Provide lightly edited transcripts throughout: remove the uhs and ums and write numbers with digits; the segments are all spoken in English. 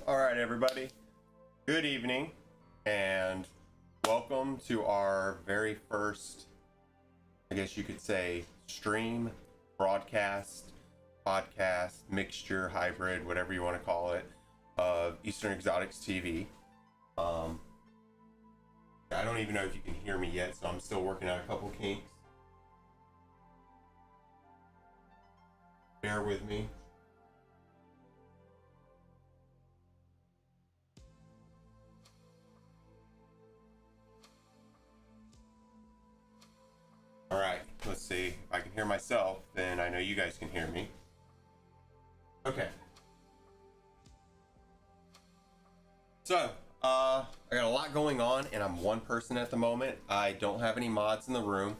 All right, everybody. Good evening, and welcome to our very first, I guess you could say, stream, broadcast, podcast, mixture, hybrid, whatever you want to call it, of Eastern Exotics TV. I don't even know if you can hear me yet, so I'm still working out a couple kinks. Bear with me. All right, let's see. If I can hear myself, then I know you guys can hear me. Okay. So, I got a lot going on, and I'm one person at the moment. I don't have any mods in the room.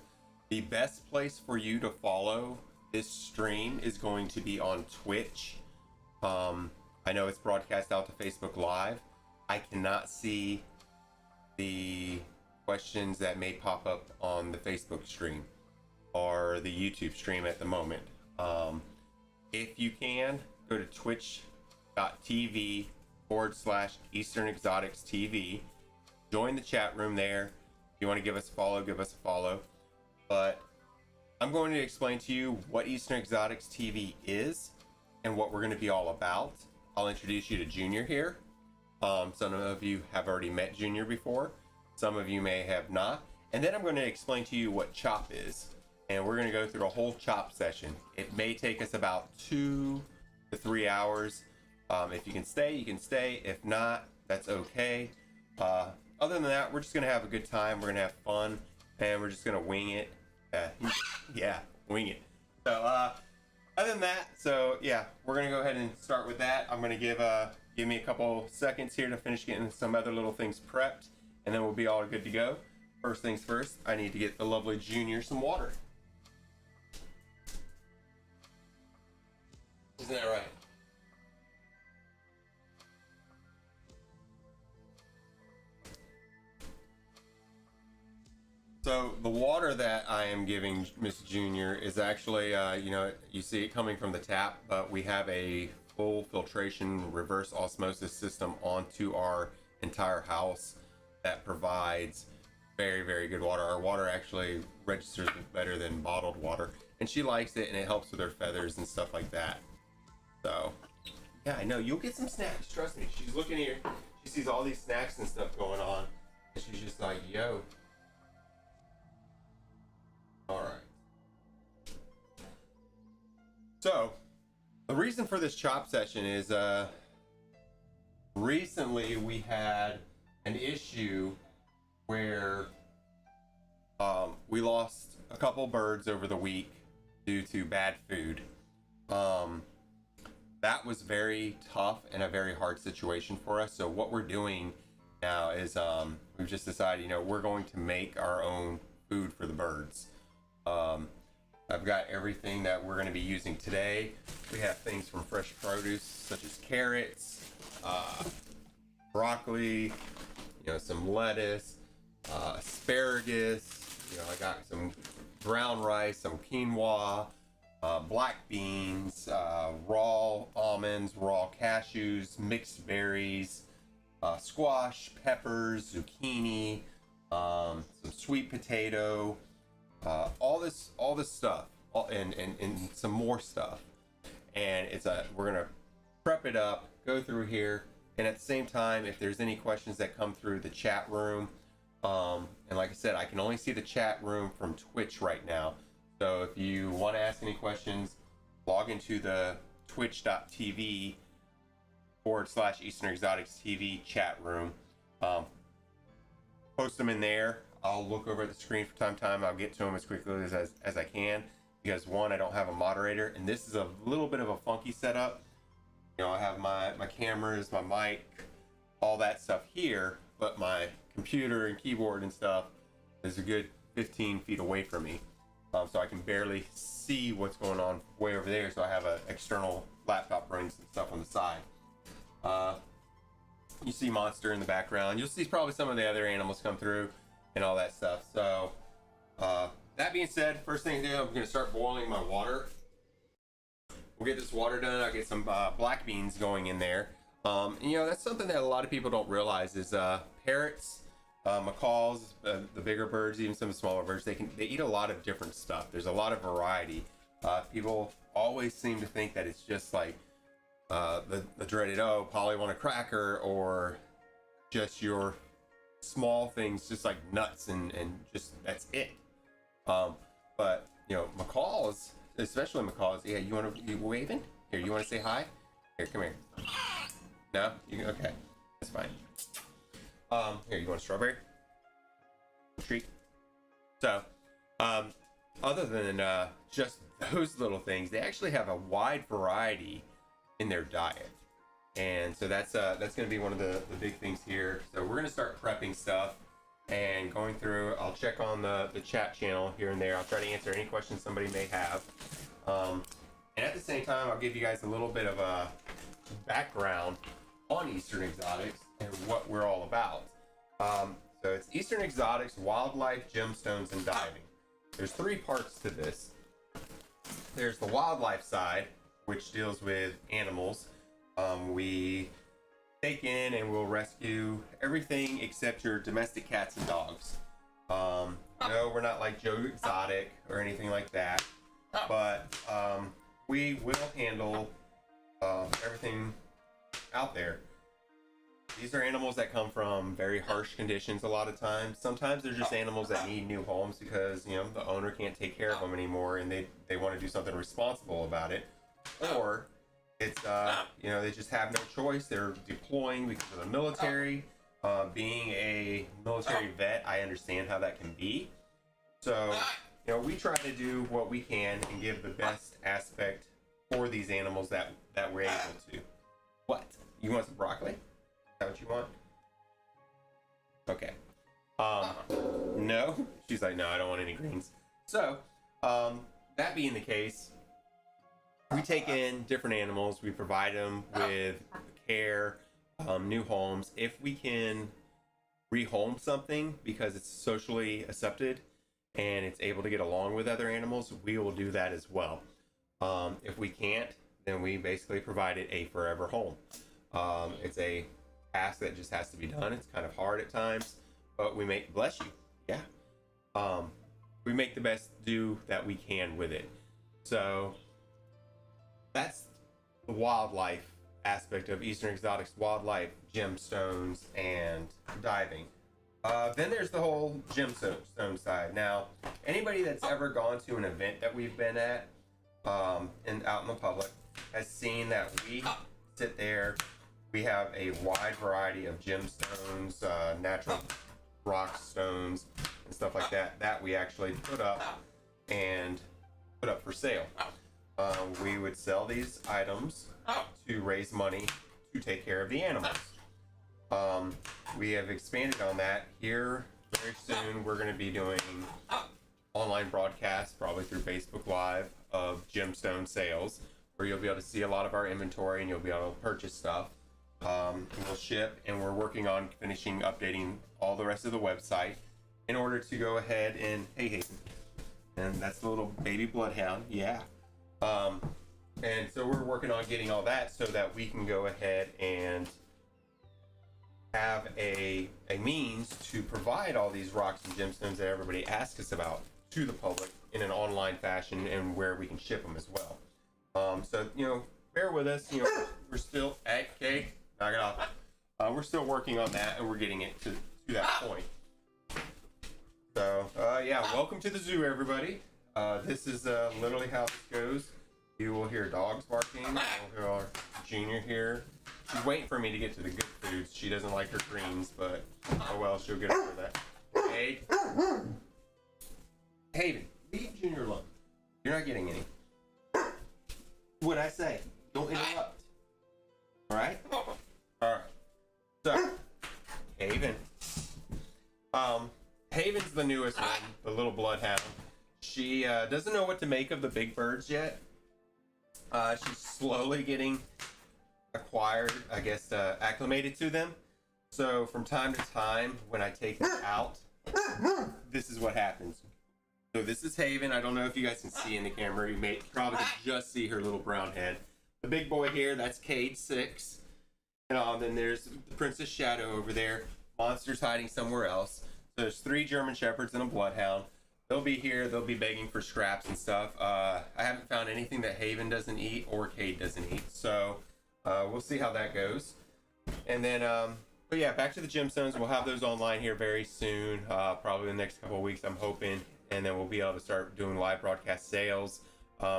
The best place for you to follow this stream is going to be on Twitch. I know it's broadcast out to Facebook Live. I cannot see the questions that may pop up on the Facebook stream or the YouTube stream at the moment. If you can, go to twitch.tv/Eastern Exotics TV. Join the chat room there. If you want to give us a follow, give us a follow. But I'm going to explain to you what Eastern Exotics TV is and what we're going to be all about. I'll introduce you to Junior here. Some of you have already met Junior before. Some of you may have not. And then I'm going to explain to you what CHOP is. And we're going to go through a whole CHOP session. It may take us about 2 to 3 hours. If you can stay, you can stay. If not, that's okay. Other than that, we're just going to have a good time. We're going to have fun. And we're just going to wing it. Yeah, wing it. So, other than that, we're going to go ahead and start with that. I'm going to give me a couple seconds here to finish getting some other little things prepped. And then we'll be all good to go. First things first, I need to get the lovely Junior some water. Isn't that right? So the water that I am giving Miss Junior is actually, you see it coming from the tap, but we have a full filtration reverse osmosis system onto our entire house that provides very, very good water. Our water actually registers better than bottled water, and she likes it, and it helps with her feathers and stuff like that. So, yeah, I know you'll get some snacks. Trust me. She's looking here. She sees all these snacks and stuff going on, and she's just like, "Yo." All right. So, the reason for this CHOP session is, recently we had an issue where we lost a couple birds over the week due to bad food. That was very tough and a very hard situation for us. So what we're doing now is we've just decided, we're going to make our own food for the birds. I've got everything that we're going to be using today. We have things from fresh produce such as carrots, broccoli, some lettuce, asparagus. I got some brown rice, some quinoa, black beans, raw almonds, raw cashews, mixed berries, squash, peppers, zucchini, some sweet potato, all this stuff, and some more stuff. And we're gonna prep it up, go through here. And at the same time, if there's any questions that come through the chat room, and like I said, I can only see the chat room from Twitch right now. So if you want to ask any questions, log into the twitch.tv/Eastern Exotics TV chat room. Post them in there. I'll look over at the screen from time to time. I'll get to them as quickly as I can. Because one, I don't have a moderator, and this is a little bit of a funky setup. I have my cameras, my mic, all that stuff here, but my computer and keyboard and stuff is a good 15 feet away from me. So I can barely see what's going on way over there. So I have an external laptop running some stuff on the side. You see Monster in the background. You'll see probably some of the other animals come through and all that stuff. So that being said, first thing to do, I'm going to start boiling my water. We'll get this water done. I'll get some black beans going in there. And, you know, that's something that a lot of people don't realize is parrots, macaws, the bigger birds, even some smaller birds, they eat a lot of different stuff. There's a lot of variety. People always seem to think that it's just like the dreaded, oh, Polly want a cracker, or just your small things, just like nuts and just that's it. But you know, macaws, especially macaws. Yeah, you waving? Here, you want to say hi? Here, come here. No, okay, that's fine. Here, you want a strawberry? Treat. So, other than just those little things, they actually have a wide variety in their diet, and so that's going to be one of the big things here. So we're going to start prepping stuff and going through. I'll check on the chat channel here and there. I'll try to answer any questions somebody may have, and at the same time, I'll give you guys a little bit of a background on Eastern Exotics and what we're all about. So it's Eastern Exotics, wildlife, gemstones, and diving. There's 3 parts to this. There's the wildlife side, which deals with animals. We take in and we'll rescue everything except your domestic cats and dogs. No, we're not like Joe Exotic or anything like that, but we will handle everything out there. These are animals that come from very harsh conditions a lot of times. Sometimes they're just animals that need new homes because, you know, the owner can't take care of them anymore and they want to do something responsible about it. Or it's, you know, they just have no choice. They're deploying because of the military. Being a military vet, I understand how that can be. So, you know, we try to do what we can and give the best aspect for these animals that we're able to. What? You want some broccoli? Is that what you want? Okay. No? She's like, no, I don't want any greens. So, that being the case, we take in different animals, we provide them with care, new homes. If we can rehome something because it's socially accepted and it's able to get along with other animals, we will do that as well. If we can't, then we basically provide it a forever home. It's a task that just has to be done. It's kind of hard at times, but we make, bless you, yeah. We make the best do that we can with it. So that's the wildlife aspect of Eastern Exotics, wildlife, gemstones, and diving. Then there's the whole gemstone side. Now, anybody that's ever gone to an event that we've been at, and out in the public, has seen that we sit there. We have a wide variety of gemstones, natural rock stones, and stuff like that we actually put up for sale. We would sell these items to raise money to take care of the animals. We have expanded on that. Here very soon we're going to be doing online broadcasts, probably through Facebook Live, of gemstone sales, where you'll be able to see a lot of our inventory and you'll be able to purchase stuff. We'll ship, and we're working on finishing updating all the rest of the website in order to go ahead and, hey Hayden, and that's the little baby bloodhound, yeah. And so we're working on getting all that so that we can go ahead and have a means to provide all these rocks and gemstones that everybody asks us about to the public in an online fashion, and where we can ship them as well. So, you know, bear with us. You know, we're still at cake. Knock it off. We're still working on that, and we're getting it to that point. So, yeah, welcome to the zoo, everybody. This is literally how this goes. You will hear dogs barking. You'll hear our Junior here. She's waiting for me to get to the good foods. She doesn't like her greens, but oh well, she'll get over that. Hey, Hayden, leave Junior alone. You're not getting any. What'd I say? Don't interrupt. All right. All right. So, Haven. Haven's the newest one, the little bloodhound. She doesn't know what to make of the big birds yet. She's slowly getting acquired, I guess, acclimated to them. So from time to time, when I take her out, this is what happens. So this is Haven. I don't know if you guys can see in the camera. You may probably just see her little brown head. The big boy here, that's Cade 6. Then there's the Princess Shadow over there. Monster's hiding somewhere else. So there's 3 German Shepherds and a Bloodhound. They'll be here. They'll be begging for scraps and stuff. I haven't found anything that Haven doesn't eat or Cade doesn't eat. So we'll see how that goes. And then, but yeah, back to the gemstones. We'll have those online here very soon. Probably in the next couple of weeks, I'm hoping. And then we'll be able to start doing live broadcast sales.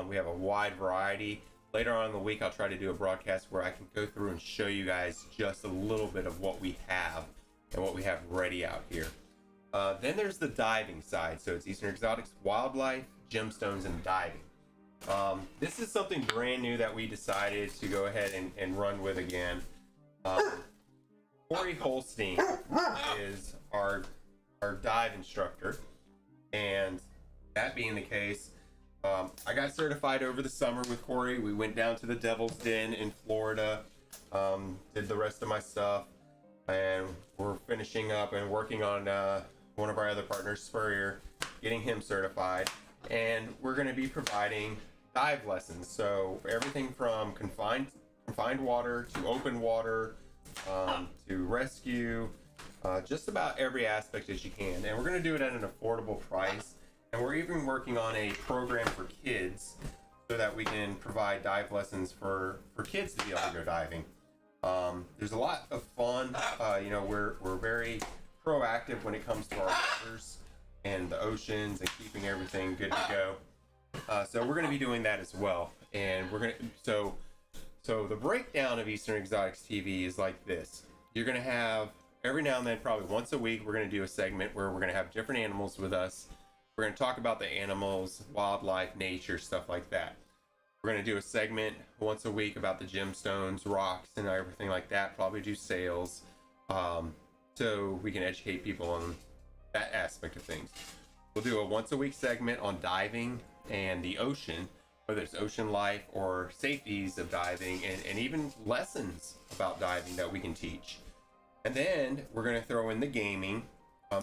We have a wide variety. Later on in the week, I'll try to do a broadcast where I can go through and show you guys just a little bit of what we have and what we have ready out here. Then there's the diving side. So it's Eastern Exotics, wildlife, gemstones, and diving. This is something brand new that we decided to go ahead and run with again. Corey Holstein is our dive instructor. And that being the case, I got certified over the summer with Corey. We went down to the Devil's Den in Florida, did the rest of my stuff, and we're finishing up and working on one of our other partners, Spurrier, getting him certified. And we're going to be providing dive lessons. So everything from confined water to open water, to rescue, just about every aspect as you can. And we're going to do it at an affordable price. And we're even working on a program for kids so that we can provide dive lessons for kids to be able to go diving. There's a lot of fun. We're very proactive when it comes to our waters and the oceans and keeping everything good to go. So we're going to be doing that as well. And we're going to, so the breakdown of Eastern Exotics TV is like this. You're going to have every now and then, probably once a week, we're going to do a segment where we're going to have different animals with us. We're going to talk about the animals, wildlife, nature, stuff like that. We're going to do a segment once a week about the gemstones, rocks, and everything like that. Probably do sales, so we can educate people on that aspect of things. We'll do a once a week segment on diving and the ocean, whether it's ocean life or safeties of diving, and even lessons about diving that we can teach. And then we're going to throw in the gaming.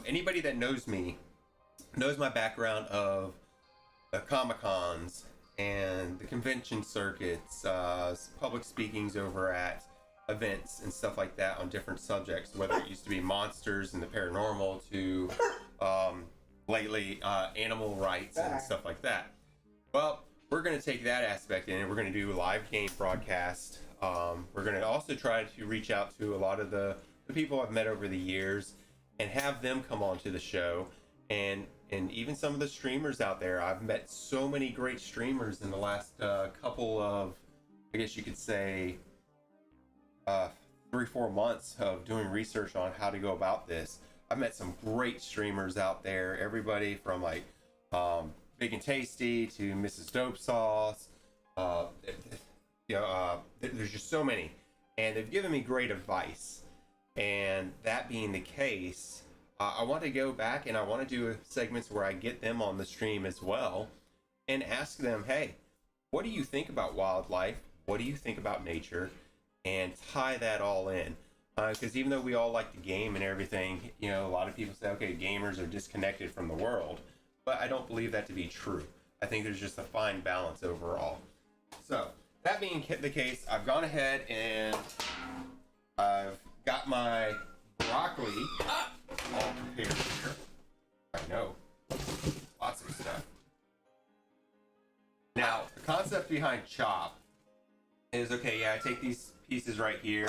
Anybody that knows me knows my background of the Comic-Cons and the convention circuits, public speakings over at events and stuff like that on different subjects, whether it used to be monsters and the paranormal to lately animal rights and stuff like that. Well, we're going to take that aspect in and we're going to do a live game broadcast. We're going to also try to reach out to a lot of the people I've met over the years and have them come on to the show. And even some of the streamers out there. I've met so many great streamers in the last couple of, I guess you could say, 3-4 months of doing research on how to go about this. I've met some great streamers out there. Everybody from like Big and Tasty to Mrs. Dope Sauce. There's just so many, and they've given me great advice. And that being the case, I want to go back and I want to do segments where I get them on the stream as well and ask them, hey, what do you think about wildlife? What do you think about nature? And tie that all in. Because even though we all like to game and everything, a lot of people say, okay, gamers are disconnected from the world. But I don't believe that to be true. I think there's just a fine balance overall. So, that being the case, I've gone ahead and I've got my broccoli all prepared here. I know. Lots of stuff. Now, the concept behind chop is, okay, yeah, I take these pieces right here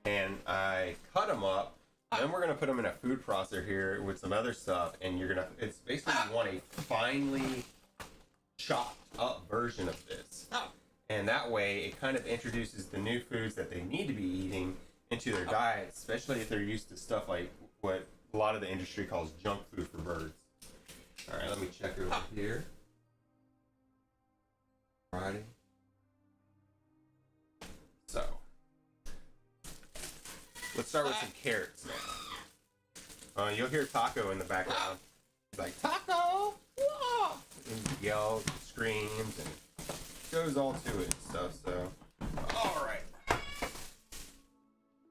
and I cut them up. Then we're going to put them in a food processor here with some other stuff. And it's basically you want a finely chopped up version of this. And that way it kind of introduces the new foods that they need to be eating into their diet, especially if they're used to stuff like what a lot of the industry calls junk food for birds. All right, let me check over here. Alrighty. So, let's start with some carrots now. You'll hear Taco in the background. He's like, Taco! Whoa! And he yells and screams and goes all to it and stuff, so. Alright.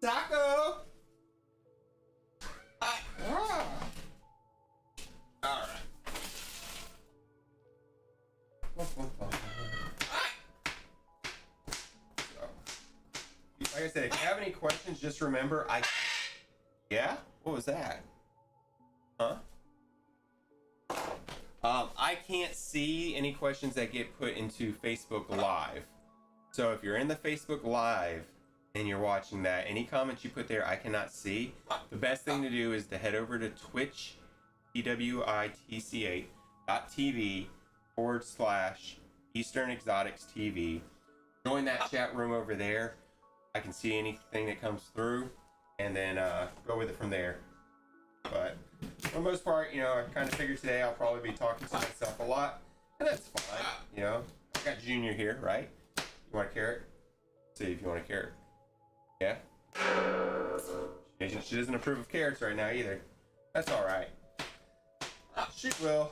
Taco! Alright. So, these like I said, if you have any questions, just remember yeah? What was that? Huh? I can't see any questions that get put into Facebook Live. So if you're in the Facebook Live and you're watching that, any comments you put there, I cannot see. The best thing to do is to head over to Twitch, twitch.tv/. Eastern Exotics TV. Join that chat room over there. I can see anything that comes through, and then go with it from there. But for the most part, I kind of figured today I'll probably be talking to myself a lot, and that's fine. I got Junior here, right? You want a carrot? See if you want a carrot. Yeah? She doesn't approve of carrots right now either. That's all right. She will.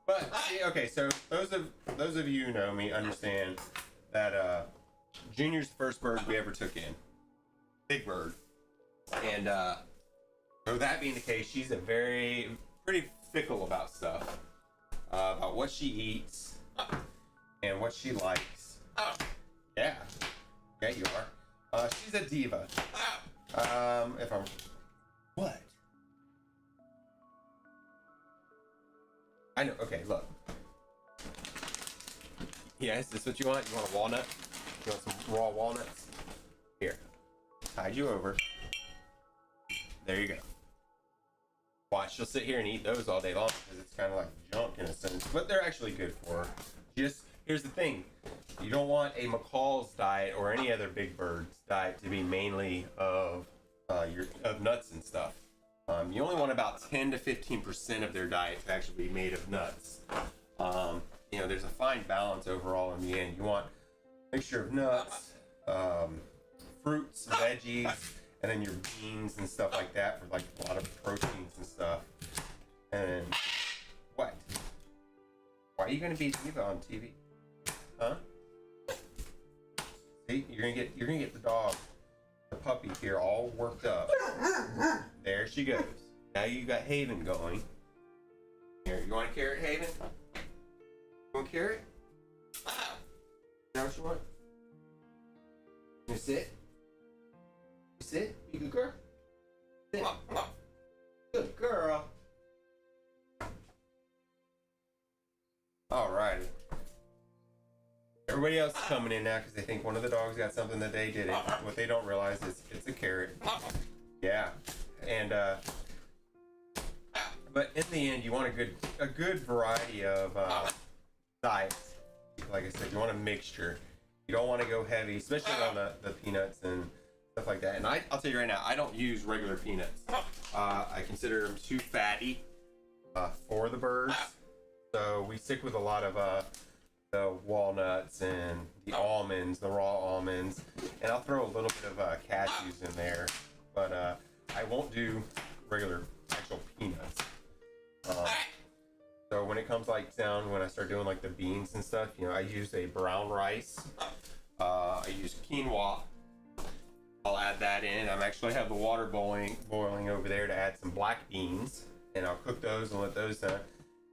But okay, so those of you who know me understand that Junior's the first bird we ever took in, big bird, and so that being the case, she's pretty fickle about stuff, about what she eats and what she likes. Yeah, you are. She's a diva. If I'm what? I know. Okay, look. Yeah, is this what you want? You want a walnut? You want some raw walnuts? Here. Tide you over. There you go. Watch, she'll sit here and eat those all day long because it's kind of like junk in a sense. But they're actually good for her. Here's the thing. You don't want a McCall's diet or any other big bird's diet to be mainly of nuts and stuff. You only want about 10 to 15% of their diet to actually be made of nuts. There's a fine balance overall in the end. You want a mixture of nuts, fruits, veggies, and then your beans and stuff like that for like a lot of proteins and stuff. And what? Why are you gonna be a diva on TV? Huh? See, you're gonna get the dog, the puppy here, all worked up. There she goes. Now you got Haven going. Here, you want a carrot, Haven? You want a carrot? Is that what you want? You sit? You sit? You good girl? Sit. Good girl. Alrighty. Everybody else is coming in now because they think one of the dogs got something that they didn't. What they don't realize is it's a carrot. Yeah. And but in the end, you want a good variety of diets. Like I said, you want a mixture. You don't want to go heavy, especially on the peanuts and stuff like that. And I'll tell you right now, I don't use regular peanuts. I consider them too fatty for the birds. So we stick with a lot of the walnuts and the almonds, the raw almonds, and I'll throw a little bit of cashews in there. But I won't do regular actual peanuts. So when it comes down, when I start doing like the beans and stuff, I use a brown rice. I use quinoa. I'll add that in. I actually have the water boiling over there to add some black beans, and I'll cook those and let those done.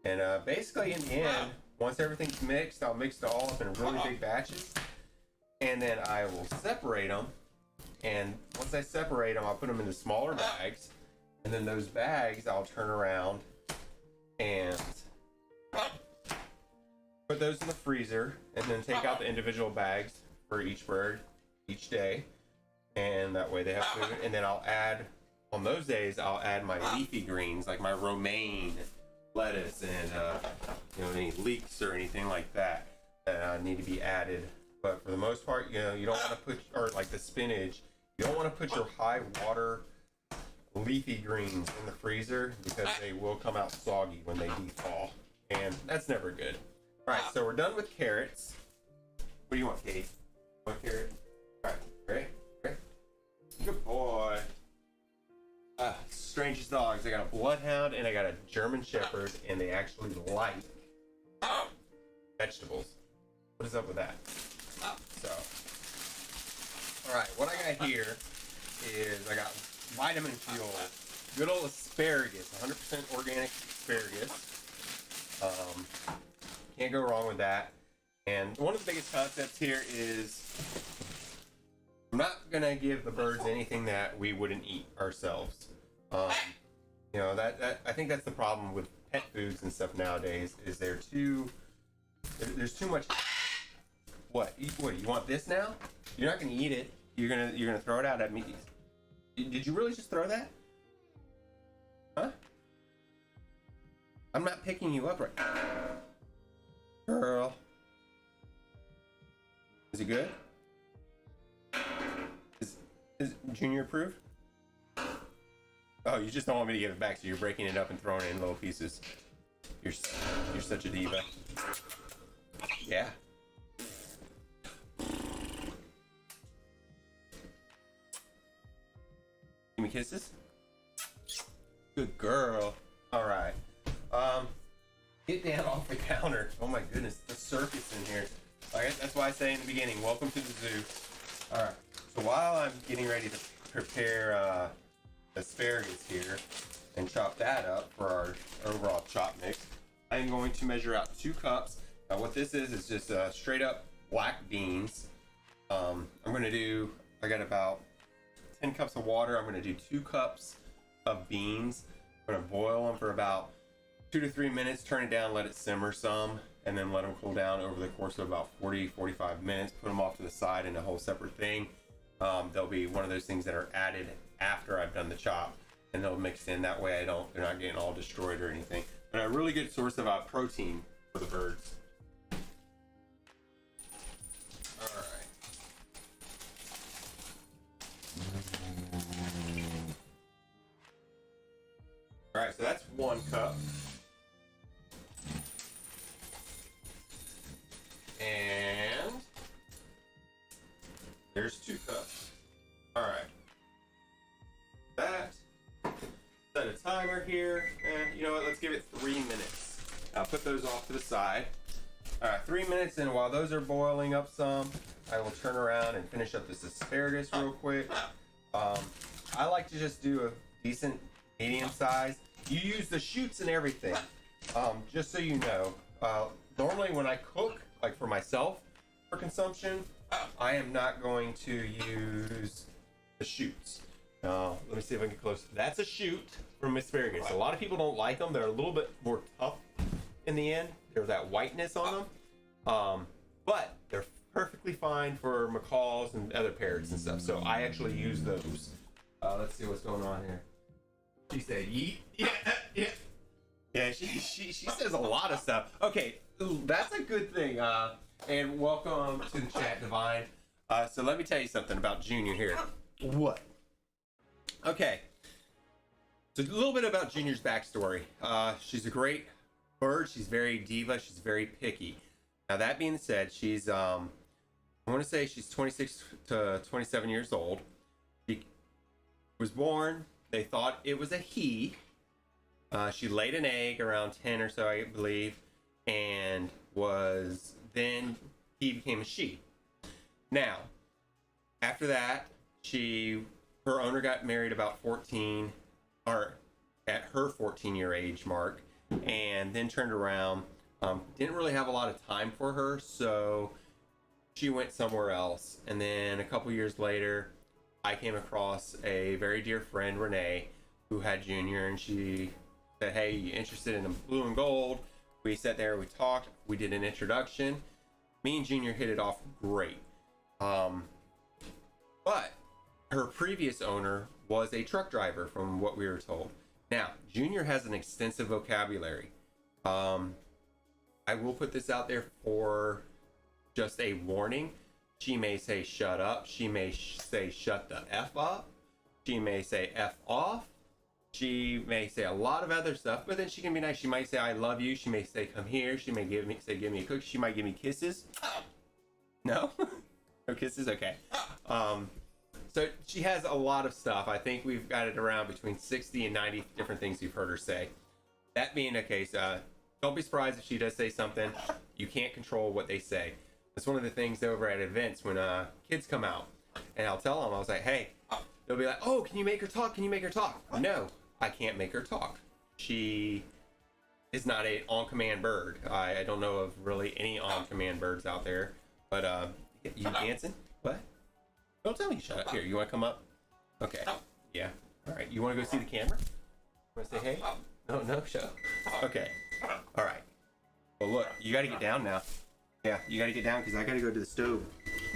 And basically in the end, once everything's mixed, I'll mix it all up in really big batches, and then I will separate them. And once I separate them, I'll put them into smaller bags, and then those bags I'll turn around and put those in the freezer, and then take out the individual bags for each bird each day, and that way they have food. And then I'll add, on those days, I'll add my leafy greens like my romaine lettuce and any leeks or anything like that need to be added. But for the most part, you don't want to put, or like the spinach, you don't want to put your high water leafy greens in the freezer because they will come out soggy when they thaw, and that's never good. All right, so we're done with carrots. What do you want, Katie? Want a carrot? All right, great. Good boy. Strangest dogs. I got a bloodhound and I got a German Shepherd, and they actually like vegetables. What is up with that? So, all right, what I got here is I got vitamin fuel, good old asparagus, 100% organic asparagus. Can't go wrong with that. And one of the biggest concepts here is I'm not gonna give the birds anything that we wouldn't eat ourselves. You know, that I think that's the problem with pet foods and stuff nowadays, is there's too much. What you want this now? You're not gonna eat it. You're gonna throw it out at me. Did you really just throw that? Huh? I'm not picking you up right now. Girl. Is it good? Is Junior approved? Oh, you just don't want me to give it back, so you're breaking it up and throwing it in little pieces. You're such a diva. Yeah. Give me kisses. Good girl. All right. Get down off the counter. Oh my goodness, the circus in here. All right, that's why I say in the beginning, welcome to the zoo. All right. So while I'm getting ready to prepare asparagus here and chop that up for our overall chop mix, I am going to measure out 2 cups. Now what this is just straight up black beans. I got about 10 cups of water. I'm going to do 2 cups of beans. I'm going to boil them for about 2 to 3 minutes, turn it down, let it simmer some, and then let them cool down over the course of about 40-45 minutes. Put them off to the side in a whole separate thing. They'll be one of those things that are added after I've done the chop, and they'll mix in that way. They're not getting all destroyed or anything. But a really good source of protein for the birds. All right. All right, so that's 1 cup. And there's 2 cups. All right. That. Set a timer here, and you know what? Let's give it 3 minutes. I'll put those off to the side. All right, 3 minutes, and while those are boiling up some, I will turn around and finish up this asparagus real quick. I like to just do a decent medium size. You use the shoots and everything. Just so you know, normally when I cook, like for myself, for consumption, I am not going to use the shoots. Let me see if I can get close. That's a shoot from asparagus. A lot of people don't like them. They're a little bit more tough in the end. There's that whiteness on them. But they're perfectly fine for macaws and other parrots and stuff. So I actually use those. Let's see what's going on here. She said yeet. Yeah. Yeah, she says a lot of stuff. Okay, that's a good thing. And welcome to the chat, Divine. So let me tell you something about Junior here. What? Okay. So a little bit about Junior's backstory. She's a great bird. She's very diva. She's very picky. Now that being said, she's I want to say she's 26 to 27 years old. She was born. They thought it was a he. She laid an egg around 10 or so, I believe, and then he became a she. Now, after that, her owner got married about 14, or at her 14-year age mark, and then turned around. Didn't really have a lot of time for her, so she went somewhere else. And then a couple years later, I came across a very dear friend, Renee, who had Junior, and she said, hey, you interested in blue and gold? We sat there, we talked, we did an introduction. Me and Junior hit it off great. But her previous owner was a truck driver, from what we were told. Now, Junior has an extensive vocabulary. I will put this out there for just a warning. She may say shut up. She may say shut the F up. She may say F off. She may say a lot of other stuff, but then she can be nice. She might say I love you. She may say come here. She may give me a cookie. She might give me kisses. No? No kisses? Okay. So she has a lot of stuff. I think we've got it around between 60 and 90 different things you've heard her say. That being the case, don't be surprised if she does say something. You can't control what they say. That's one of the things over at events when kids come out, and I'll tell them, I was like, hey, they'll be like, oh, can you make her talk? Can you make her talk? No, I can't make her talk. She is not a on-command bird. I don't know of really any on-command birds out there, but you dancing? What? Don't tell me you shut up. Here, you want to come up? Okay. Yeah. All right. You want to go see the camera? Want to say hey? No, shut up. Okay. All right. Well, look, you got to get down now. Yeah, you got to get down because I got to go to the stove.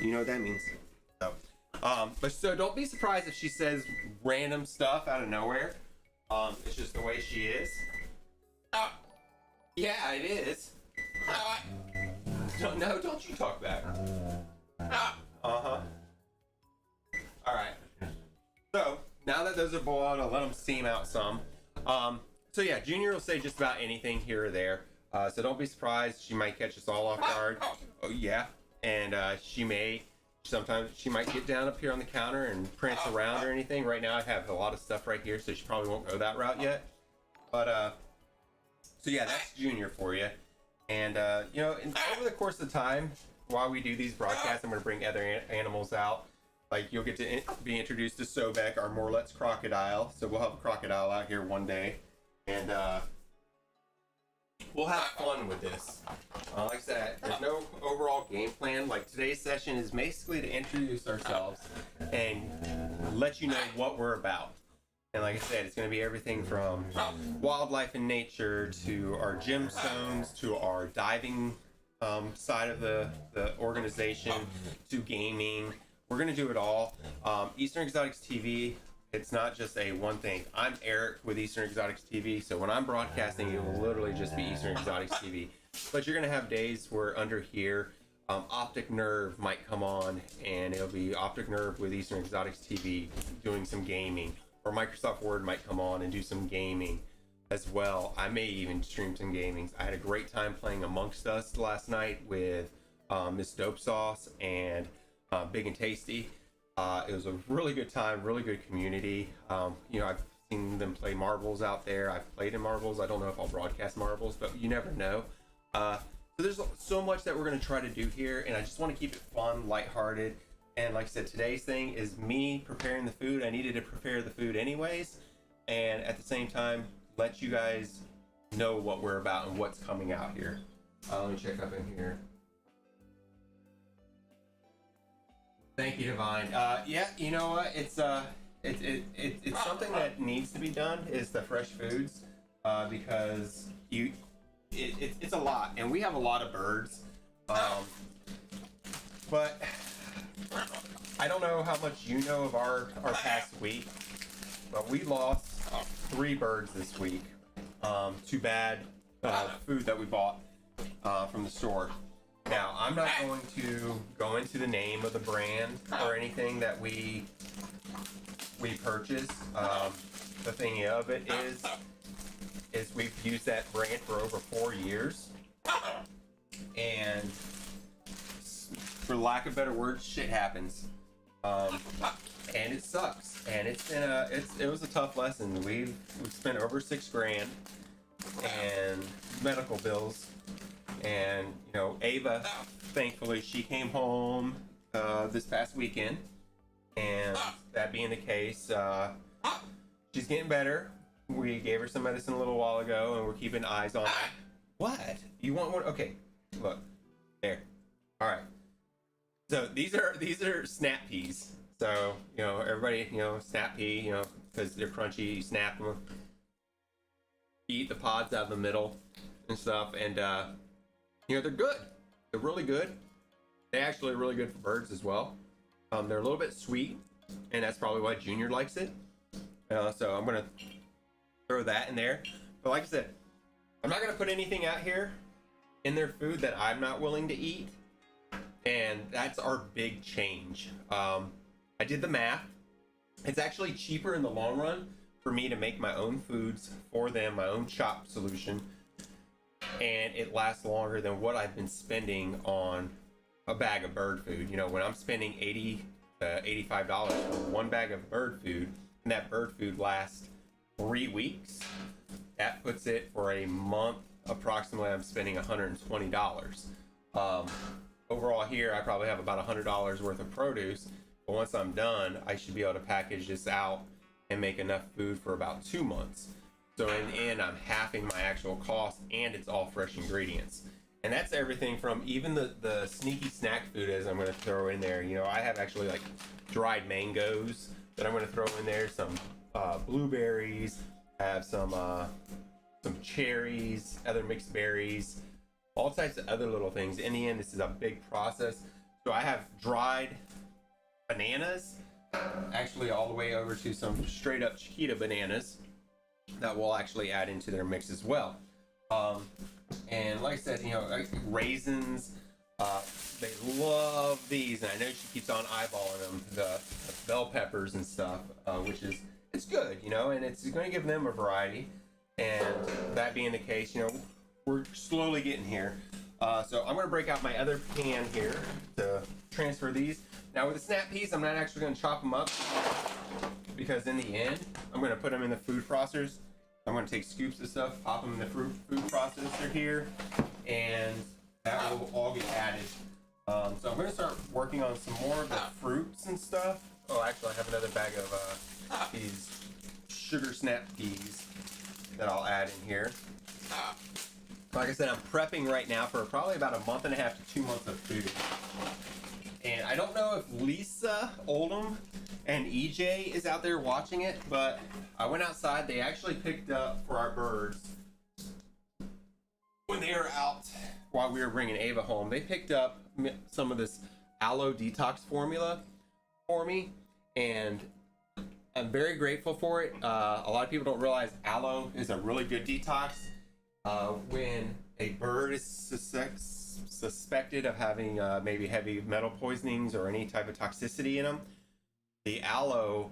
You know what that means. So, but so don't be surprised if she says random stuff out of nowhere. It's just the way she is. Yeah, it is. Don't you talk back. Uh-huh. All right. So now that those are boiled, I'll let them steam out some. So yeah, Junior will say just about anything here or there. So don't be surprised. She might catch us all off guard. Oh yeah. And sometimes she might get down up here on the counter and prance around or anything. Right now I have a lot of stuff right here, so she probably won't go that route yet. But so yeah, that's Junior for you. And over the course of time, while we do these broadcasts, I'm going to bring other animals out. Like you'll get to be introduced to Sobek, our Morlet's crocodile. So we'll have a crocodile out here one day, and we'll have fun with this. Like I said, there's no overall game plan. Like today's session is basically to introduce ourselves and let you know what we're about. And like I said, it's going to be everything from wildlife and nature to our gemstones to our diving side of the organization to gaming. We're going to do it all. Eastern Exotics TV, it's not just a one thing. I'm Eric with Eastern Exotics TV, so when I'm broadcasting, it will literally just be Eastern Exotics TV. But you're going to have days where under here, Optic Nerve might come on, and it'll be Optic Nerve with Eastern Exotics TV doing some gaming. Or Microsoft Word might come on and do some gaming as well. I may even stream some gaming. I had a great time playing Amongst Us last night with Miss Dope Sauce and Big and Tasty. It was a really good time, really good community. I've seen them play marbles out there. I've played in marbles. I don't know if I'll broadcast marbles, but you never know. So there's so much that we're going to try to do here, and I just want to keep it fun, lighthearted. And like I said, today's thing is me preparing the food. I needed to prepare the food anyways, and at the same time, let you guys know what we're about and what's coming out here. Let me check up in here. Thank you, Divine. Yeah, you know what? It's something that needs to be done. Is the fresh foods, because it's a lot, and we have a lot of birds. But I don't know how much you know of our past week, but we lost 3 birds this week. Too bad food that we bought from the store. Now, I'm not going to go into the name of the brand or anything that we purchased. The thing of it is we've used that brand for over 4 years, and for lack of better words, shit happens, and it sucks. And it was a tough lesson. We've spent over $6,000 and medical bills. And Ava, thankfully, she came home this past weekend, and that being the case, she's getting better. We gave her some medicine a little while ago, and we're keeping eyes on her. What? You want one? Okay, look there. All right. So these are snap peas. So everybody snap pea, because they're crunchy. You snap them, you eat the pods out of the middle and stuff, and they're good. They're really good. They actually are really good for birds as well. They're a little bit sweet, and that's probably why Junior likes it. So I'm gonna throw that in there. But like I said, I'm not gonna put anything out here in their food that I'm not willing to eat, and that's our big change. I did the math. It's actually cheaper in the long run for me to make my own foods for them, my own chop solution, and it lasts longer than what I've been spending on a bag of bird food. When I'm spending $80 to $85 for one bag of bird food, and that bird food lasts 3 weeks, that puts it for a month. Approximately, I'm spending $120. Overall here, I probably have about $100 worth of produce, but once I'm done, I should be able to package this out and make enough food for about 2 months. So in the end, I'm halving my actual cost, and it's all fresh ingredients. And that's everything from even the sneaky snack food as I'm going to throw in there. You know, I have actually like dried mangoes that I'm going to throw in there, some blueberries, I have some cherries, other mixed berries, all types of other little things. In the end, this is a big process. So I have dried bananas, actually all the way over to some straight up Chiquita bananas that we'll actually add into their mix as well. And like I said, you know, raisins, they love these, and I know she keeps on eyeballing them, the bell peppers and stuff, which is, it's good, you know, and it's going to give them a variety. And that being the case, you know, we're slowly getting here. So I'm going to break out my other pan here to transfer these. Now with the snap peas, I'm not actually going to chop them up, because in the end, I'm going to put them in the food processors. I'm going to take scoops of stuff, pop them in the food processor here, and that will all get added. So I'm going to start working on some more of the fruits and stuff. Oh, actually, I have another bag of these sugar snap peas that I'll add in here. Like I said, I'm prepping right now for probably about a month and a half to 2 months of food. And I don't know if Lisa Oldham and EJ is out there watching it, but I went outside. They actually picked up for our birds when they were out while we were bringing Ava home. They picked up some of this aloe detox formula for me, and I'm very grateful for it. A lot of people don't realize aloe is a really good detox. When a bird is suspected of having maybe heavy metal poisonings or any type of toxicity in them, the aloe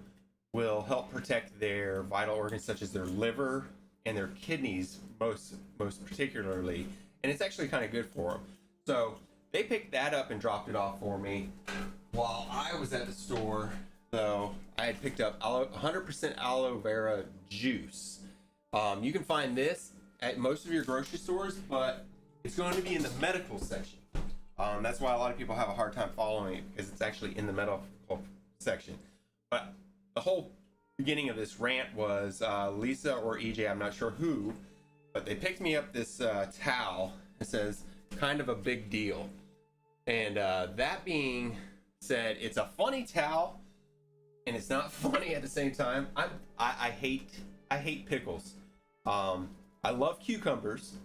will help protect their vital organs such as their liver and their kidneys most particularly, and it's actually kind of good for them. So they picked that up and dropped it off for me while I was at the store. So I had picked up 100% aloe vera juice. You can find this at most of your grocery stores, but it's going to be in the medical section. That's why a lot of people have a hard time following it, because it's actually in the medical section. But the whole beginning of this rant was Lisa or EJ, I'm not sure who, but they picked me up this towel. It says kind of a big deal. And that being said, it's a funny towel, and it's not funny at the same time. I hate pickles. I love cucumbers,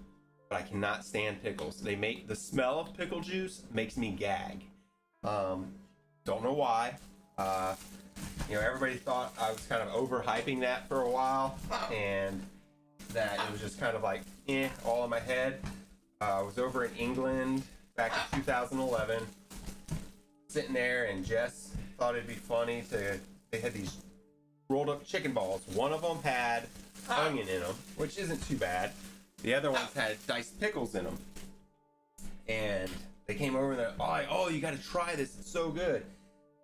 but I cannot stand pickles. They make the smell of pickle juice makes me gag. Don't know why. You know, everybody thought I was kind of overhyping that for a while, and that it was just kind of like, all in my head. I was over in England back in 2011, sitting there, and Jess thought it'd be funny they had these rolled up chicken balls. One of them had onion in them, which isn't too bad. The other ones had diced pickles in them. And they came over and they're like, oh, you got to try this. It's so good.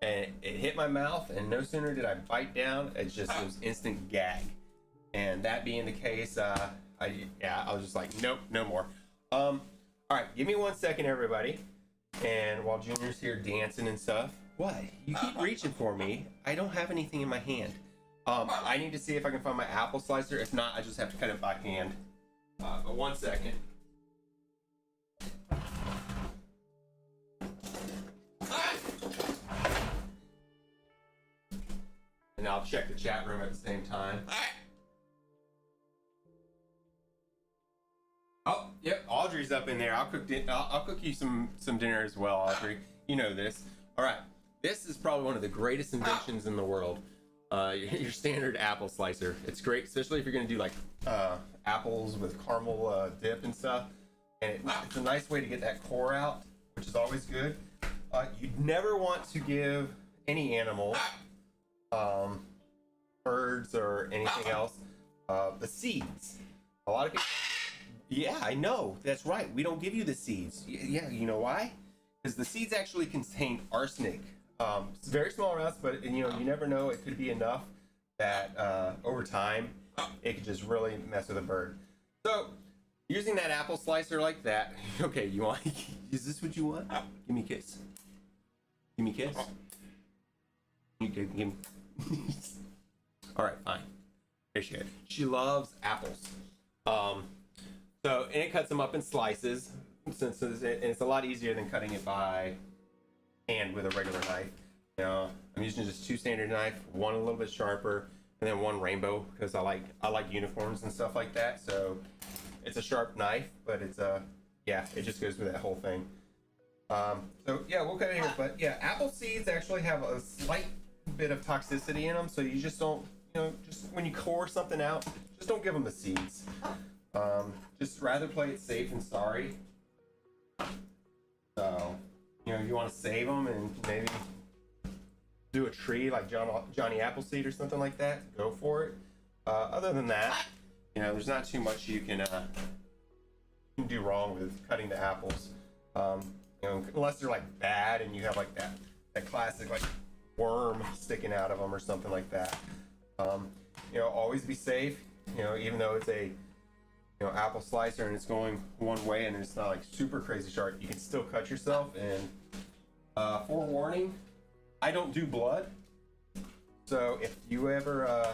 And it hit my mouth, and no sooner did I bite down, it was instant gag. And that being the case, I was just like, nope, no more. All right, give me 1 second, everybody. And while Junior's here dancing and stuff, what? You keep reaching for me. I don't have anything in my hand. I need to see if I can find my apple slicer. If not, I just have to cut it by hand. But 1 second. And I'll check the chat room at the same time. Oh, yep, Audrey's up in there. I'll cook you some dinner as well, Audrey. You know this. All right, this is probably one of the greatest inventions in the world. Your standard apple slicer. It's great, especially if you're gonna do like apples with caramel dip and stuff. And it's a nice way to get that core out, which is always good. You'd never want to give any animal, birds or anything else, the seeds. A lot of people. Yeah, I know. That's right. We don't give you the seeds. Yeah, you know why? Because the seeds actually contain arsenic. It's very small amounts, but you never know. It could be enough that over time it could just really mess with a bird. So using that apple slicer like that. Okay, you want? Is this what you want? Give me a kiss. Give me a kiss. You can give me. All right, fine. Appreciate it. She loves apples. So, and it cuts them up in slices. since it's a lot easier than cutting it by hand with a regular knife. You know, I'm using just 2 standard knife, one a little bit sharper, and then one rainbow because I like uniforms and stuff like that. So it's a sharp knife, but it's yeah, it just goes with that whole thing. So yeah, we'll cut it here. But yeah, apple seeds actually have a slight bit of toxicity in them, so you just don't, you know, just when you core something out, just don't give them the seeds. Just rather play it safe than sorry. So, you know, you want to save them and maybe do a tree like Johnny Appleseed or something like that, go for it. Other than that, you know, there's not too much you can do wrong with cutting the apples. You know, unless they're like bad and you have like that classic like worm sticking out of them or something like that. You know, always be safe. You know, even though it's a, you know, apple slicer and it's going one way and it's not like super crazy sharp, you can still cut yourself. And forewarning, I don't do blood. So if you ever,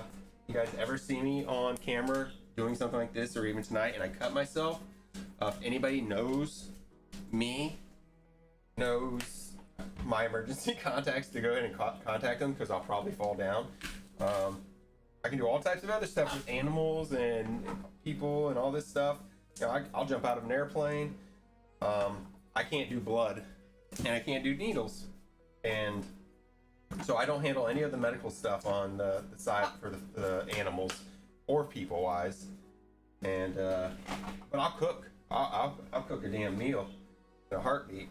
you guys ever see me on camera doing something like this, or even tonight, and I cut myself, if anybody knows me, knows my emergency contacts, to go ahead and contact them, because I'll probably fall down. I can do all types of other stuff with animals and people and all this stuff. You know, I'll jump out of an airplane. I can't do blood, and I can't do needles, and so I don't handle any of the medical stuff on the side for the animals or people wise. And but I'll cook. I'll cook a damn meal in a heartbeat.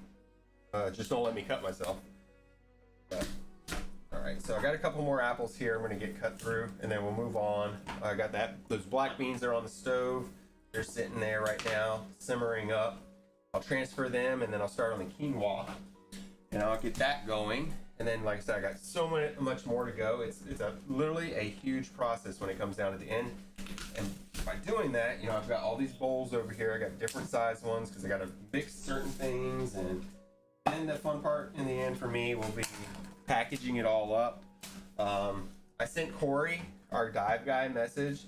Just don't let me cut myself. But, all right, so I got a couple more apples here I'm gonna get cut through, and then we'll move on. I got those black beans are on the stove. They're sitting there right now, simmering up. I'll transfer them, and then I'll start on the quinoa, and I'll get that going. And then, like I said, I got so much more to go. It's literally a huge process when it comes down to the end. And by doing that, you know, I've got all these bowls over here. I got different size ones because I got to mix certain things. And then the fun part in the end for me will be packaging it all up. I sent Corey, our dive guy, a message,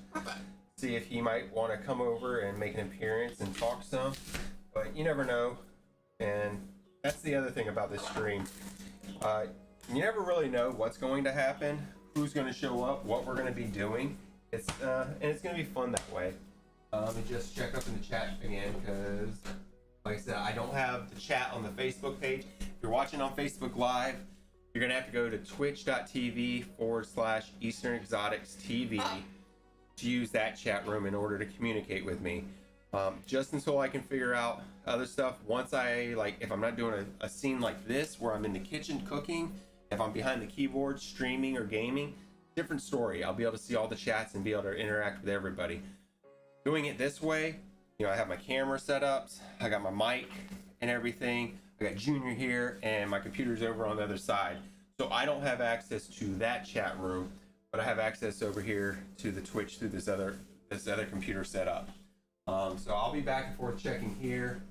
see if he might want to come over and make an appearance and talk some. But you never know. And that's the other thing about this stream. You never really know what's going to happen, who's going to show up, what we're going to be doing. It's and it's going to be fun that way. Let me just check up in the chat again, because like I said, I don't have the chat on the Facebook page. If you're watching on Facebook Live, you're going to have to go to twitch.tv/Eastern Exotics TV to use that chat room in order to communicate with me. Just until I can figure out other stuff. Once if I'm not doing a scene like this where I'm in the kitchen cooking, if I'm behind the keyboard streaming or gaming, different story. I'll be able to see all the chats and be able to interact with everybody. Doing it this way, you know, I have my camera set up, I got my mic and everything. I got Junior here, and my computer's over on the other side. So I don't have access to that chat room, but I have access over here to the Twitch through this other computer setup. So I'll be back and forth checking here.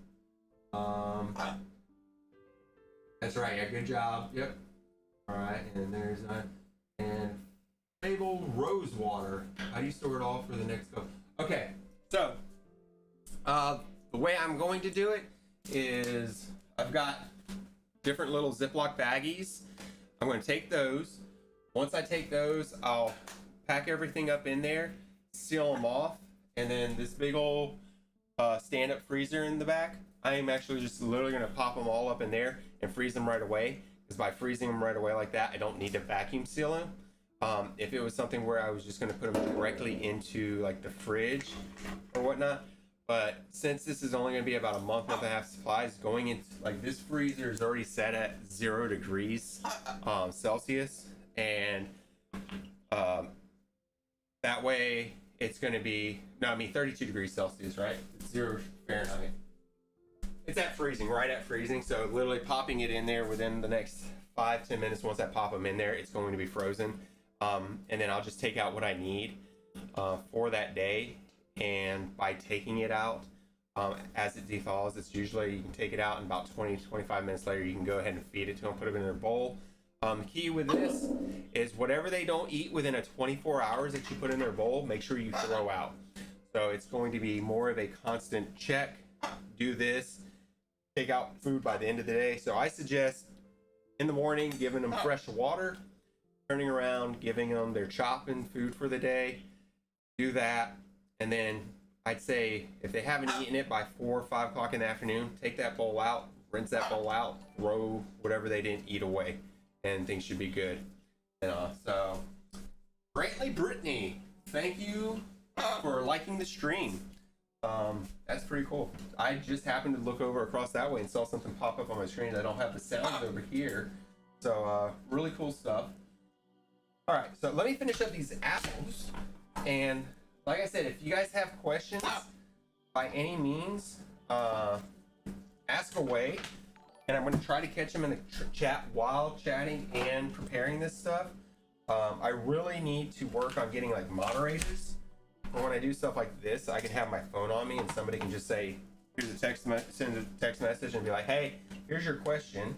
That's right. Yeah, good job. Yep. All right, and there's and Fable Rose Water. How do you store it all for the next go? Okay, so the way I'm going to do it is I've got different little Ziploc baggies. I'm going to take those. Once I take those, I'll pack everything up in there, seal them off, and then this big old stand-up freezer in the back, I am actually just literally going to pop them all up in there and freeze them right away. Because by freezing them right away like that, I don't need to vacuum seal them. If it was something where I was just going to put them directly into like the fridge or whatnot, but since this is only going to be about a month and a half supplies, going into like this freezer is already set at 0 degrees Celsius, and that way it's going to be 32 degrees Celsius, right? 0 Fahrenheit. It's at freezing, right at freezing. So literally popping it in there within the next 5-10 minutes. Once I pop them in there, it's going to be frozen. And then I'll just take out what I need for that day. And by taking it out, as it dethaws, it's usually, you can take it out and about 20-25 minutes later, you can go ahead and feed it to them, put them in their bowl. The key with this is whatever they don't eat within a 24 hours that you put in their bowl, make sure you throw out. So it's going to be more of a constant check, do this, take out food by the end of the day. So I suggest in the morning giving them fresh water, turning around, giving them their chopping food for the day. Do that, and then I'd say if they haven't eaten it by 4 or 5 o'clock in the afternoon, take that bowl out, rinse that bowl out, throw whatever they didn't eat away, and things should be good. So Brantley Brittany, thank you for liking the stream. That's pretty cool. I just happened to look over across that way and saw something pop up on my screen. I don't have the sounds over here, so really cool stuff. All right, so let me finish up these apples, and like I said, if you guys have questions by any means, ask away, and I'm going to try to catch them in the chat while chatting and preparing this stuff. I really need to work on getting like moderators for when I do stuff like this. I can have my phone on me and somebody can just say, here's a send a text message and be like, hey, here's your question,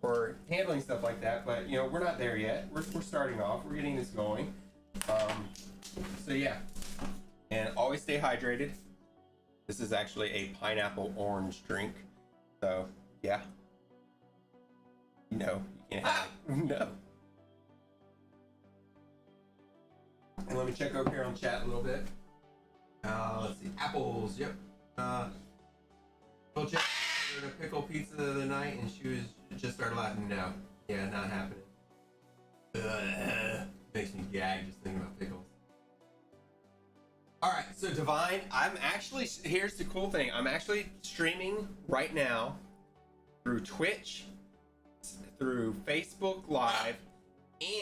or handling stuff like that. But you know, we're not there yet. We're starting off. We're getting this going. So yeah, and always stay hydrated. This is actually a pineapple orange drink. So yeah, no, you can't have it. No. And let me check over here on chat a little bit. Let's see, apples. Yep. Well, Jack ordered a pickle pizza the other night, and she just started laughing. No, yeah, not happening. Makes me gag just thinking about pickles. All right, so Divine, I'm actually, here's the cool thing. I'm actually streaming right now through Twitch, through Facebook Live,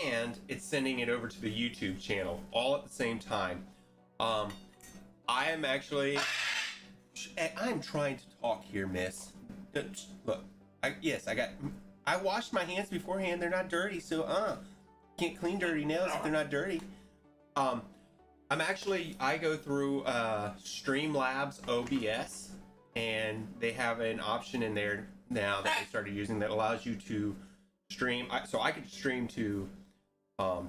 and it's sending it over to the YouTube channel all at the same time. I am actually, I'm trying to talk here, miss. Look, I washed my hands beforehand. They're not dirty, so can't clean dirty nails if they're not dirty. I go through Streamlabs OBS, and they have an option in there now that they started using that allows you to stream. So I could stream to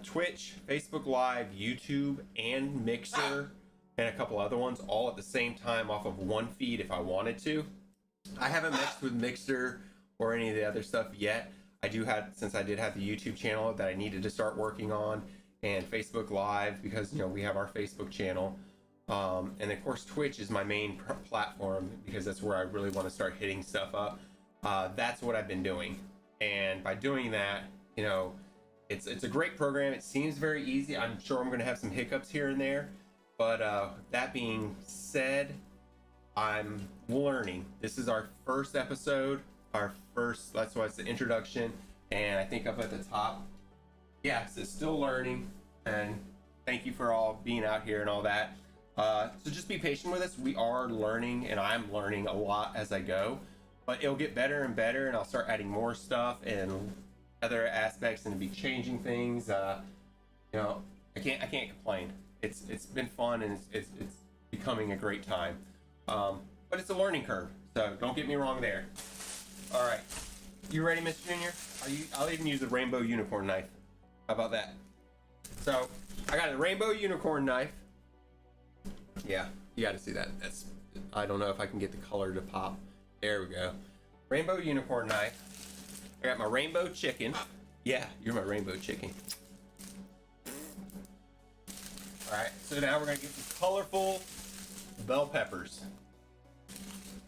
Twitch, Facebook Live, YouTube, and Mixer, and a couple other ones all at the same time off of one feed if I wanted to. I haven't mixed with Mixer or any of the other stuff yet. Since I did have the YouTube channel that I needed to start working on, and Facebook Live, because you know we have our Facebook channel, and of course Twitch is my main platform because that's where I really want to start hitting stuff up. That's what I've been doing, and by doing that, you know, it's a great program. It seems very easy. I'm sure I'm going to have some hiccups here and there, but that being said, I'm learning. This is our first episode, that's why it's the introduction, and I think up at the top, yeah, so still learning, and thank you for all being out here and all that. So just be patient with us. We are learning, and I'm learning a lot as I go, but it'll get better and better, and I'll start adding more stuff and other aspects and be changing things. You know, I can't complain. It's been fun, and it's becoming a great time. But it's a learning curve, so don't get me wrong there. All right, you ready, Mr. Junior? I'll even use the rainbow unicorn knife. How about that? So I got a rainbow unicorn knife. Yeah, you got to see that. I don't know if I can get the color to pop. There we go. Rainbow unicorn knife. I got my rainbow chicken. Yeah, you're my rainbow chicken. All right, so now we're gonna get these colorful bell peppers.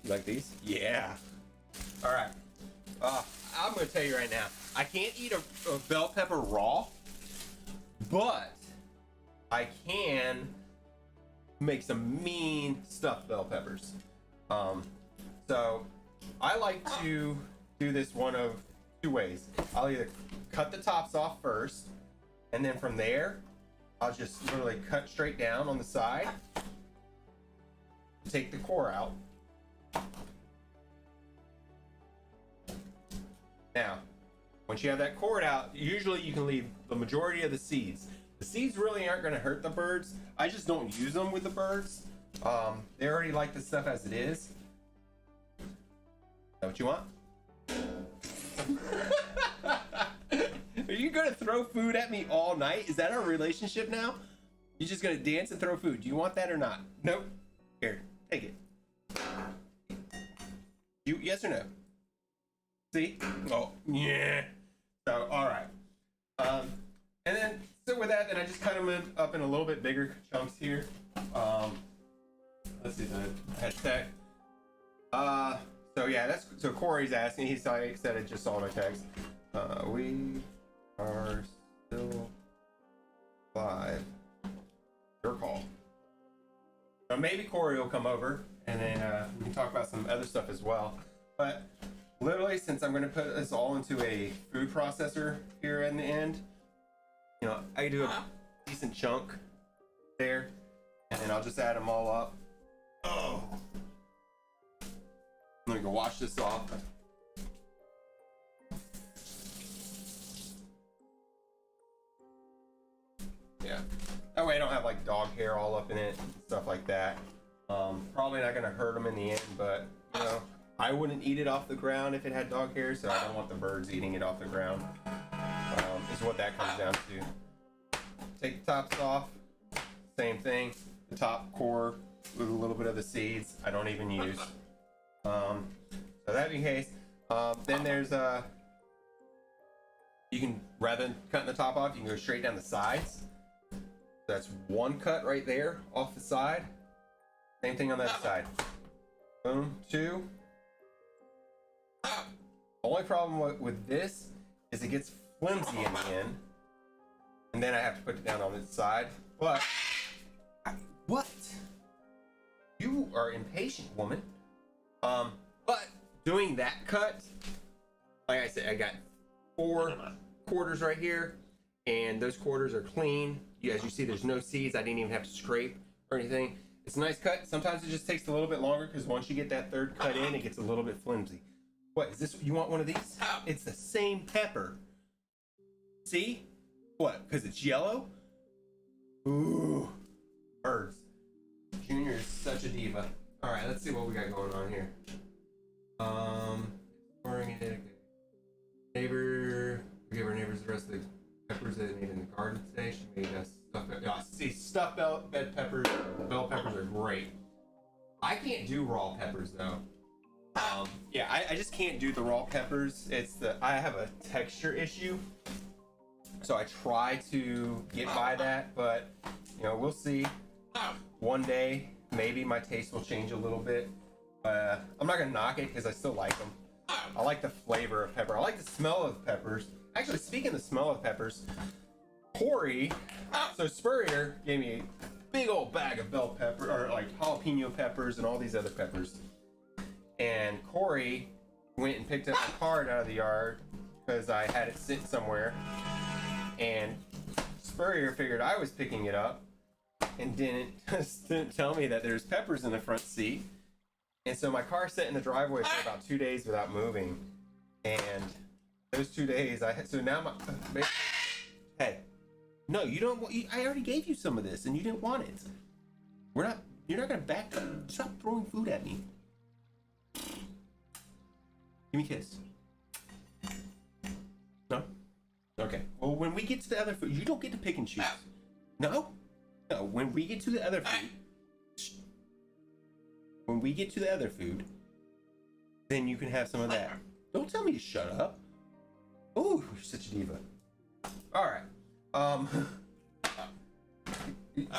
You like these? Yeah. All right. I'm gonna tell you right now, I can't eat a bell pepper raw, but I can make some mean stuffed bell peppers. So I like to do this one of two ways. I'll either cut the tops off first, and then from there, I'll just literally cut straight down on the side, take the core out. Now, once you have that cord out, usually you can leave the majority of the seeds. The seeds really aren't going to hurt the birds. I just don't use them with the birds. They already like the stuff as it is. Is that what you want? Are you going to throw food at me all night? Is that our relationship now? You're just going to dance and throw food. Do you want that or not? Nope. Here, take it. Yes or no? See? Oh, yeah. So, all right. And then, so with that, then I just cut them up in a little bit bigger chunks here. Let's see, the head tech. So yeah, so Corey's asking, he said it just saw my text. We are still live. Your call. So maybe Corey will come over and then we can talk about some other stuff as well. But literally, since I'm going to put this all into a food processor here in the end, you know, I do a decent chunk there, and then I'll just add them all up. Oh, I'm gonna go wash this off. Yeah, that way I don't have like dog hair all up in it and stuff like that. Probably not gonna hurt them in the end, but you know, I wouldn't eat it off the ground if it had dog hair, so I don't want the birds eating it off the ground. Is what that comes down to. Take the tops off. Same thing. The top core with a little bit of the seeds I don't even use. So that being the case, then there's you can, rather than cutting the top off, you can go straight down the sides. That's one cut right there off the side. Same thing on the other side. Boom, two. The only problem with this is it gets flimsy in the end, and then I have to put it down on this side. But what? You are impatient, woman. But doing that cut, like I said, I got 4 quarters right here, and those quarters are clean. As you see, there's no seeds. I didn't even have to scrape or anything. It's a nice cut. Sometimes it just takes a little bit longer because once you get that third cut in, it gets a little bit flimsy. What is this? You want one of these? It's the same pepper. See? What? Because it's yellow? Ooh, birds. Junior is such a diva. All right, let's see what we got going on here. Pouring it. Neighbor, we gave our neighbors the rest of the peppers that they made in the garden today. She made us stuffed bell peppers. Bell peppers are great. I can't do raw peppers though. Yeah, I just can't do the raw peppers. I have a texture issue, so I try to get by that, but you know, we'll see. One day, maybe my taste will change a little bit. I'm not gonna knock it because I still like them. I like the flavor of pepper. I like the smell of peppers. Actually, speaking of the smell of peppers, Corey, so Spurrier gave me a big old bag of bell pepper, or like jalapeno peppers and all these other peppers. And Corey went and picked up a card out of the yard because I had it sit somewhere. And Spurrier figured I was picking it up and didn't tell me that there's peppers in the front seat. And so my car sat in the driveway for about 2 days without moving. And those 2 days, so now hey, no, you don't want, I already gave you some of this and you didn't want it. You're not gonna back up. Stop throwing food at me. Give me a kiss. No? Okay. Well, when we get to the other food, you don't get to pick and choose. No? No, when we get to the other food, then you can have some of that. Don't tell me to shut up. Oh, you're such a diva. All right.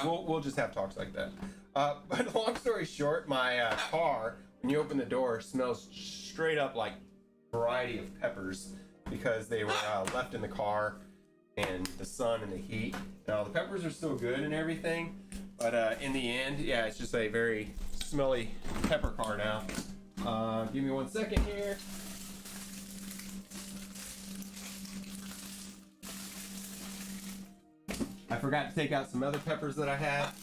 We'll just have talks like that. But long story short, my car, when you open the door, smells straight up like a variety of peppers because they were left in the car and the sun and the heat. Now the peppers are still good and everything, but in the end, yeah, it's just a very smelly pepper car now. Give me 1 second here. I forgot to take out some other peppers that I have.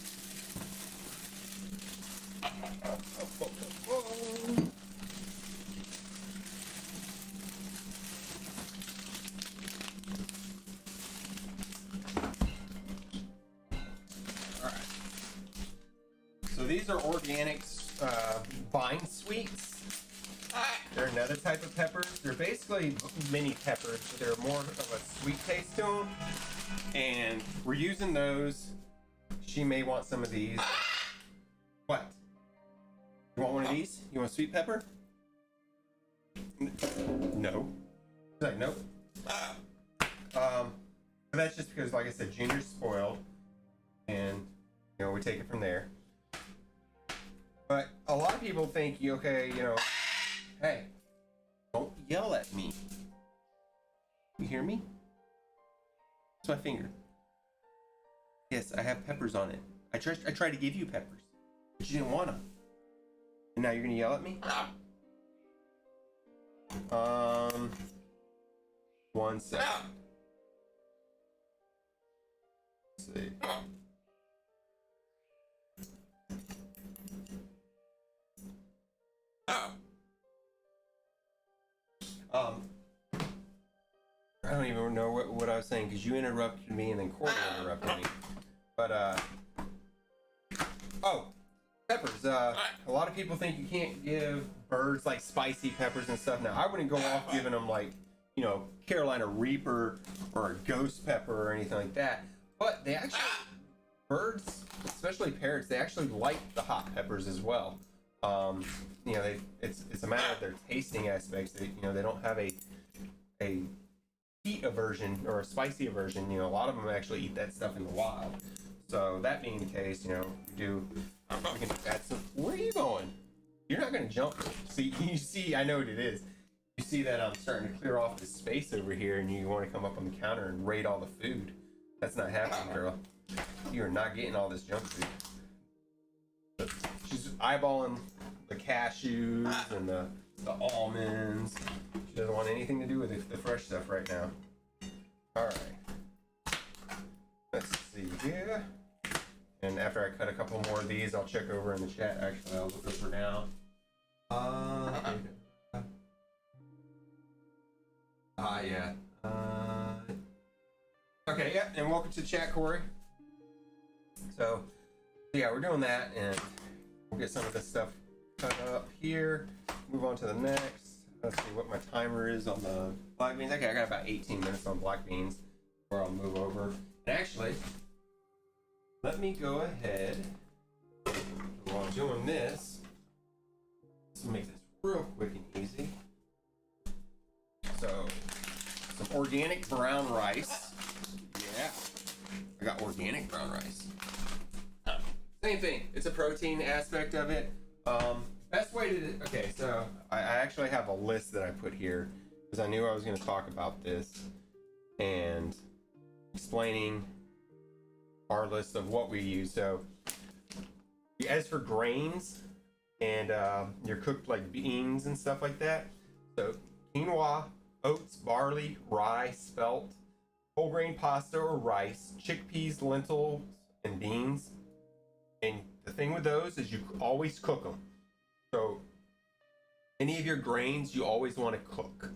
Alright. So these are organic vine sweets. They're another type of pepper. They're basically mini peppers, but they're more of a sweet taste to them. And we're using those. She may want some of these. What? You want one of these? You want sweet pepper? No. He's like, nope. But that's just because, like I said, Junior's spoiled, and you know we take it from there. But a lot of people think, okay, you know, hey, don't yell at me. You hear me? It's my finger. Yes, I have peppers on it. I tried to give you peppers, but you didn't want them. And now you're gonna yell at me? 1 second. Let's see. I don't even know what I was saying because you interrupted me and then Corey interrupted me. But oh, peppers. A lot of people think you can't give birds like spicy peppers and stuff. Now I wouldn't go off giving them like, you know, Carolina Reaper or a ghost pepper or anything like that. But they actually, birds, especially parrots, they actually like the hot peppers as well. You know, it's a matter of their tasting aspects. They, you know, they don't have a heat aversion or a spicy aversion. You know, a lot of them actually eat that stuff in the wild. So that being the case, you know, we can add some. Where are you going? You're not going to jump. See, you see, I know what it is. You see that I'm starting to clear off this space over here, and you want to come up on the counter and raid all the food. That's not happening, girl. You are not getting all this junk food. But she's eyeballing the cashews and the almonds. She doesn't want anything to do with the fresh stuff right now. All right. Let's see here. And after I cut a couple more of these, I'll check over in the chat. Actually, I'll look over now. Yeah. Okay, yeah, and welcome to the chat, Corey. So, yeah, we're doing that, and we'll get some of this stuff cut up here. Move on to the next. Let's see what my timer is on the black beans. Okay, I got about 18 minutes on black beans before I'll move over. And actually, let me go ahead, while I'm doing this, let's make this real quick and easy. So, some organic brown rice. Yeah, I got organic brown rice. Same thing. It's a protein aspect of it. Best way to okay. So I actually have a list that I put here because I knew I was going to talk about this and explaining our list of what we use. So as for grains and your cooked like beans and stuff like that. So quinoa, oats, barley, rye, spelt, whole grain pasta or rice, chickpeas, lentils, and beans. And the thing with those is you always cook them. So any of your grains you always want to cook.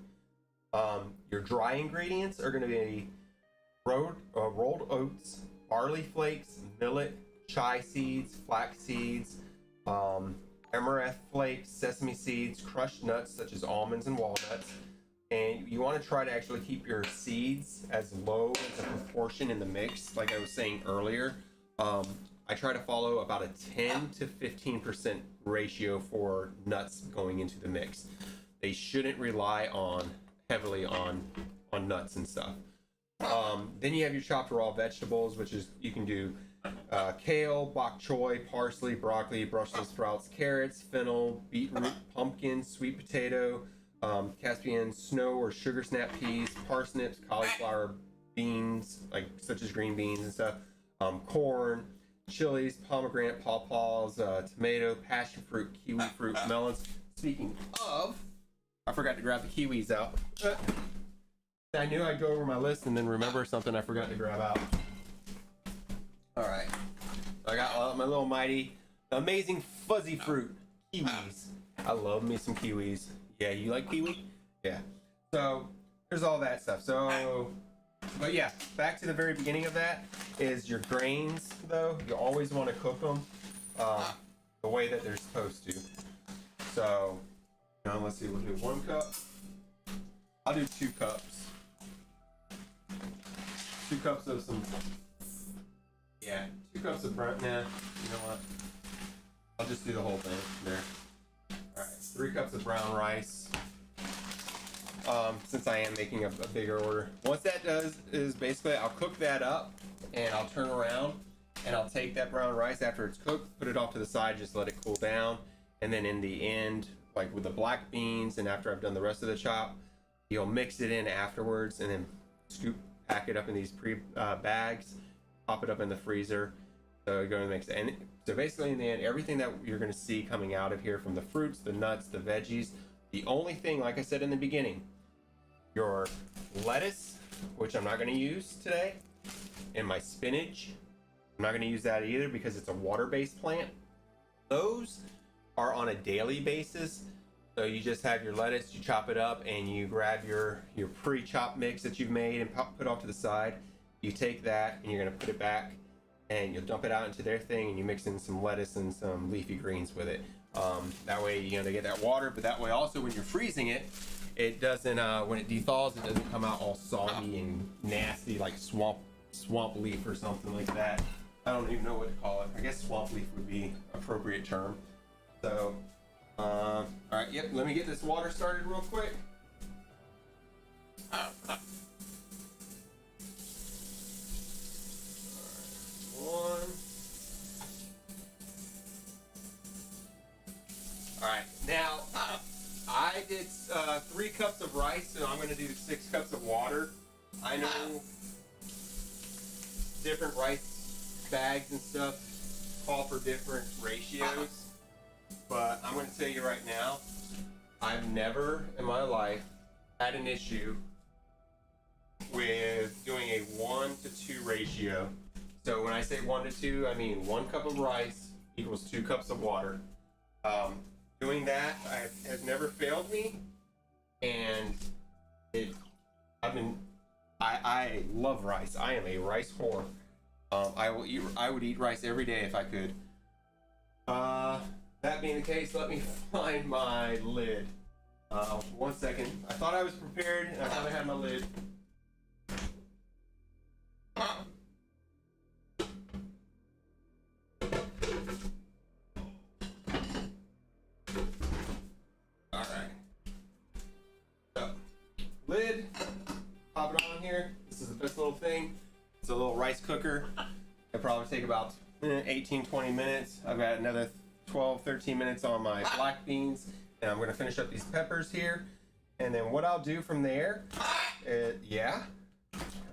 Your dry ingredients are going to be rolled oats, barley flakes, millet, chai seeds, flax seeds, amaranth flakes, sesame seeds, crushed nuts such as almonds and walnuts. And you want to try to actually keep your seeds as low as a proportion in the mix, like I was saying earlier. I try to follow about a 10 to 15% ratio for nuts going into the mix. They shouldn't rely heavily on nuts and stuff. Then you have your chopped raw vegetables, which is you can do kale, bok choy, parsley, broccoli, Brussels sprouts, carrots, fennel, beetroot, pumpkin, sweet potato, Caspian snow or sugar snap peas, parsnips, cauliflower, beans, like such as green beans and stuff, corn, chilies, pomegranate, pawpaws, tomato, passion fruit, kiwi fruit, melons. Speaking of, I forgot to grab the kiwis out. I knew I'd go over my list and then remember something I forgot to grab out. All right, so I got my little mighty, amazing fuzzy fruit, kiwis. I love me some kiwis. Yeah, you like kiwi? Yeah. So there's all that stuff. So, but yeah, back to the very beginning of that is your grains, though. You always want to cook them the way that they're supposed to. So, now let's see, we'll do 1 cup. I'll do 2 cups. 2 cups of some, yeah, 2 cups of brown, nah, you know what? I'll just do the whole thing there. All right, 3 cups of brown rice. since I am making a bigger order. Once that does is basically I'll cook that up and I'll turn around and I'll take that brown rice after it's cooked, put it off to the side, just let it cool down, and then in the end, like with the black beans, and after I've done the rest of the chop, you'll mix it in afterwards and then pack it up in these bags, pop it up in the freezer. So you're going to mix it. And so basically in the end, everything that you're going to see coming out of here, from the fruits, the nuts, the veggies, the only thing, like I said in the beginning, your lettuce, which I'm not going to use today, and my spinach, I'm not going to use that either because it's a water-based plant. Those are on a daily basis. So you just have your lettuce, you chop it up, and you grab your pre-chopped mix that you've made and put off to the side. You take that and you're going to put it back, and you'll dump it out into their thing, and you mix in some lettuce and some leafy greens with it. That way, you know, they get that water, but that way also when you're freezing it, it doesn't, when it dethaws, it doesn't come out all soggy and nasty like swamp leaf or something like that. I don't even know what to call it. I guess swamp leaf would be appropriate term. So, all right, yep, let me get this water started real quick. All right, now I did 3 cups of rice, so I'm going to do 6 cups of water. I know different rice bags and stuff call for different ratios, but I'm going to tell you right now, I've never in my life had an issue with doing a 1-to-2 ratio. So when I say 1 to 2, I mean 1 cup of rice equals 2 cups of water. Doing that has never failed me, and I love rice. I am a rice whore. I would eat rice every day if I could. That being the case, let me find my lid. 1 second. I thought I was prepared, and I thought I had my lid. Alright. So, lid. Pop it on here. This is the best little thing. It's a little rice cooker. It'll probably take about 18-20 minutes. I've got another 12-13 minutes on my black beans, and I'm going to finish up these peppers here. And then what I'll do from there, yeah.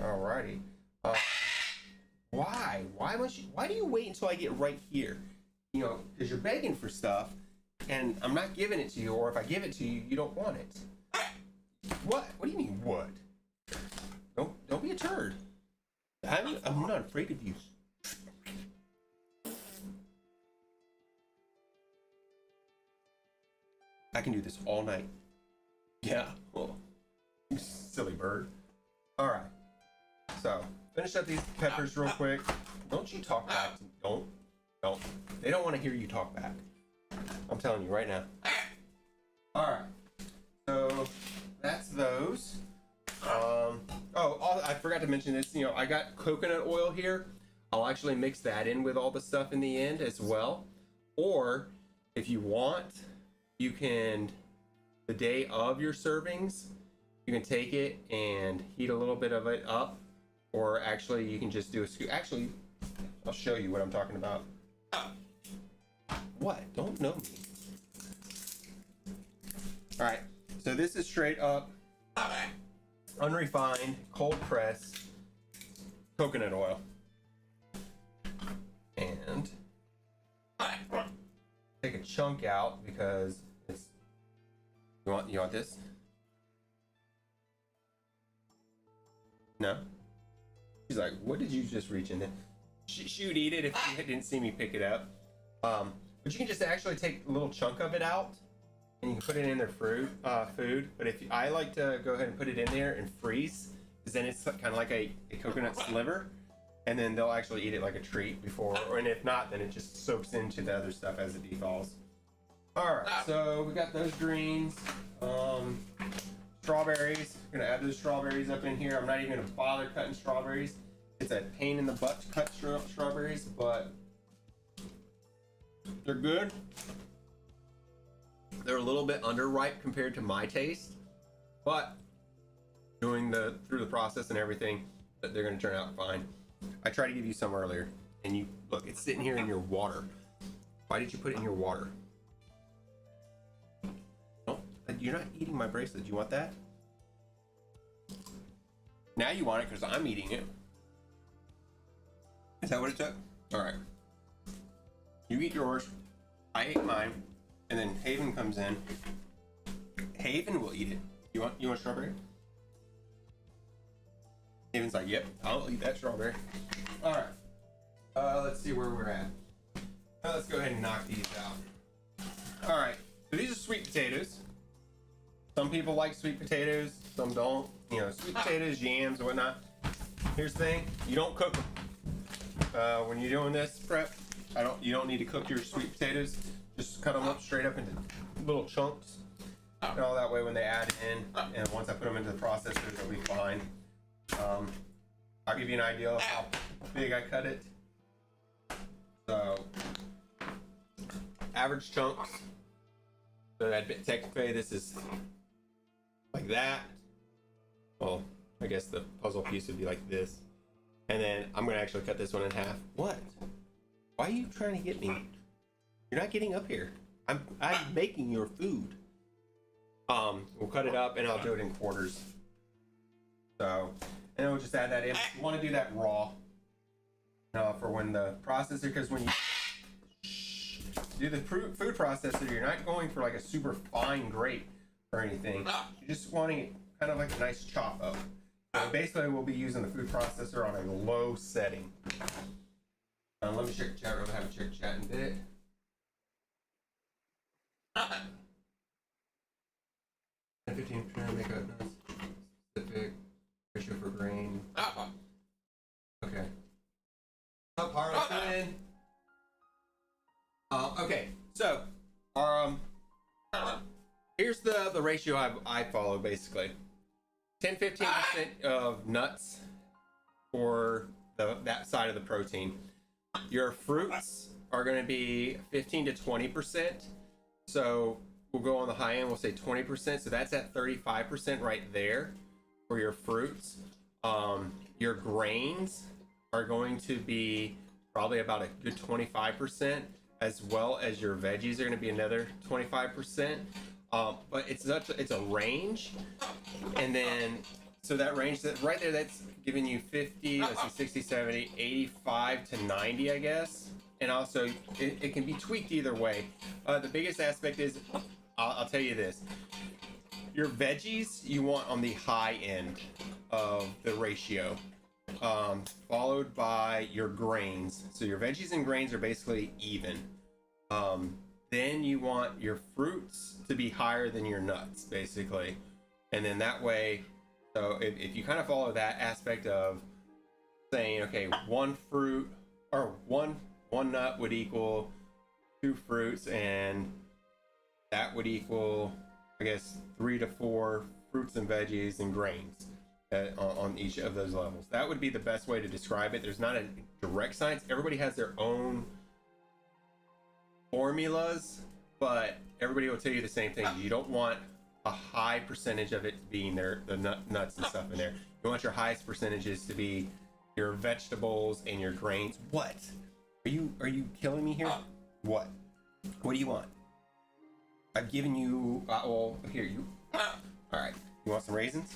Alrighty. Why do you wait until I get right here? You know, because you're begging for stuff, and I'm not giving it to you, or if I give it to you, you don't want it. What? What do you mean, what? Don't be a turd. I'm not afraid of you. I can do this all night. Yeah. Well, you silly bird. All right. So, finish up these peppers real quick. Don't you talk back to me. Don't. They don't want to hear you talk back. I'm telling you right now. All right. So, that's those. I forgot to mention this. You know, I got coconut oil here. I'll actually mix that in with all the stuff in the end as well. Or, if you want, you can, the day of your servings, you can take it and heat a little bit of it up. Or actually, you can just do a scoop. Actually, I'll show you what I'm talking about. What? Don't know me. All right. So this is straight up unrefined, cold pressed coconut oil. And take a chunk out because it's. You want this? No. She's like, what did you just reach in there? She would eat it if she didn't see me pick it up. But you can just actually take a little chunk of it out, and you can put it in their food. But I like to go ahead and put it in there and freeze, because then it's kind of like a coconut sliver, and then they'll actually eat it like a treat before. And if not, then it just soaks into the other stuff as it dethaws. All right, so we got those greens. Strawberries. I'm gonna add those strawberries up in here. I'm not even gonna bother cutting strawberries. It's a pain in the butt to cut strawberries, but they're good. They're a little bit underripe compared to my taste, but doing through the process and everything, that they're going to turn out fine. I tried to give you some earlier, and you look, it's sitting here in your water. Why did you put it in your water? No, you're not eating my bracelet. Do you want that? Now you want it because I'm eating it. Is that what it took? All right. You eat yours. I ate mine, and then Haven comes in. Haven will eat it. You want strawberry? Haven's like, yep, I'll eat that strawberry. All right. Let's see where we're at. Now let's go ahead and knock these out. All right. So these are sweet potatoes. Some people like sweet potatoes. Some don't. You know, sweet potatoes, yams, and whatnot. Here's the thing: you don't cook them. When you're doing this prep, you don't need to cook your sweet potatoes. Just cut them up straight up into little chunks. And all that way when they add in, and once I put them into the processor, they'll be fine. I'll give you an idea of how big I cut it. So, average chunks. So that technically this is like that. Well, I guess the puzzle piece would be like this. And then I'm gonna actually cut this one in half. What? Why are you trying to get me? You're not getting up here. I'm making your food. We'll cut it up and I'll do it in quarters. So, and then we'll just add that in. You want to do that raw for when the processor, because when you do the food processor, you're not going for like a super fine grate or anything. You're just wanting it kind of like a nice chop up. So basically, we'll be using the food processor on a low setting. Let me check the chat room. I haven't checked chat in a bit. 15% makeup nuts. Specific ratio for grain. Okay. What's up, Harlequin? Okay, so here's the ratio I follow basically. 10-15% of nuts for that side of the protein. Your fruits are going to be 15 to 20%. So we'll go on the high end, we'll say 20%. So that's at 35% right there for your fruits. Your grains are going to be probably about a good 25%, as well as your veggies are going to be another 25%. But it's a range. And then, so that range that right there, that's giving you 50, let's see, 60, 70, 85 to 90, I guess. And also, it can be tweaked either way. The biggest aspect is, I'll tell you this. Your veggies, you want on the high end of the ratio, followed by your grains. So your veggies and grains are basically even. Then you want your fruits to be higher than your nuts, basically. And then that way, so if you kind of follow that aspect of saying, okay, one fruit or one nut would equal 2 fruits, and that would equal, I guess, 3 to 4 fruits and veggies and grains on each of those levels. That would be the best way to describe it. There's not a direct science. Everybody has their own formulas, but everybody will tell you the same thing. You don't want a high percentage of it being the nuts and stuff in there. You want your highest percentages to be your vegetables and your grains. What? Are you killing me here? What do you want? I've given you, well, here, you. All right, you want some raisins?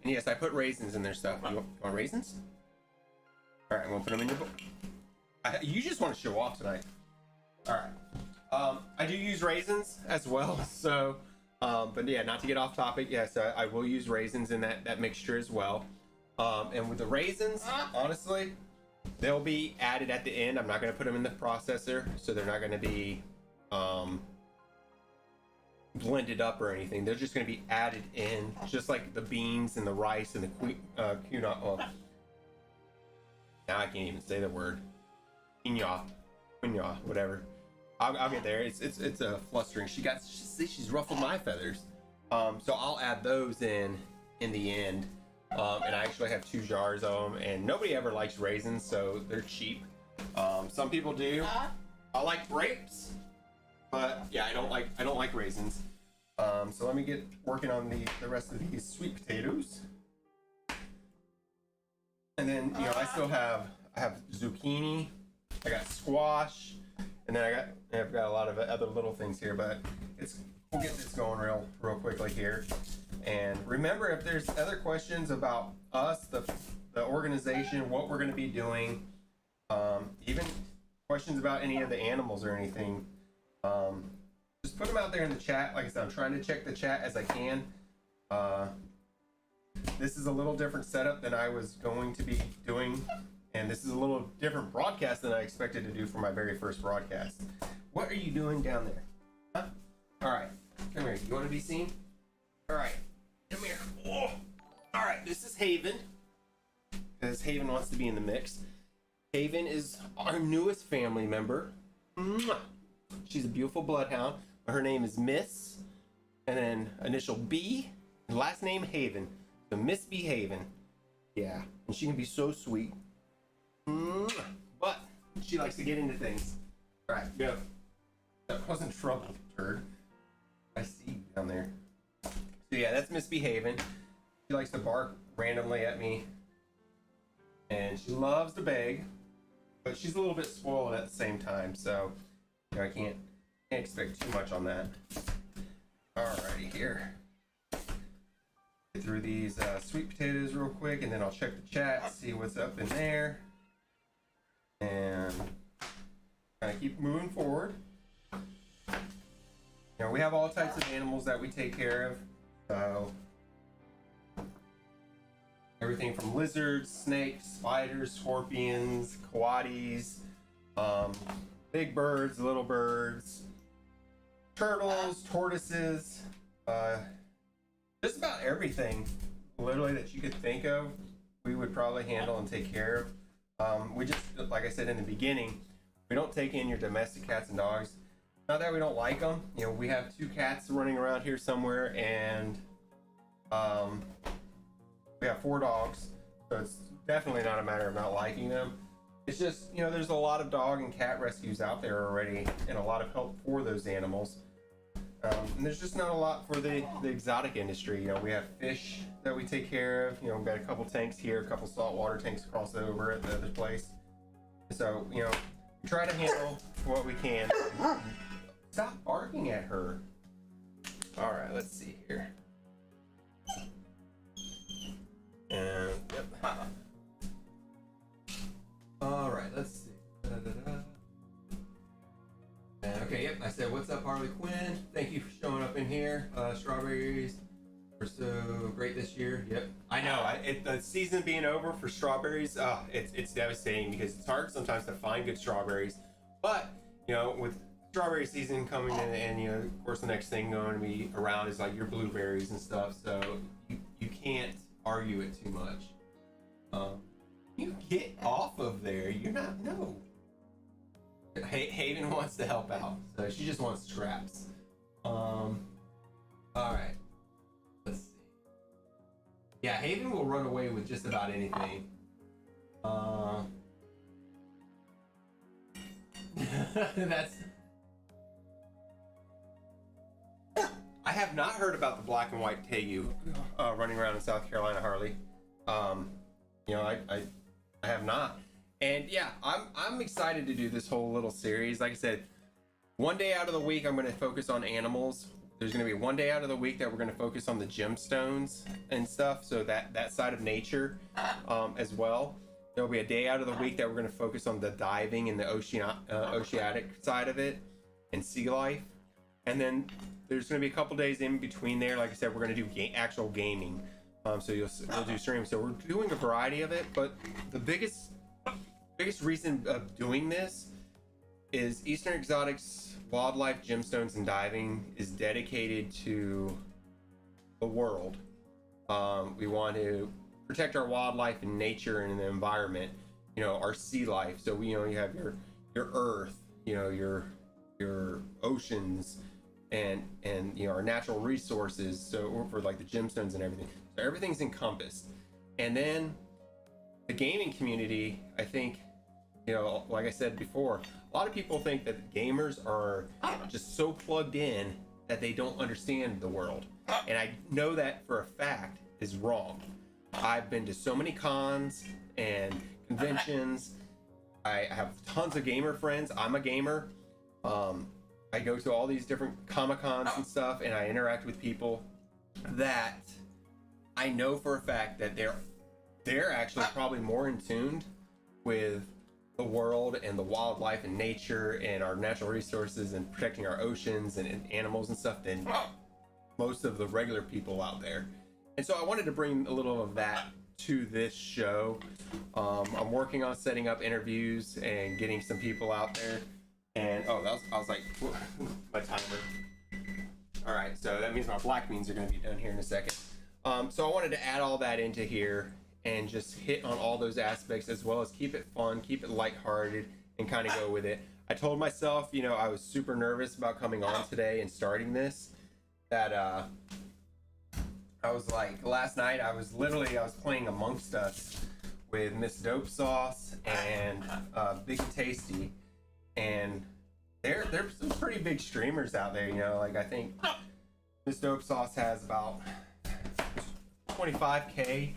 And yes, I put raisins in their stuff. You want raisins? All right, I'm gonna put them in your book. You just want to show off tonight. All right. I do use raisins as well, so, but yeah, not to get off topic, yes, I will use raisins in that mixture as well. And with the raisins, honestly, they'll be added at the end. I'm not going to put them in the processor, so they're not going to be blended up or anything. They're just going to be added in, just like the beans and the rice and the quinoa. Well, now I can't even say the word. Quinoa, whatever. I'll get there. It's a flustering. She's ruffled my feathers. So I'll add those in the end. And I actually have 2 jars of them, and nobody ever likes raisins, so they're cheap. Some people do. I like grapes, but yeah, I don't like raisins. So let me get working on the rest of these sweet potatoes. And then, you know, I have zucchini, I got squash, and then I've got a lot of other little things here, but we'll get this going real quickly here. And remember, if there's other questions about us, the organization, what we're going to be doing, even questions about any of the animals or anything, just put them out there in the chat. Like I said, I'm trying to check the chat as I can. This is a little different setup than I was going to be doing, and this is a little different broadcast than I expected to do for my very first broadcast. What are you doing down there? Huh? All right, come here. You want to be seen? All right, come here. Oh. All right, this is Haven, because Haven wants to be in the mix. Haven is our newest family member. Mwah. She's a beautiful bloodhound. Her name is Miss, and then initial B, and last name Haven. So Miss B Haven. Yeah, and she can be so sweet. But she likes to get into things. All right, go. That wasn't trouble, turd. I see you down there. So yeah, that's Miss B Haven. She likes to bark randomly at me, and she loves to beg, but she's a little bit spoiled at the same time. So you know, I can't expect too much on that. Alrighty, here. Get through these sweet potatoes real quick, and then I'll check the chat, see what's up in there, and kind of keep moving forward. You know, we have all types of animals that we take care of. So everything from lizards, snakes, spiders, scorpions, coatis, big birds, little birds, turtles, tortoises, just about everything literally that you could think of, we would probably handle and take care of. We just, like I said in the beginning, we don't take in your domestic cats and dogs. Not that we don't like them. You know, we have 2 cats running around here somewhere, and we have 4 dogs. So it's definitely not a matter of not liking them. It's just, you know, there's a lot of dog and cat rescues out there already, and a lot of help for those animals. And there's just not a lot for the exotic industry. You know, we have fish that we take care of. You know, we've got a couple tanks here, a couple saltwater tanks across over at the other place. So, you know, we try to handle what we can. Stop barking at her. All right, let's see here. And yep. All right, let's see. Okay, yep, I said, what's up, Harley Quinn? Thank you for showing up in here. Strawberries were so great this year. Yep, I know. The season being over for strawberries, it's devastating because it's hard sometimes to find good strawberries. But, you know, with strawberry season coming in, and, you know, of course, the next thing going to be around is like your blueberries and stuff. So you can't argue it too much. You get off of there. You're not, no. Haven wants to help out, so she just wants scraps. All right, let's see. Yeah, Haven will run away with just about anything. That's. I have not heard about the black and white tegu running around in South Carolina, Harley. You know, I have not. And yeah, I'm excited to do this whole little series. Like I said, one day out of the week I'm going to focus on animals. There's going to be one day out of the week that we're going to focus on the gemstones and stuff, so that side of nature as well. There'll be a day out of the week that we're going to focus on the diving and the oceanic side of it and sea life. And then there's going to be a couple days in between there. Like I said, we're going to do actual gaming. So we'll do streams. So we're doing a variety of it, but the biggest reason of doing this is Eastern Exotics Wildlife, Gemstones, and Diving is dedicated to the world. We want to protect our wildlife and nature and the environment, you know, our sea life. So you know, you have your earth, you know, your oceans, and you know, our natural resources. So for like the gemstones and everything. So everything's encompassed. And then the gaming community, I think, you know, like I said before, a lot of people think that gamers are just so plugged in that they don't understand the world. And I know that for a fact is wrong. I've been to so many cons and conventions. I have tons of gamer friends. I'm a gamer. I go to all these different Comic-Cons and stuff, and I interact with people that I know for a fact that they're actually probably more in tune with the world and the wildlife and nature and our natural resources and protecting our oceans and animals and stuff than most of the regular people out there. And so I wanted to bring a little of that to this show. I'm working on setting up interviews and getting some people out there. And I was like, my timer. All right, so that means my black beans are going to be done here in a second. So I wanted to add all that into here and just hit on all those aspects, as well as keep it fun, keep it lighthearted, and kind of go with it. I told myself, you know, I was super nervous about coming on today and starting this, that I was like, last night I was playing Amongst Us with Miss Dope Sauce and Big Tasty, and there's some pretty big streamers out there, you know, like I think Miss Dope Sauce has about 25K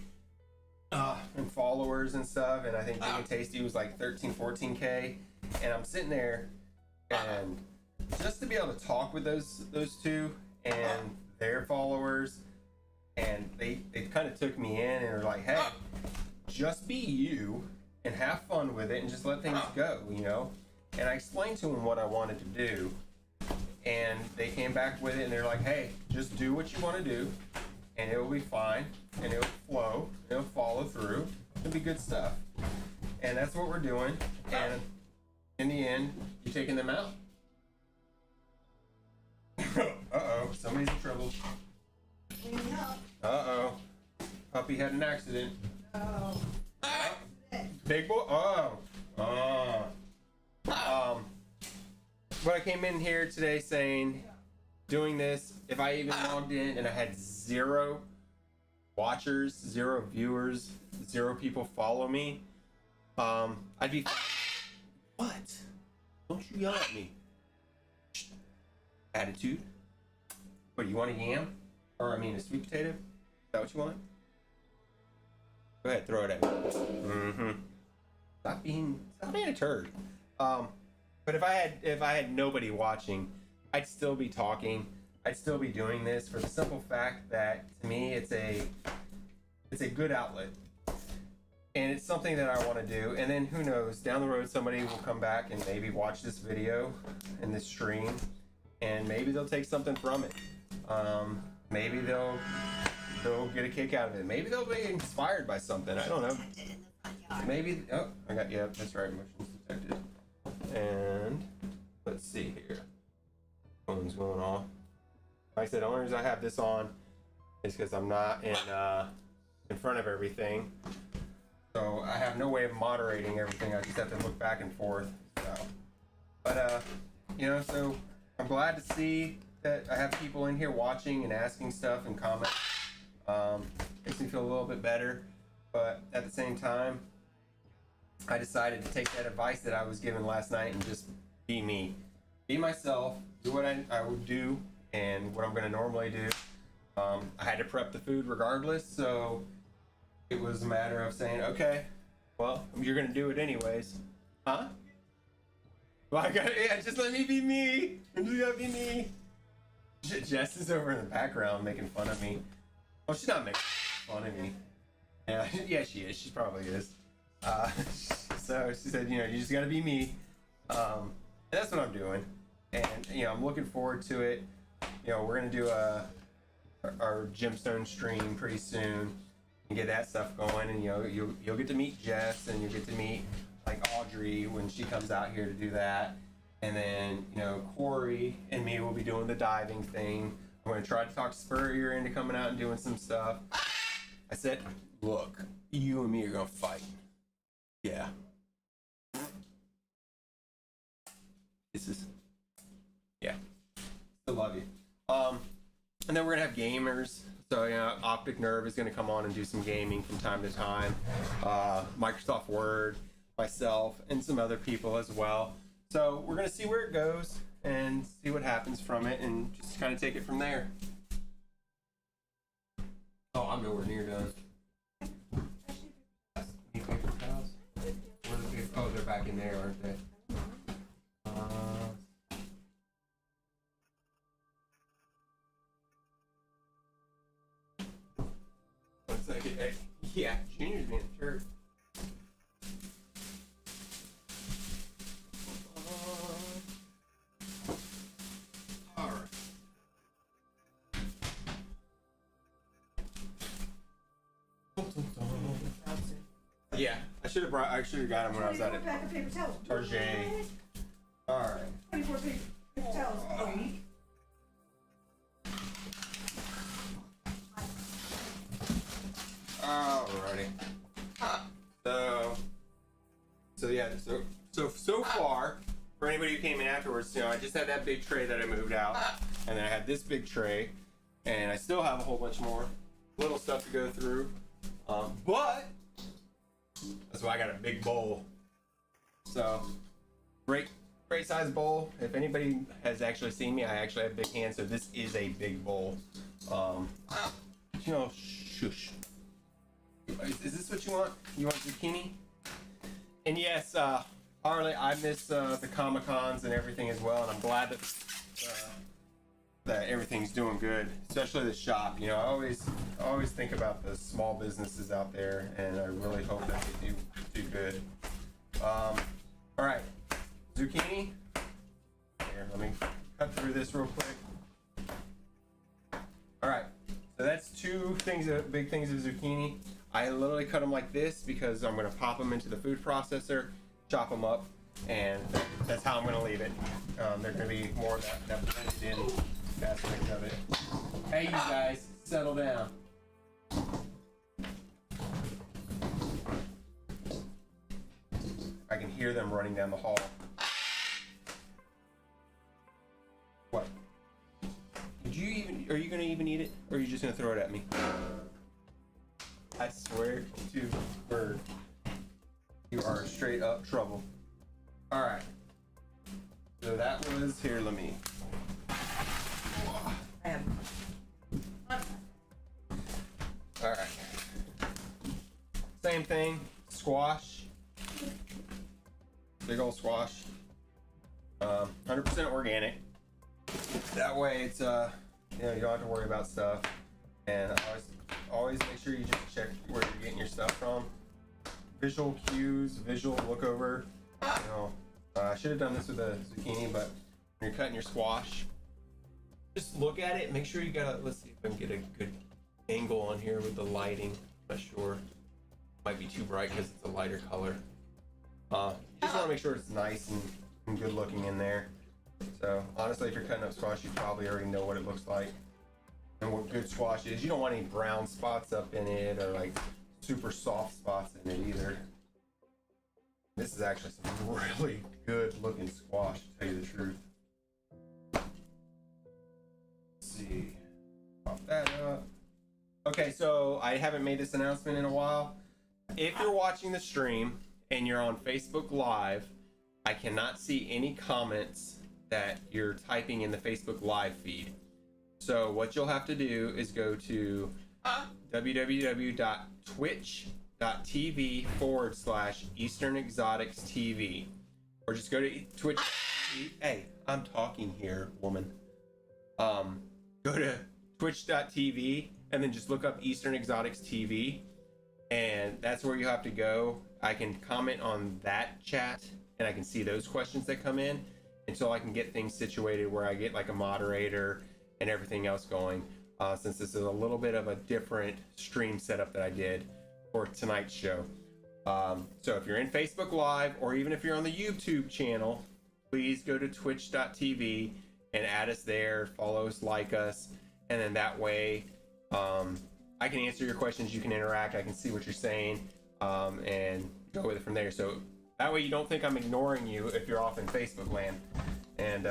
and followers and stuff, and I think Big and Tasty was like 13-14K. And I'm sitting there, and just to be able to talk with those two and their followers, and they kind of took me in and were like, hey, just be you and have fun with it and just let things go, you know. And I explained to them what I wanted to do, and they came back with it, and they're like, hey, just do what you want to do, and it will be fine, and it'll flow, it'll follow through, it'll be good stuff. And that's what we're doing. And in the end, you're taking them out. Uh-oh, somebody's in trouble. Uh-oh, puppy had an accident. Oh. Big boy, but I came in here today saying, doing this, if I even logged in and I had 0 watchers, 0 viewers, 0 people follow me, I'd be fine. What? Don't you yell at me. Attitude. What, do you want a yam? Or, I mean, a sweet potato? Is that what you want? Go ahead, throw it at me. Mm-hmm. Stop being a turd. But if I had nobody watching, I'd still be talking. I'd still be doing this for the simple fact that, to me, it's a good outlet. And it's something that I want to do. And then who knows, down the road somebody will come back and maybe watch this video and this stream, and maybe they'll take something from it. Maybe they'll get a kick out of it. Maybe they'll be inspired by something. I don't know. Maybe, yeah, that's right, motion's detected. And let's see here. Phone's going off. Like I said, the only reason I have this on is because I'm not in front of everything. So I have no way of moderating everything. I just have to look back and forth. So, but you know, so I'm glad to see that I have people in here watching and asking stuff and commenting. Makes me feel a little bit better. But at the same time, I decided to take that advice that I was given last night and just be me. Be myself, do what I would do and what I'm going to normally do. I had to prep the food regardless, so it was a matter of saying, okay, well, you're going to do it anyways. Huh? Well, just let me be me. You gotta be me. Jess is over in the background making fun of me. Oh, she's not making fun of me. Yeah, she is. She probably is. So she said, you know, you just gotta be me. And that's what I'm doing. And, you know, I'm looking forward to it. You know, we're gonna do our gemstone stream pretty soon and get that stuff going. And, you know, you'll get to meet Jess, and you'll get to meet, like, Audrey when she comes out here to do that. And then, you know, Corey and me will be doing the diving thing. I'm going to try to talk Spurrier into coming out and doing some stuff. I said, look, you and me are going to fight. Yeah. Yeah. Still love you. And then we're going to have gamers. So, you know, Optic Nerve is going to come on and do some gaming from time to time. Microsoft Word, myself, and some other people as well. So we're going to see where it goes. and see what happens from it, and just kind of take it from there. Oh, I'm nowhere near done. Need paper towels? Where are the paper? Oh, they're back in there, aren't they? One second. Hey, yeah, Junior's being a jerk. Alright. Yeah, I should have got him when I was at it. Pack of paper towels. Target. Alright. 24 paper towels a week. Alrighty. So far, for anybody who came in afterwards, I just had that big tray that I moved out, and then I had this big tray, and I still have a whole bunch more little stuff to go through. But that's why I got a big bowl. So great size bowl. If anybody has actually seen me, I actually have big hands, so this is a big bowl. Shush. Is this what you want? You want zucchini? And yes, Harley, I miss the Comic-Cons and everything as well, and I'm glad that everything's doing good, especially the shop. I always think about the small businesses out there, and I really hope that they do good. All right, zucchini. Here, let me cut through this real quick. All right, so that's two big things of zucchini. I literally cut them like this because I'm gonna pop them into the food processor, chop them up, and that's how I'm gonna leave it. They're gonna be more of that blended in aspect of it. Hey, you guys, settle down. I can hear them running down the hall. What? Are you gonna even eat it, or are you just gonna throw it at me? I swear to word, you are straight up trouble. All right. So that was here. Let me. All right. Same thing. Squash. Big old squash. 100% organic. That way, it's you don't have to worry about stuff. And always make sure you just check where you're getting your stuff from. Visual cues, visual look over. I should have done this with the zucchini, but when you're cutting your squash, just look at it. Make sure you got. Let's see if I can get a good angle on here with the lighting. I'm not sure. Might be too bright because it's a lighter color. Just want to make sure it's nice and good looking in there. So honestly, if you're cutting up squash, you probably already know what it looks like and what good squash is. You don't want any brown spots up in it or like super soft spots in it either. This is actually some really good looking squash, to tell you the truth. Let's see. Pop that up. Okay, so I haven't made this announcement in a while. If you're watching the stream and you're on Facebook Live, I cannot see any comments that you're typing in the Facebook Live feed. So what you'll have to do is go to www.twitch.tv/Eastern Exotics TV, or just go to Twitch. Hey, I'm talking here, woman. Go to twitch.tv and then just look up Eastern Exotics TV, and that's where you have to go. I can comment on that chat and I can see those questions that come in until I can get things situated where I get like a moderator and everything else going, since this is a little bit of a different stream setup that I did for tonight's show. So if you're in Facebook Live, or even if you're on the YouTube channel, please go to twitch.tv and add us there, follow us, like us, and then that way I can answer your questions, you can interact, I can see what you're saying, and go with it from there. So that way you don't think I'm ignoring you if you're off in Facebook land. And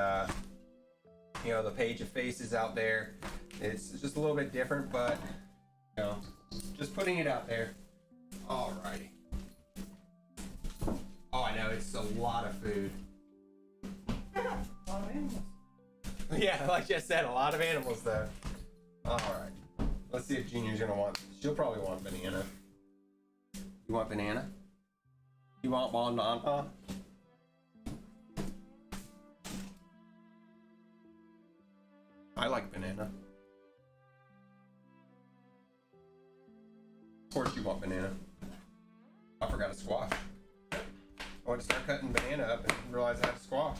the page of faces out there, it's just a little bit different, but just putting it out there. Alrighty. Oh, I know, it's a lot of food. of animals. Yeah, like Jess said, a lot of animals though. Alright. Let's see if Junior's gonna want. She'll probably want banana. You want banana? You want banana? I like banana. Of course you want banana. I forgot a squash. I went to start cutting banana up and realized I had a squash.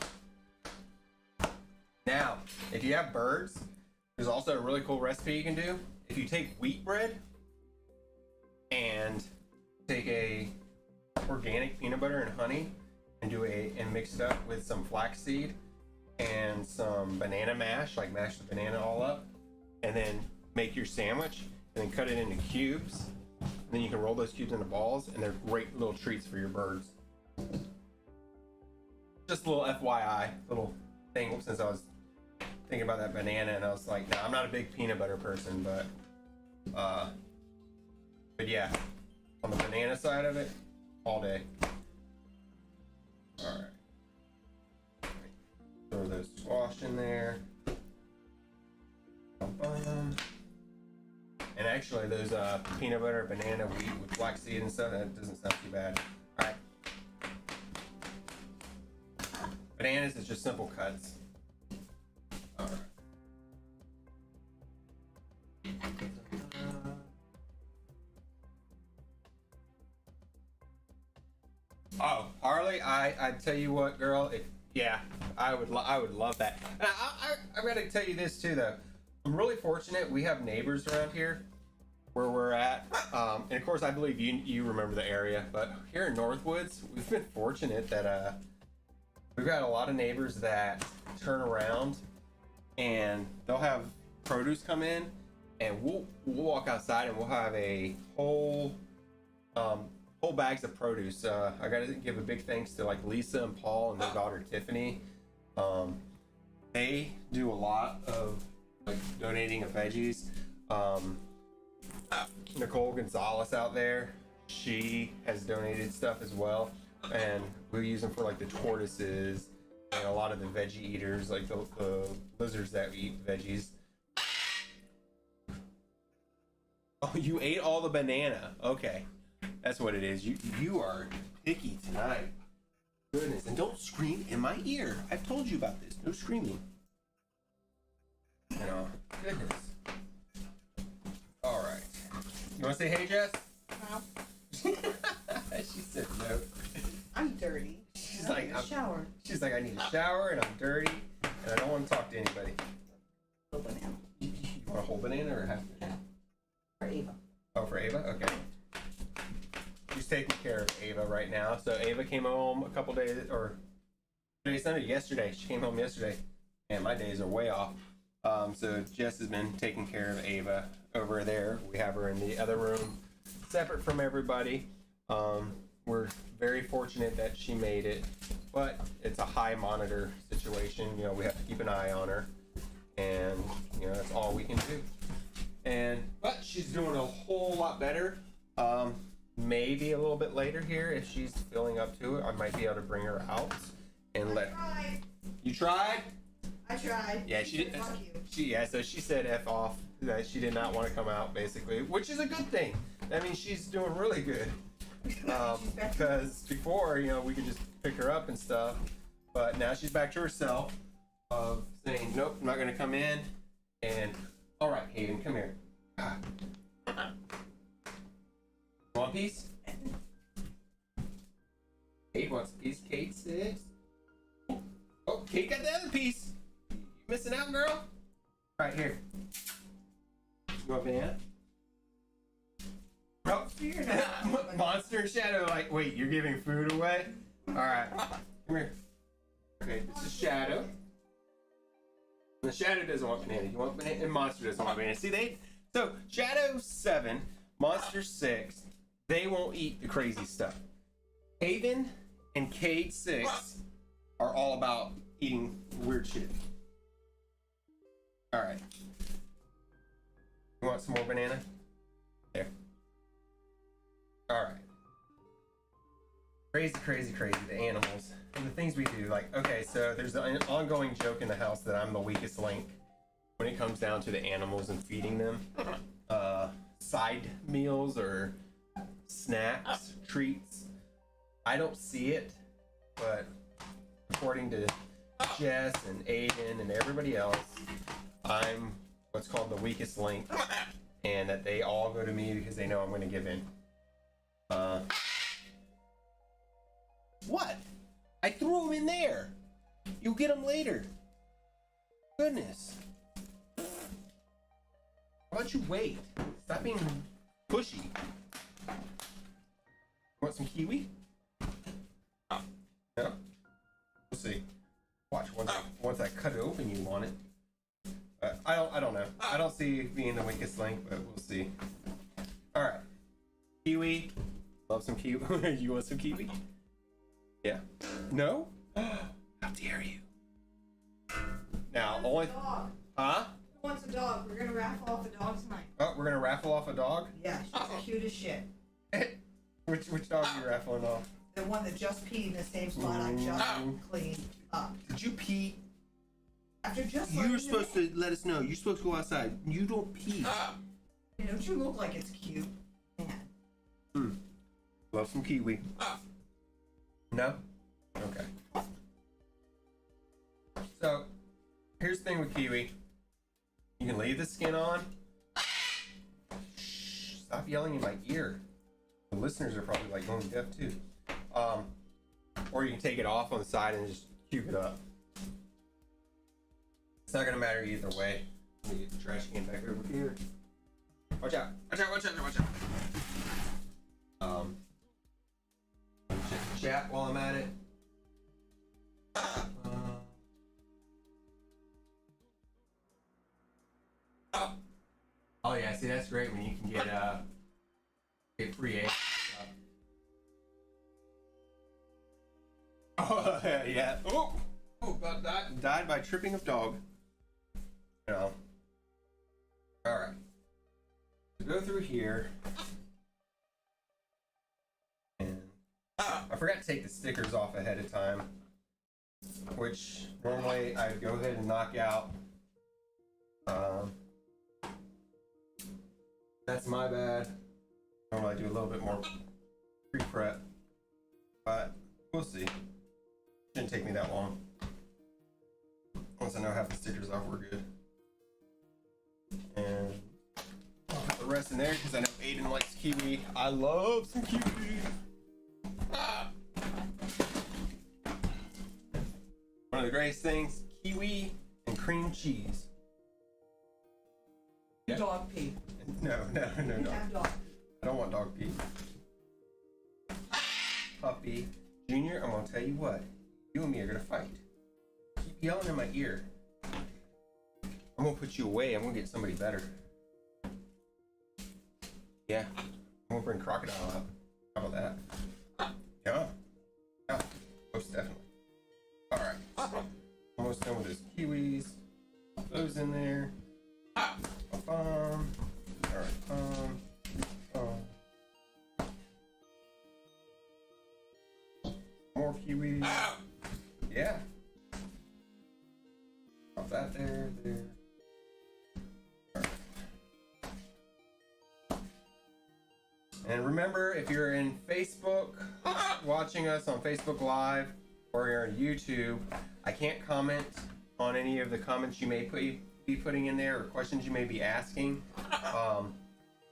Now, if you have birds, there's also a really cool recipe you can do. If you take wheat bread and take a organic peanut butter and honey and mix it up with some flaxseed and some banana mash, like mash the banana all up, and then make your sandwich and then cut it into cubes. And then you can roll those cubes into balls, and they're great little treats for your birds. Just a little FYI, little thing, since I was thinking about that banana, and I was like, nah, I'm not a big peanut butter person, but yeah, on the banana side of it, all day. All right, throw those squash in there. And actually, those peanut butter, banana, wheat with flaxseed and stuff, that doesn't sound too bad. All right. Bananas is just simple cuts. All right. Oh, Harley, I tell you what, girl, I would love that. And I'm gonna tell you this too, though. I'm really fortunate. We have neighbors around here where we're at, and of course, I believe you remember the area. But here in Northwoods, we've been fortunate that we've got a lot of neighbors that turn around and they'll have produce come in, and we'll walk outside and we'll have a whole bags of produce. I gotta give a big thanks to like Lisa and Paul and their daughter Tiffany. They do a lot of like donating of veggies. Nicole Gonzalez out there, she has donated stuff as well, and we use them for like the tortoises and a lot of the veggie eaters, like the lizards that eat veggies. Oh, you ate all the banana. Okay, that's what it is. You are picky tonight. Goodness, and don't scream in my ear. I've told you about this. No screaming. You know, goodness. All right. You want to say hey, Jess? No. She said no. I'm dirty. She's I like, need a shower. She's like, I need a shower and I'm dirty and I don't want to talk to anybody. Whole banana. You want a whole banana or half banana? For Ava. Oh, for Ava? Okay. She's taking care of Ava right now. So Ava came home a couple days, or today's Sunday, yesterday. She came home yesterday. And my days are way off. So Jess has been taking care of Ava over there. We have her in the other room, separate from everybody. We're very fortunate that she made it, but it's a high monitor situation. You know, we have to keep an eye on her, and you know that's all we can do. But she's doing a whole lot better. Maybe a little bit later here, if she's feeling up to it, I might be able to bring her out and let. You tried? I tried. Yeah, she did. Fuck you. So she said F off, that she did not want to come out, basically, which is a good thing. That means she's doing really good. Because before, you know, we could just pick her up and stuff, but now she's back to herself of saying, nope, I'm not going to come in. And, all right, Hayden, come here. Want a piece? Kate wants a piece. Kate, 6. Oh, Kate got the other piece. You missing out, girl? Right here. You want banana? Nope. Monster Shadow, like, wait, you're giving food away? Alright. Come here. Okay, this is Shadow. The Shadow doesn't want banana. You want banana? And Monster doesn't want banana. See, so Shadow 7, Monster 6, they won't eat the crazy stuff. Haven and Cade 6 are all about eating weird shit. Alright. You want some more banana? There. Alright. Crazy, crazy, crazy. The animals. And the things we do. Like, okay, so there's an ongoing joke in the house that I'm the weakest link when it comes down to the animals and feeding them. Side meals or snacks, treats. I don't see it, but according to Jess and Aiden and everybody else, I'm what's called the weakest link, and that they all go to me because they know I'm going to give in. What? I threw them in there. You'll get them later. Goodness. How about you wait? Stop being pushy. Want some kiwi? No? We'll see. Watch, once I cut it open, you want it. I don't know. I don't see being the weakest link, but we'll see. All right. Kiwi. Love some kiwi. You want some kiwi? Yeah. No? How dare you? Now, only. Dog. Huh? Who wants a dog? We're gonna raffle off a dog tonight. Oh, we're gonna raffle off a dog? Yeah, she's the cutest shit. Which dog are you raffling off? The one that just peed in the same spot I just cleaned up. Did you pee? After just You were supposed to let us know. You're supposed to go outside. You don't pee. Don't you look like it's cute? Man. Love some kiwi. No? Okay. So, here's the thing with kiwi. You can leave the skin on. Shh, stop yelling in my ear. The listeners are probably like going deaf too. Or you can take it off on the side and just cube it up. It's not gonna matter either way. Let me get the trash can back over here. Watch out! Watch out! Watch out! Watch out! Check the chat while I'm at it. Oh yeah, see that's great when you can get free eggs. Oh yeah. Oh, about that. Died by tripping of dog. You know. All right. So go through here. And I forgot to take the stickers off ahead of time, which normally I'd go ahead and knock out. That's my bad. Normally I do a little bit more pre-prep, but we'll see. Shouldn't take me that long. Once I know half the stickers off, we're good. And I'll put the rest in there because I know Aiden likes kiwi. I love some kiwi. One of the greatest things, kiwi and cream cheese. Yeah. Dog pee. No. Have dog. I don't want dog pee. Puppy. Junior, I'm gonna tell you what. You and me are gonna fight. Keep yelling in my ear. I'm gonna put you away. I'm gonna get somebody better. Yeah. I'm gonna bring Crocodile up. How about that? Yeah. Yeah. Most definitely. Alright. Almost done with those kiwis. Put those in there. Alright. More kiwis. Yeah. Pop that there. Right. And remember, if you're in Facebook, watching us on Facebook Live, or you're on YouTube, I can't comment on any of the comments you may be putting in there or questions you may be asking.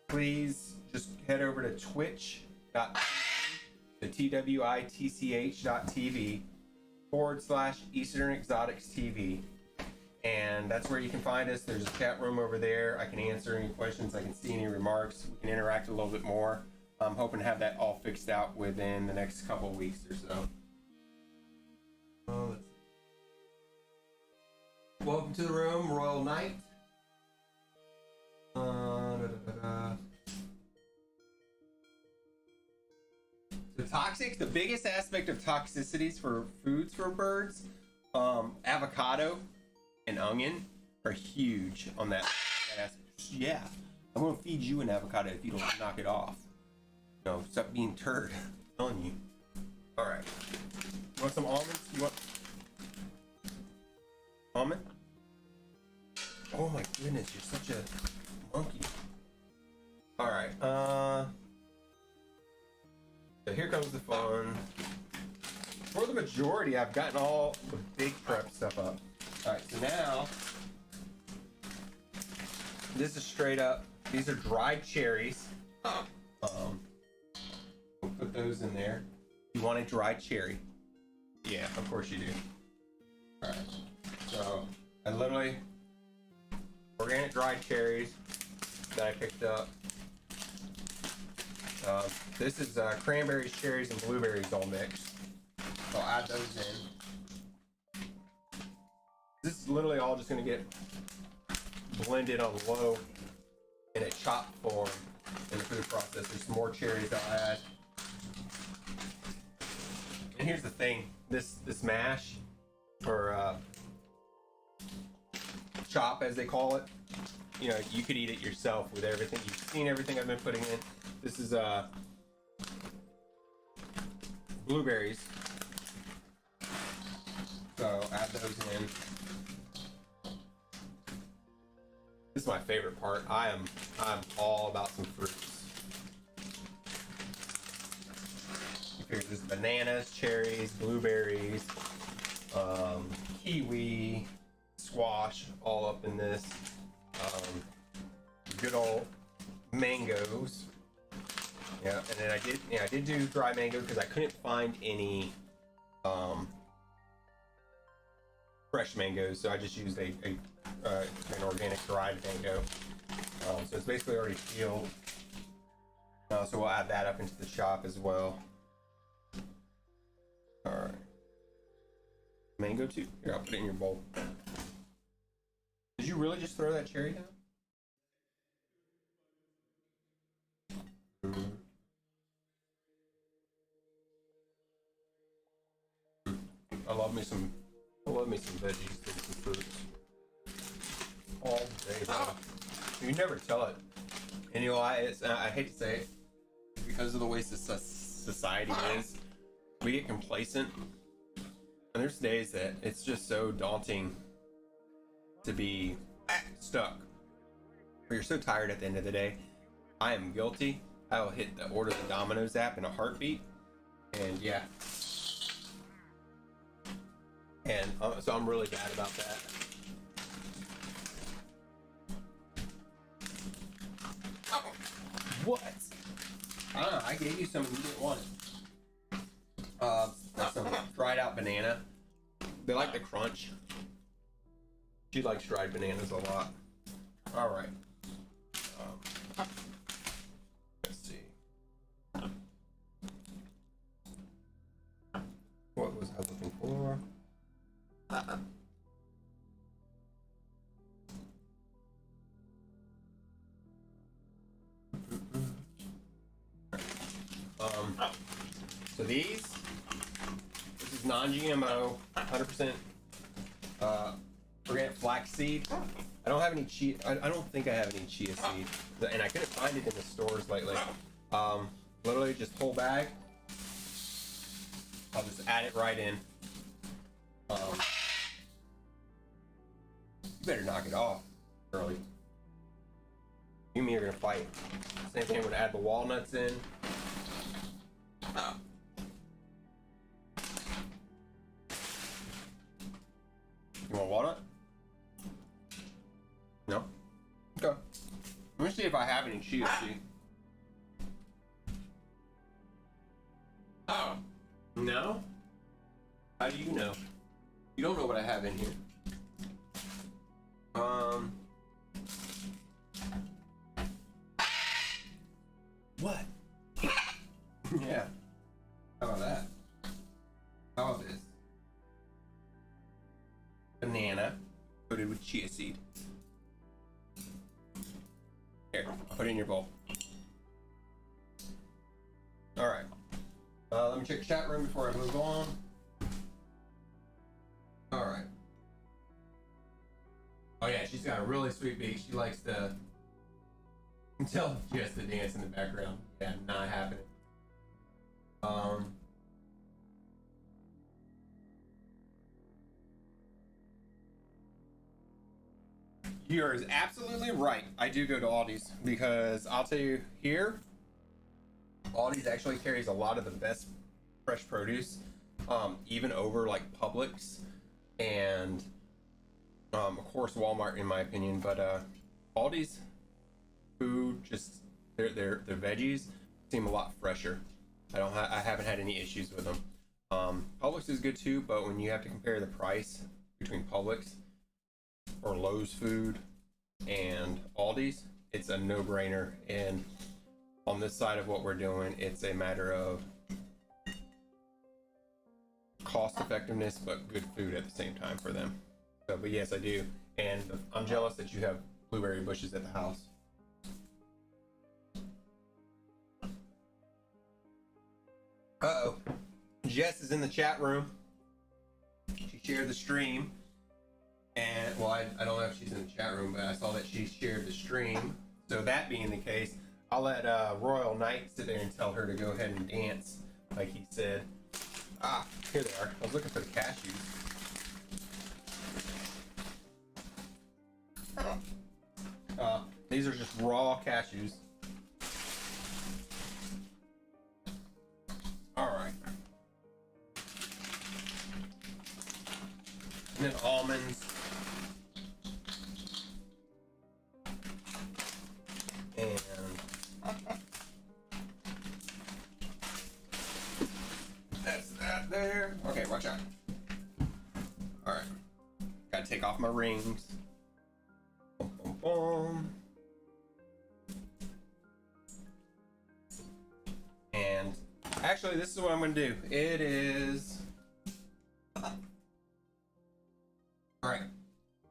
Please just head over to twitch.tv, the twitch.tv/Eastern Exotics TV. And that's where you can find us. There's a chat room over there. I can answer any questions. I can see any remarks. We can interact a little bit more. I'm hoping to have that all fixed out within the next couple of weeks or so. Let's see. Welcome to the room, Royal Knight. So toxic, the biggest aspect of toxicities for foods for birds, avocado and onion are huge on that aspect. Yeah, I'm gonna feed you an avocado if you don't knock it off. No, stop being turd. I'm telling you. All right. You want some almonds? You want almond? Oh my goodness, you're such a monkey. All right. So here comes the fun. For the majority, I've gotten all the big prep stuff up. All right. So now, this is straight up. These are dried cherries. We'll put those in there. You want a dried cherry? Yeah, of course you do. All right. So I literally organic dried cherries that I picked up. This is cranberries, cherries, and blueberries all mixed. So I'll add those in. This is literally all just gonna get blended on low in a chopped form in the food processor. Some more cherries I'll add. And here's the thing, this mash, or chop as they call it, you know, you could eat it yourself with everything. You've seen everything I've been putting in. This is blueberries. So add those in. This is my favorite part. I'm all about some fruits. There's bananas, cherries, blueberries, kiwi, squash, all up in this. Good old mangoes. Yeah, and then I did do dry mango because I couldn't find any fresh mangoes, so I just used an organic dried mango. So it's basically already peeled. So we'll add that up into the chop as well. All right. Mango too. Here, I'll put it in your bowl. Did you really just throw that cherry down? I love me some veggies and some fruits all day, bro. You never tell it. And you know, I hate to say it, because of the way society is, we get complacent. And there's days that it's just so daunting to be stuck. Or you're so tired at the end of the day. I am guilty. I will hit the Order the Domino's app in a heartbeat. And yeah. And so I'm really bad about that. Oh, what? I gave you some and you didn't want it. That's some dried out banana. They like the crunch. She likes dried bananas a lot. All right. Let's see. What was I looking for? So this is non-GMO, 100% organic flaxseed. I don't have any chia. I don't think I have any chia seed, and I couldn't find it in the stores lately. Literally just whole bag. I'll just add it right in. You better knock it off early. You and me are gonna fight. Same thing, I'm gonna add the walnuts in. You want walnut? No? Okay. Let me see if I have any chia seed. Oh. No? How do you know? You don't know what I have in here. What? Yeah. How about that? How about this? Banana coated with chia seed. Here, I'll put it in your bowl. All right. Let me check chat room before I move on. All right. Oh yeah, she's got a really sweet beak. She likes to tell just the dance in the background. Yeah, not happening. You're absolutely right. I do go to Aldi's because I'll tell you here, Aldi's actually carries a lot of the best fresh produce, even over like Publix and of course Walmart in my opinion. But Aldi's food, just their veggies seem a lot fresher. I haven't had any issues with them. Publix is good too, but when you have to compare the price between Publix or Lowe's food and Aldi's, it's a no-brainer. And on this side of what we're doing, it's a matter of cost effectiveness but good food at the same time for them. So, but yes, I do, and I'm jealous that you have blueberry bushes at the house. Uh-oh, Jess is in the chat room. She shared the stream. And, well, I don't know if she's in the chat room, but I saw that she shared the stream. So that being the case, I'll let Royal Knight sit there and tell her to go ahead and dance, like he said. Ah, here they are. I was looking for the cashews. These are just raw cashews. All right. And then almonds. And that's that there. Okay, watch out. All right. Gotta take off my rings. Boom, boom, boom. And actually, this is what I'm gonna do. It is. All right. I'm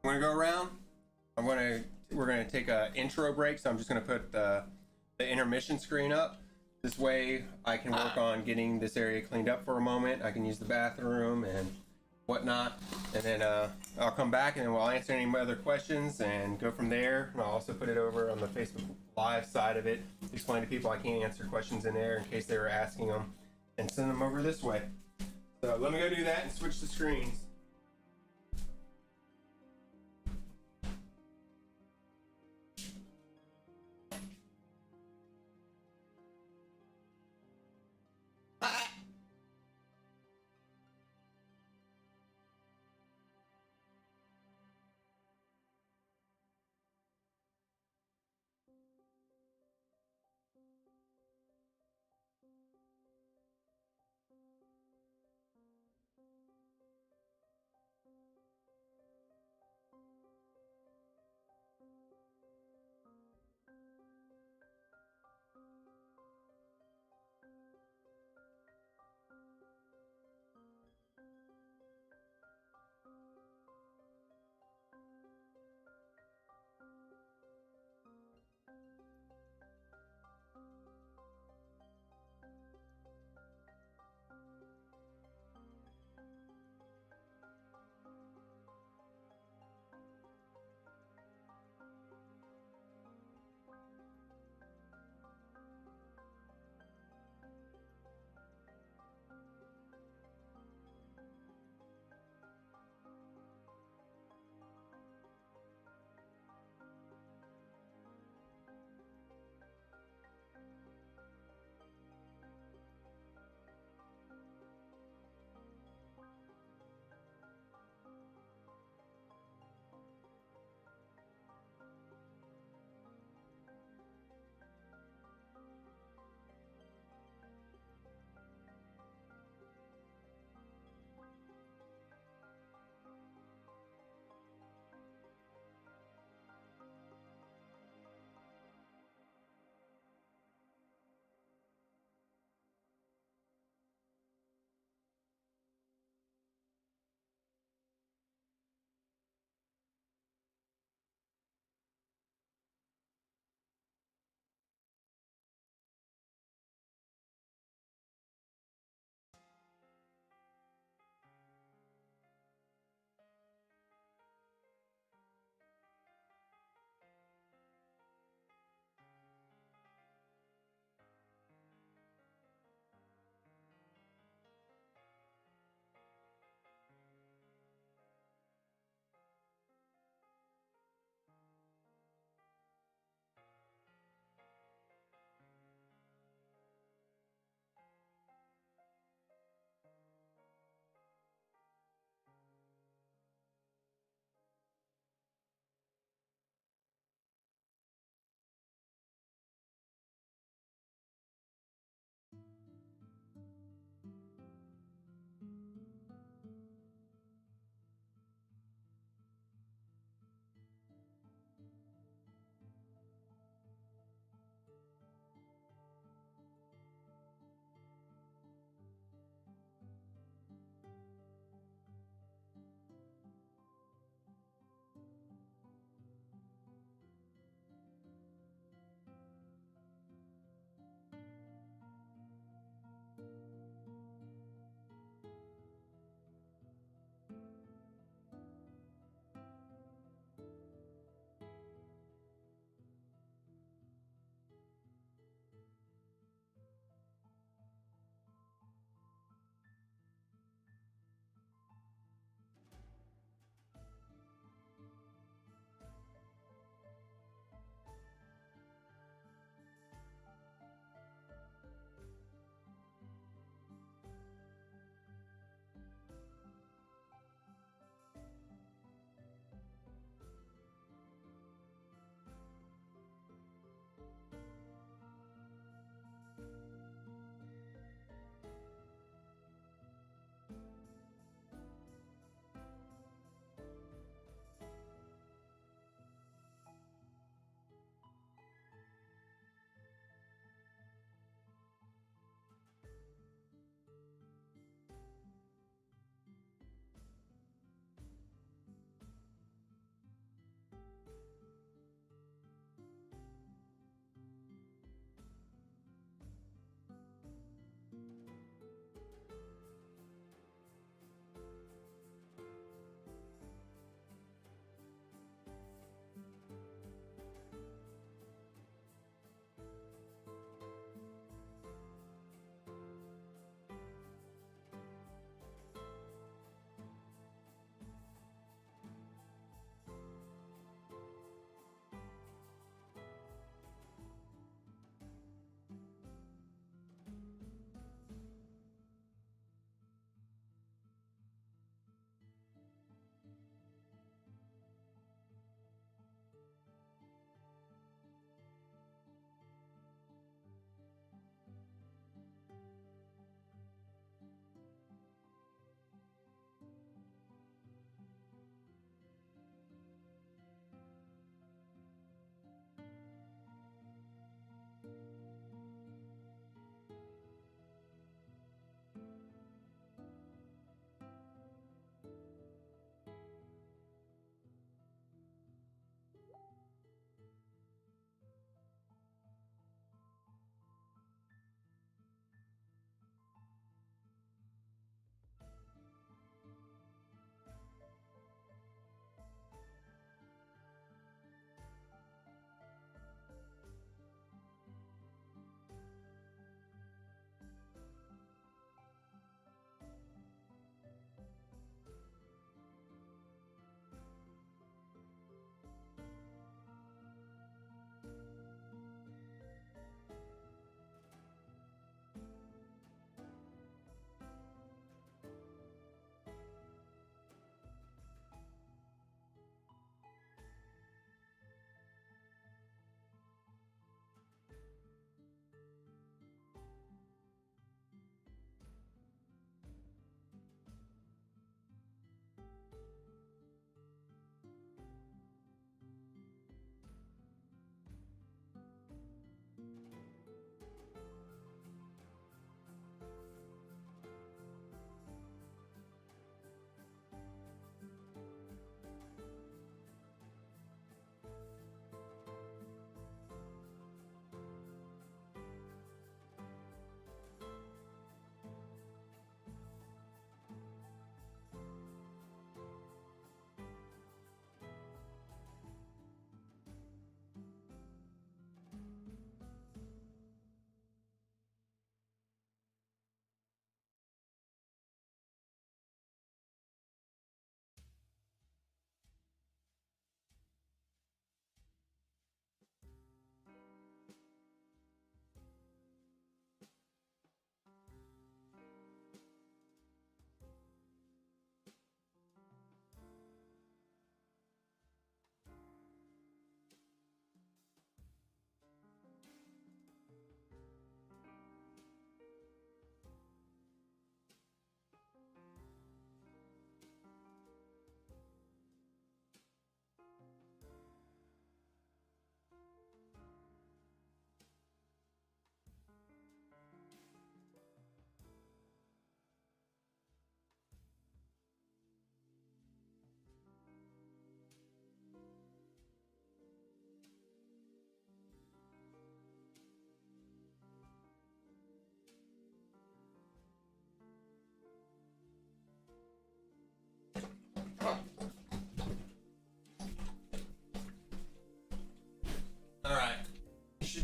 gonna go around. We're gonna take a intro break, so I'm just gonna put the intermission screen up. This way I can work on getting this area cleaned up for a moment. I can use the bathroom and whatnot, and then I'll come back and then we'll answer any other questions and go from there. And I'll also put it over on the Facebook Live side of it, explain to people I can't answer questions in there in case they were asking them, and send them over this way. So let me go do that and switch the screens.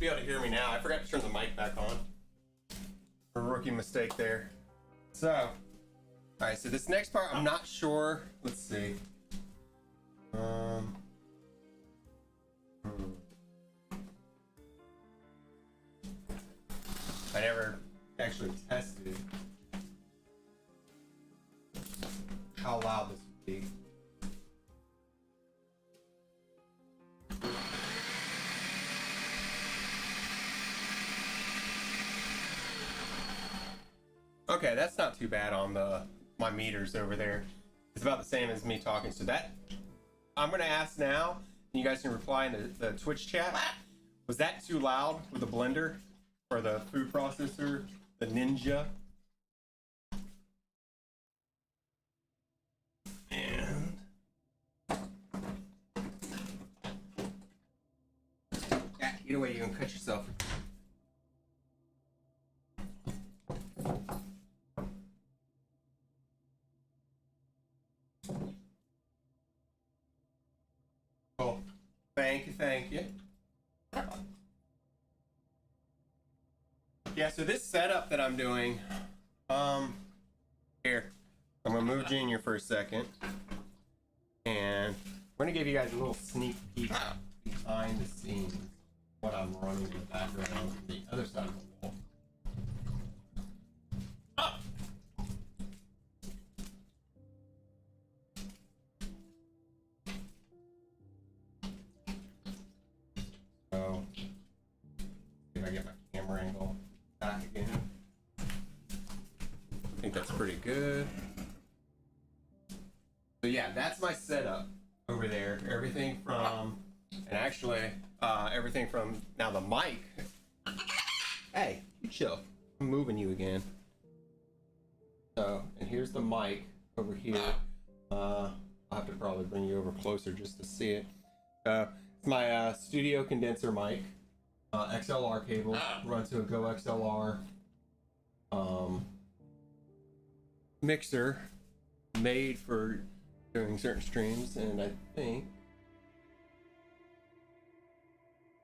be able to hear me now. I forgot to turn the mic back on. A rookie mistake there. So, all right. So this next part, I'm not sure. Let's see. I never actually tested how loud this would be. Okay, that's not too bad on my meters over there. It's about the same as me talking. So that I'm gonna ask now, and you guys can reply in the Twitch chat. Was that too loud with the blender or the food processor, the Ninja? And yeah, either way, you're gonna cut yourself. Oh, thank you. Yeah, so this setup that I'm doing, here, I'm gonna move Junior for a second, and we're gonna give you guys a little sneak peek behind the scenes, what I'm running in the background on the other side of the wall. So, see if I get my camera angle back again. I think that's pretty good. So yeah, that's my setup over there. Everything from, and actually, everything from, now the mic. Hey, you chill. I'm moving you again. So, and here's the mic over here. I'll have to probably bring you over closer just to see it. It's my studio condenser mic. XLR cable, run to a Go XLR mixer made for doing certain streams, and I think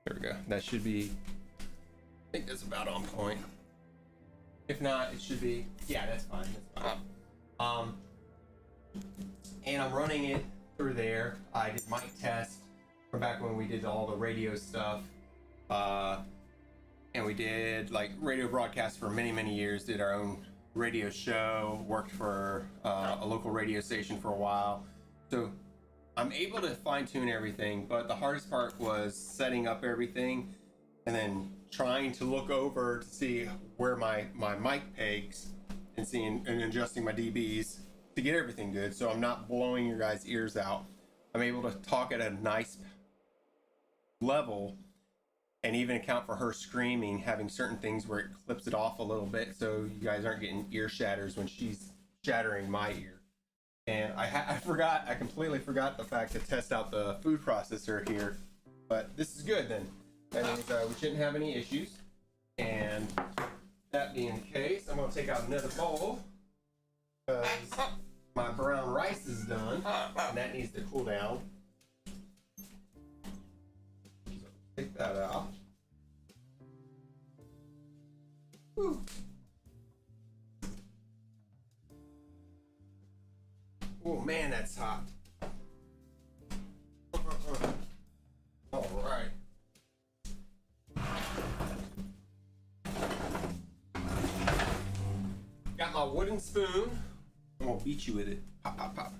there we go. That should be, I think that's about on point. If not, it should be, yeah, that's fine. That's fine. And I'm running it through there. I did mic test from back when we did all the radio stuff. And we did like radio broadcasts for many years, did our own radio show, worked for a local radio station for a while. So I'm able to fine tune everything, but the hardest part was setting up everything and then trying to look over to see where my mic pegs and seeing and adjusting my dBs to get everything good. So I'm not blowing your guys' ears out. I'm able to talk at a nice level and even account for her screaming, having certain things where it clips it off a little bit so you guys aren't getting ear shatters when she's shattering my ear. And I completely forgot the fact to test out the food processor here, but this is good then. That means we shouldn't have any issues. And that being the case, I'm gonna take out another bowl because my brown rice is done and that needs to cool down. Take that out. Woo. Oh man, that's hot. All right. Got my wooden spoon. I'm gonna beat you with it. Pop, pop, pop.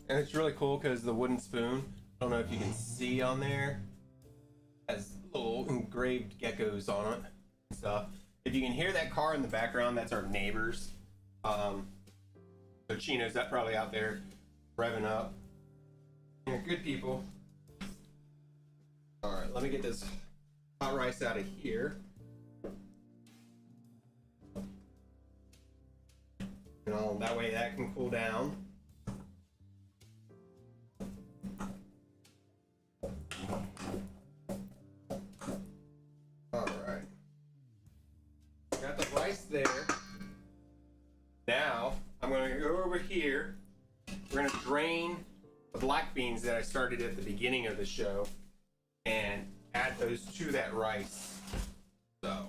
And it's really cool because the wooden spoon, I don't know if you can see on there, has little engraved geckos on it and stuff. If you can hear that car in the background, that's our neighbors. So Chino's that probably out there revving up. They're good people. All right, let me get this hot rice out of here. And that way that can cool down. All right. Got the rice there. Now I'm going to go over here. We're going to drain the black beans that I started at the beginning of the show and add those to that rice. So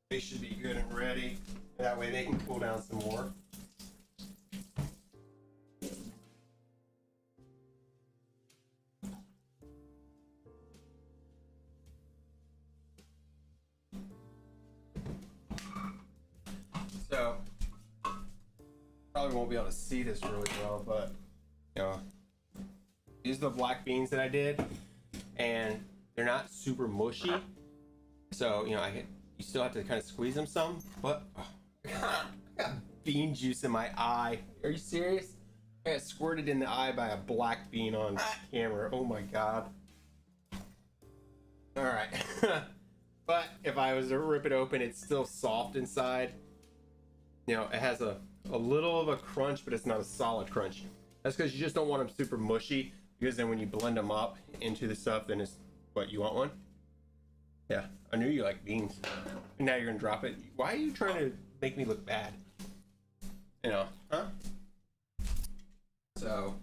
they should be good and ready. That way they can cool down some more. So probably won't be able to see this really well, but you know, these are the black beans that I did, and they're not super mushy. So you know, you still have to kind of squeeze them some, but I got bean juice in my eye. Are you serious? I got squirted in the eye by a black bean on camera. Oh my god. All right. But if I was to rip it open, it's still soft inside. You know, it has a little of a crunch, but it's not a solid crunch. That's because you just don't want them super mushy, because then when you blend them up into the stuff, then it's what you want one. Yeah, I knew you like beans. And now you're gonna drop it. Why are you trying to make me look bad? You know, huh? So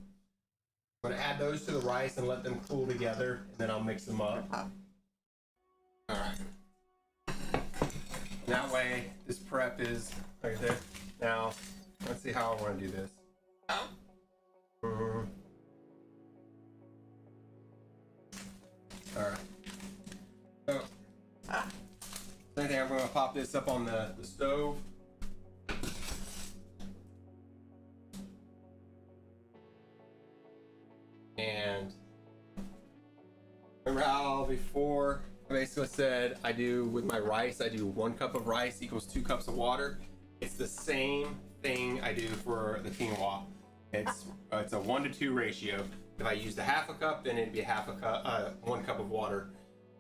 I'm gonna add those to the rice and let them cool together, and then I'll mix them up. All right. That way, this prep is right there. Now, let's see how I want to do this. All right. So, same thing. I'm going to pop this up on the stove. And remember how before I basically said I do with my rice, I do 1 cup of rice equals 2 cups of water. It's the same thing I do for the quinoa. It's a 1-to-2 ratio. If I used a half a cup, then it'd be half a cup, 1 cup of water.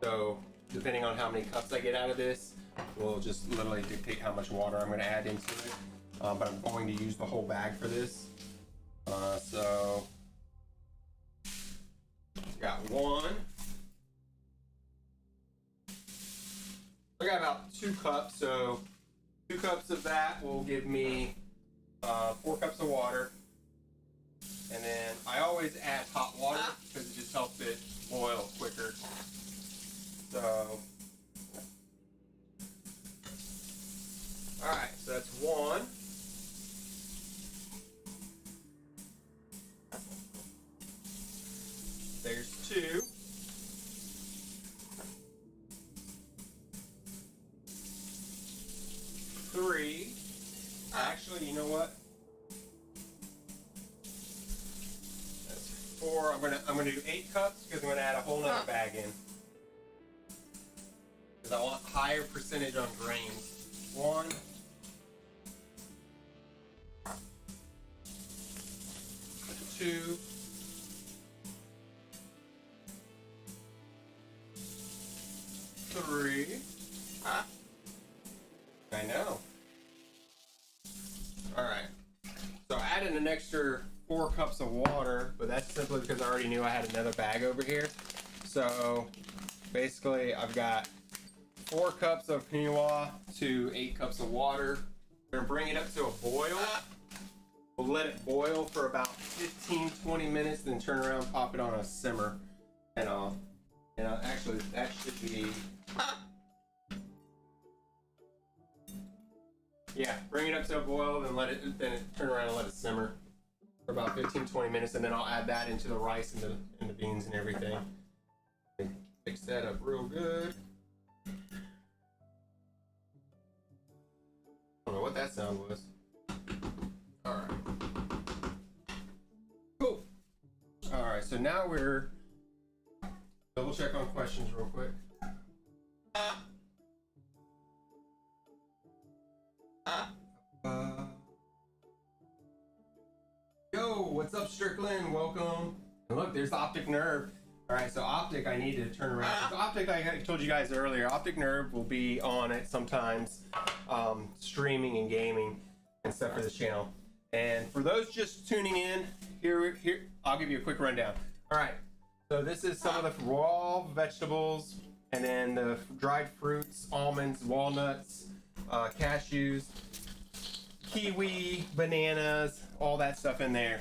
So depending on how many cups I get out of this, will just literally dictate how much water I'm going to add into it. But I'm going to use the whole bag for this. So got 1. I got about 2 cups, so 2 cups of that will give me 4 cups of water. And then I always add hot water because it just helps it boil quicker. So, alright, so that's 1. There's 2. Three. Actually, you know what? That's 4. I'm gonna do 8 cups because I'm gonna add a whole nother bag in. Because I want higher percentage on grains. 1. 2. 3. I know. Alright. So I added an extra 4 cups of water, but that's simply because I already knew I had another bag over here. So basically I've got 4 cups of quinoa to 8 cups of water. We're gonna bring it up to a boil. We'll let it boil for about 15-20 minutes, then turn around, pop it on a simmer. And actually that should be, yeah, bring it up to a boil, then turn around and let it simmer for about 15-20 minutes, and then I'll add that into the rice and the beans and everything. And mix that up real good. I don't know what that sound was. Alright. Cool. Alright, so now we're double check on questions real quick. Yo, what's up, Strickland? Welcome. And look, there's the Optic Nerve. All right, so Optic, I need to turn around. So Optic, I told you guys earlier, Optic Nerve will be on it sometimes, streaming and gaming and stuff for this channel. And for those just tuning in, here, I'll give you a quick rundown. All right, so this is some of the raw vegetables, and then the dried fruits, almonds, walnuts, cashews, kiwi, bananas, all that stuff in there.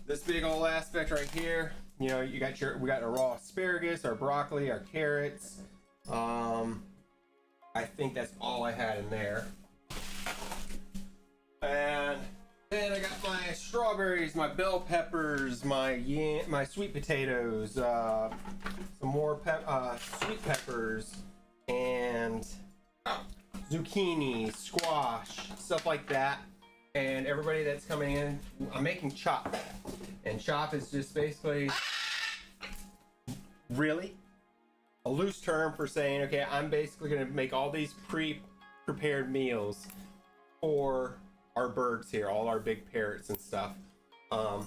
This big old aspect right here, you know, we got our raw asparagus, our broccoli, our carrots. I think that's all I had in there. And then I got my strawberries, my bell peppers, my sweet potatoes, some more sweet peppers, and zucchini, squash, stuff like that. And everybody that's coming in, I'm making chop. And chop is just basically really a loose term for saying, okay, I'm basically going to make all these pre-prepared meals for our birds here, all our big parrots and stuff. And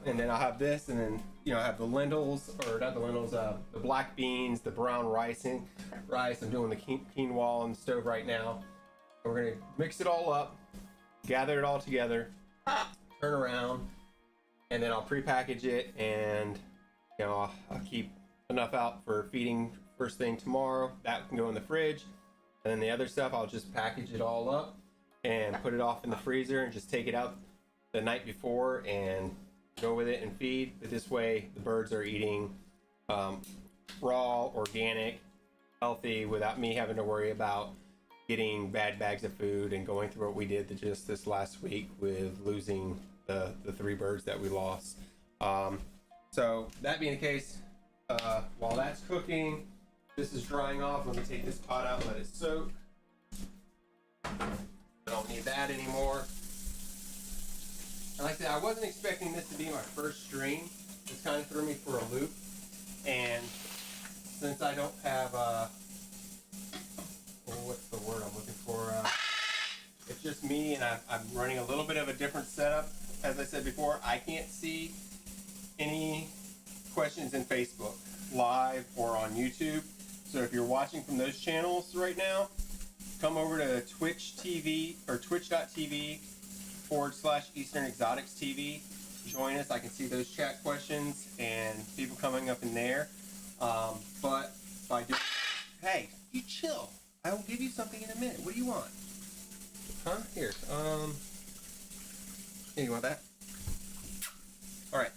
then I'll have this, and then, you know, I have the lentils, or not the lentils, the black beans, the brown rice. I'm doing the quinoa on the stove right now. And we're going to mix it all up, gather it all together, turn around, and then I'll pre-package it, and, you know, I'll keep enough out for feeding first thing tomorrow. That can go in the fridge, and then the other stuff I'll just package it all up and put it off in the freezer and just take it out the night before and go with it and feed. But this way the birds are eating raw, organic, healthy, without me having to worry about getting bad bags of food and going through what we did just this last week with losing the 3 birds that we lost. So that being the case, while that's cooking, this is drying off. Let me take this pot out and let it soak. I don't need that anymore. And like I said, I wasn't expecting this to be my first stream. This kind of threw me for a loop. And since I don't have, what's the word I'm looking for? It's just me, and I'm running a little bit of a different setup. As I said before, I can't see any questions in Facebook live or on YouTube. So if you're watching from those channels right now, come over to Twitch TV or twitch.tv/Eastern Exotics TV. Join us. I can see those chat questions and people coming up in there. But by doing, hey, you chill. I will give you something in a minute. What do you want? Huh? Here. You want that? All right.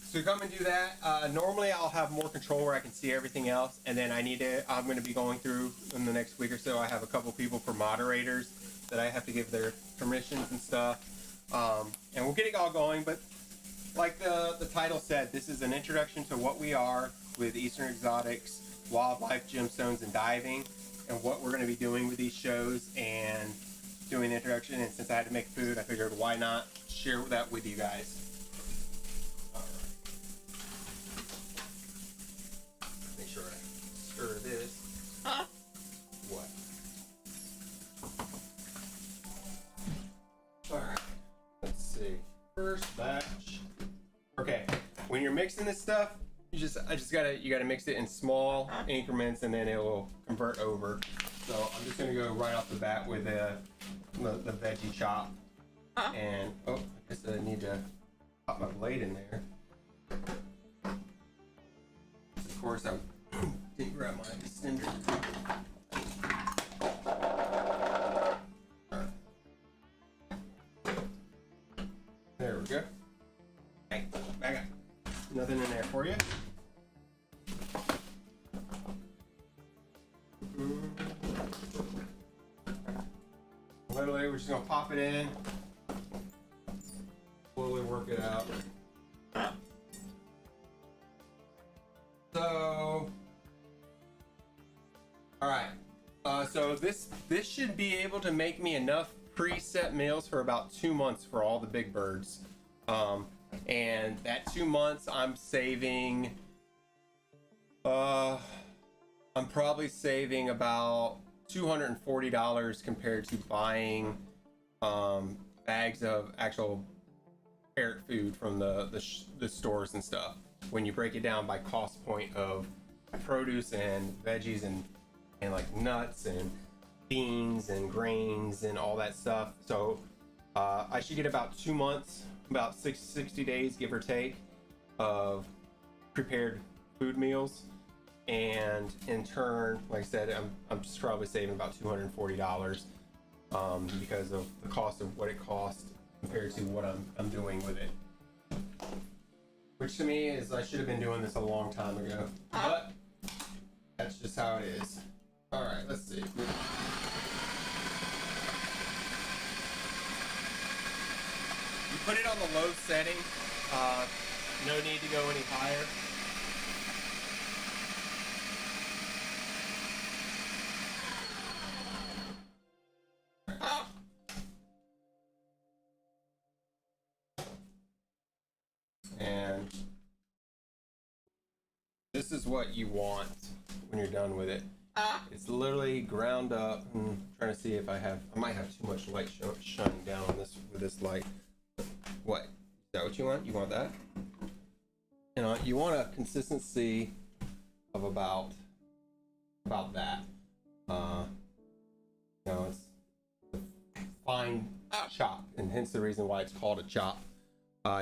So come and do that. Normally I'll have more control where I can see everything else, and then I'm going to be going through in the next week or so. I have a couple people for moderators that I have to give their permissions and stuff. And we'll get it all going, but like the title said, this is an introduction to what we are with Eastern Exotics, wildlife, gemstones, and diving, and what we're going to be doing with these shows and doing the introduction. And since I had to make food, I figured why not share that with you guys. Make sure I stir this. What? Alright, let's see. First batch. Okay, when you're mixing this stuff, you gotta mix it in small increments, and then it will convert over. So I'm just gonna go right off the bat with the veggie chop. And I guess I need to pop my blade in there. Of course, I didn't grab my extender. There we go. Hey, back up. Nothing in there for you. Literally, we're just gonna pop it in. Slowly work it out. So, all right. So this should be able to make me enough preset meals for about 2 months for all the big birds. And that 2 months, I'm saving. I'm probably saving about $240 compared to buying bags of actual parrot food from the stores and stuff. When you break it down by cost point of produce and veggies and like nuts and beans and grains and all that stuff. So I should get about 2 months, about 60 days, give or take, of prepared food meals. And in turn, like I said, I'm just probably saving about $240 because of the cost of what it costs compared to what I'm doing with it. which to me is I should have been doing this a long time ago, but that's just how it is. All right, let's see. You put it on the low setting. No need to go any higher. And this is what you want when you're done with it. It's literally ground up. I'm trying to see if I might have too much light shining down on this with this light. What? Is that what you want? You want that? You know, you want a consistency of about that. You know, it's a fine chop, and hence the reason why it's called a chop.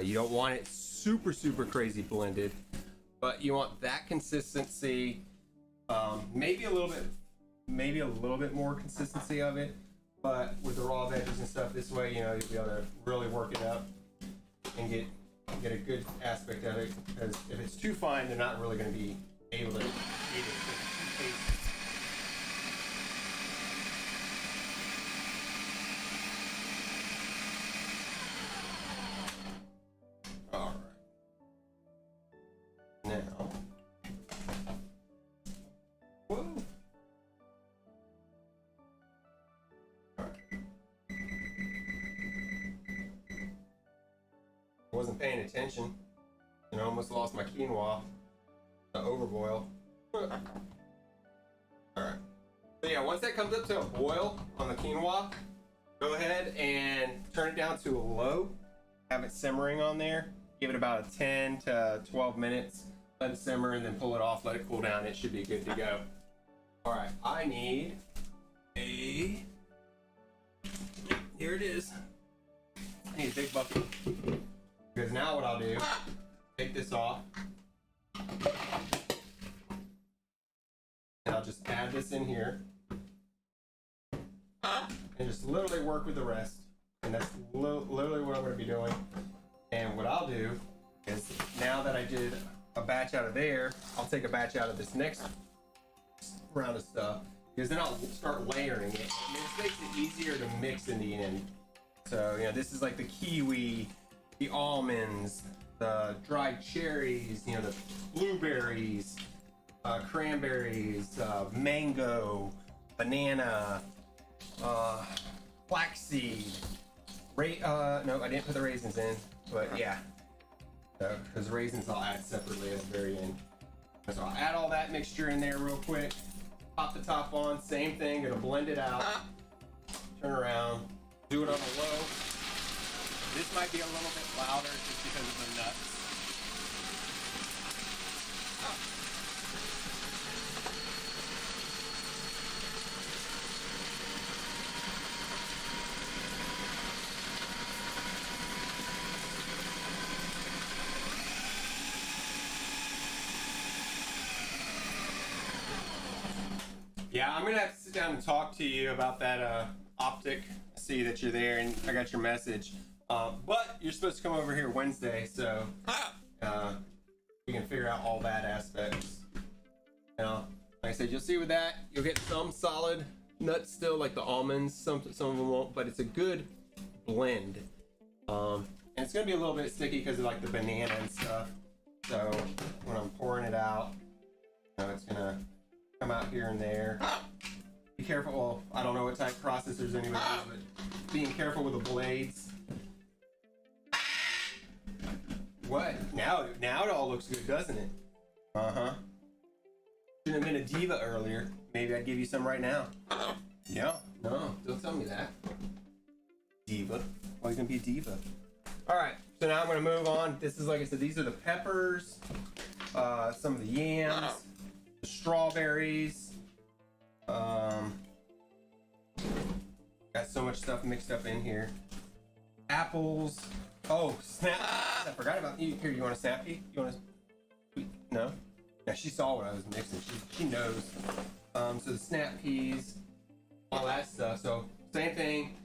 You don't want it super crazy blended, but you want that consistency. Maybe a little bit more consistency of it, but with the raw veggies and stuff this way, you know, you'll be able to really work it up and get a good aspect of it. Because if it's too fine, they're not really going to be able to eat it. It's too tasty. All right. Now. Whoa. I wasn't paying attention and I almost lost my quinoa. Overboil. Alright. So yeah, once that comes up to a boil on the quinoa, go ahead and turn it down to a low. Have it simmering on there. Give it about a 10 to 12 minutes. Let it simmer and then pull it off, let it cool down. It should be good to go. Alright, I need here it is. I need a big bucket. Because now what I'll do, take this off. And I'll just add this in here. And just literally work with the rest. And that's literally what I'm going to be doing. And what I'll do is, now that I did a batch out of there, I'll take a batch out of this next round of stuff. Because then I'll start layering it. And this makes it easier to mix in the end. So, you know, this is like the kiwi, the almonds, the dried cherries, you know, the blueberries, cranberries, mango, banana, flaxseed. No, I didn't put the raisins in, but yeah. Because raisins I'll add separately at the very end. So I'll add all that mixture in there real quick. Pop the top on, same thing, gonna blend it out. Turn around, do it on a low. This might be a little bit louder just because of the nuts. Yeah, I'm gonna have to sit down and talk to you about that optic. See that you're there, and I got your message. But you're supposed to come over here Wednesday, so you can figure out all that aspects. You know, like I said, you'll see with that, you'll get some solid nuts still, like the almonds. Some of them won't, but it's a good blend. And it's gonna be a little bit sticky because of like the banana and stuff. So when I'm pouring it out, you know, it's gonna come out here and there. Be careful. Well, I don't know what type of processors anyway, but being careful with the blades. What? Now it all looks good, doesn't it? Uh-huh. Shouldn't have been a diva earlier. Maybe I'd give you some right now. Yeah. No, don't tell me that. Diva. Why are you gonna be a diva? Alright, so now I'm gonna move on. This is, like I said, these are the peppers, some of the yams, the strawberries. Got so much stuff mixed up in here. Apples. Oh, snap! I forgot about you. Here, you want a snap pea? You want a? No. Yeah, she saw what I was mixing. She knows. So the snap peas, all that stuff. So same thing.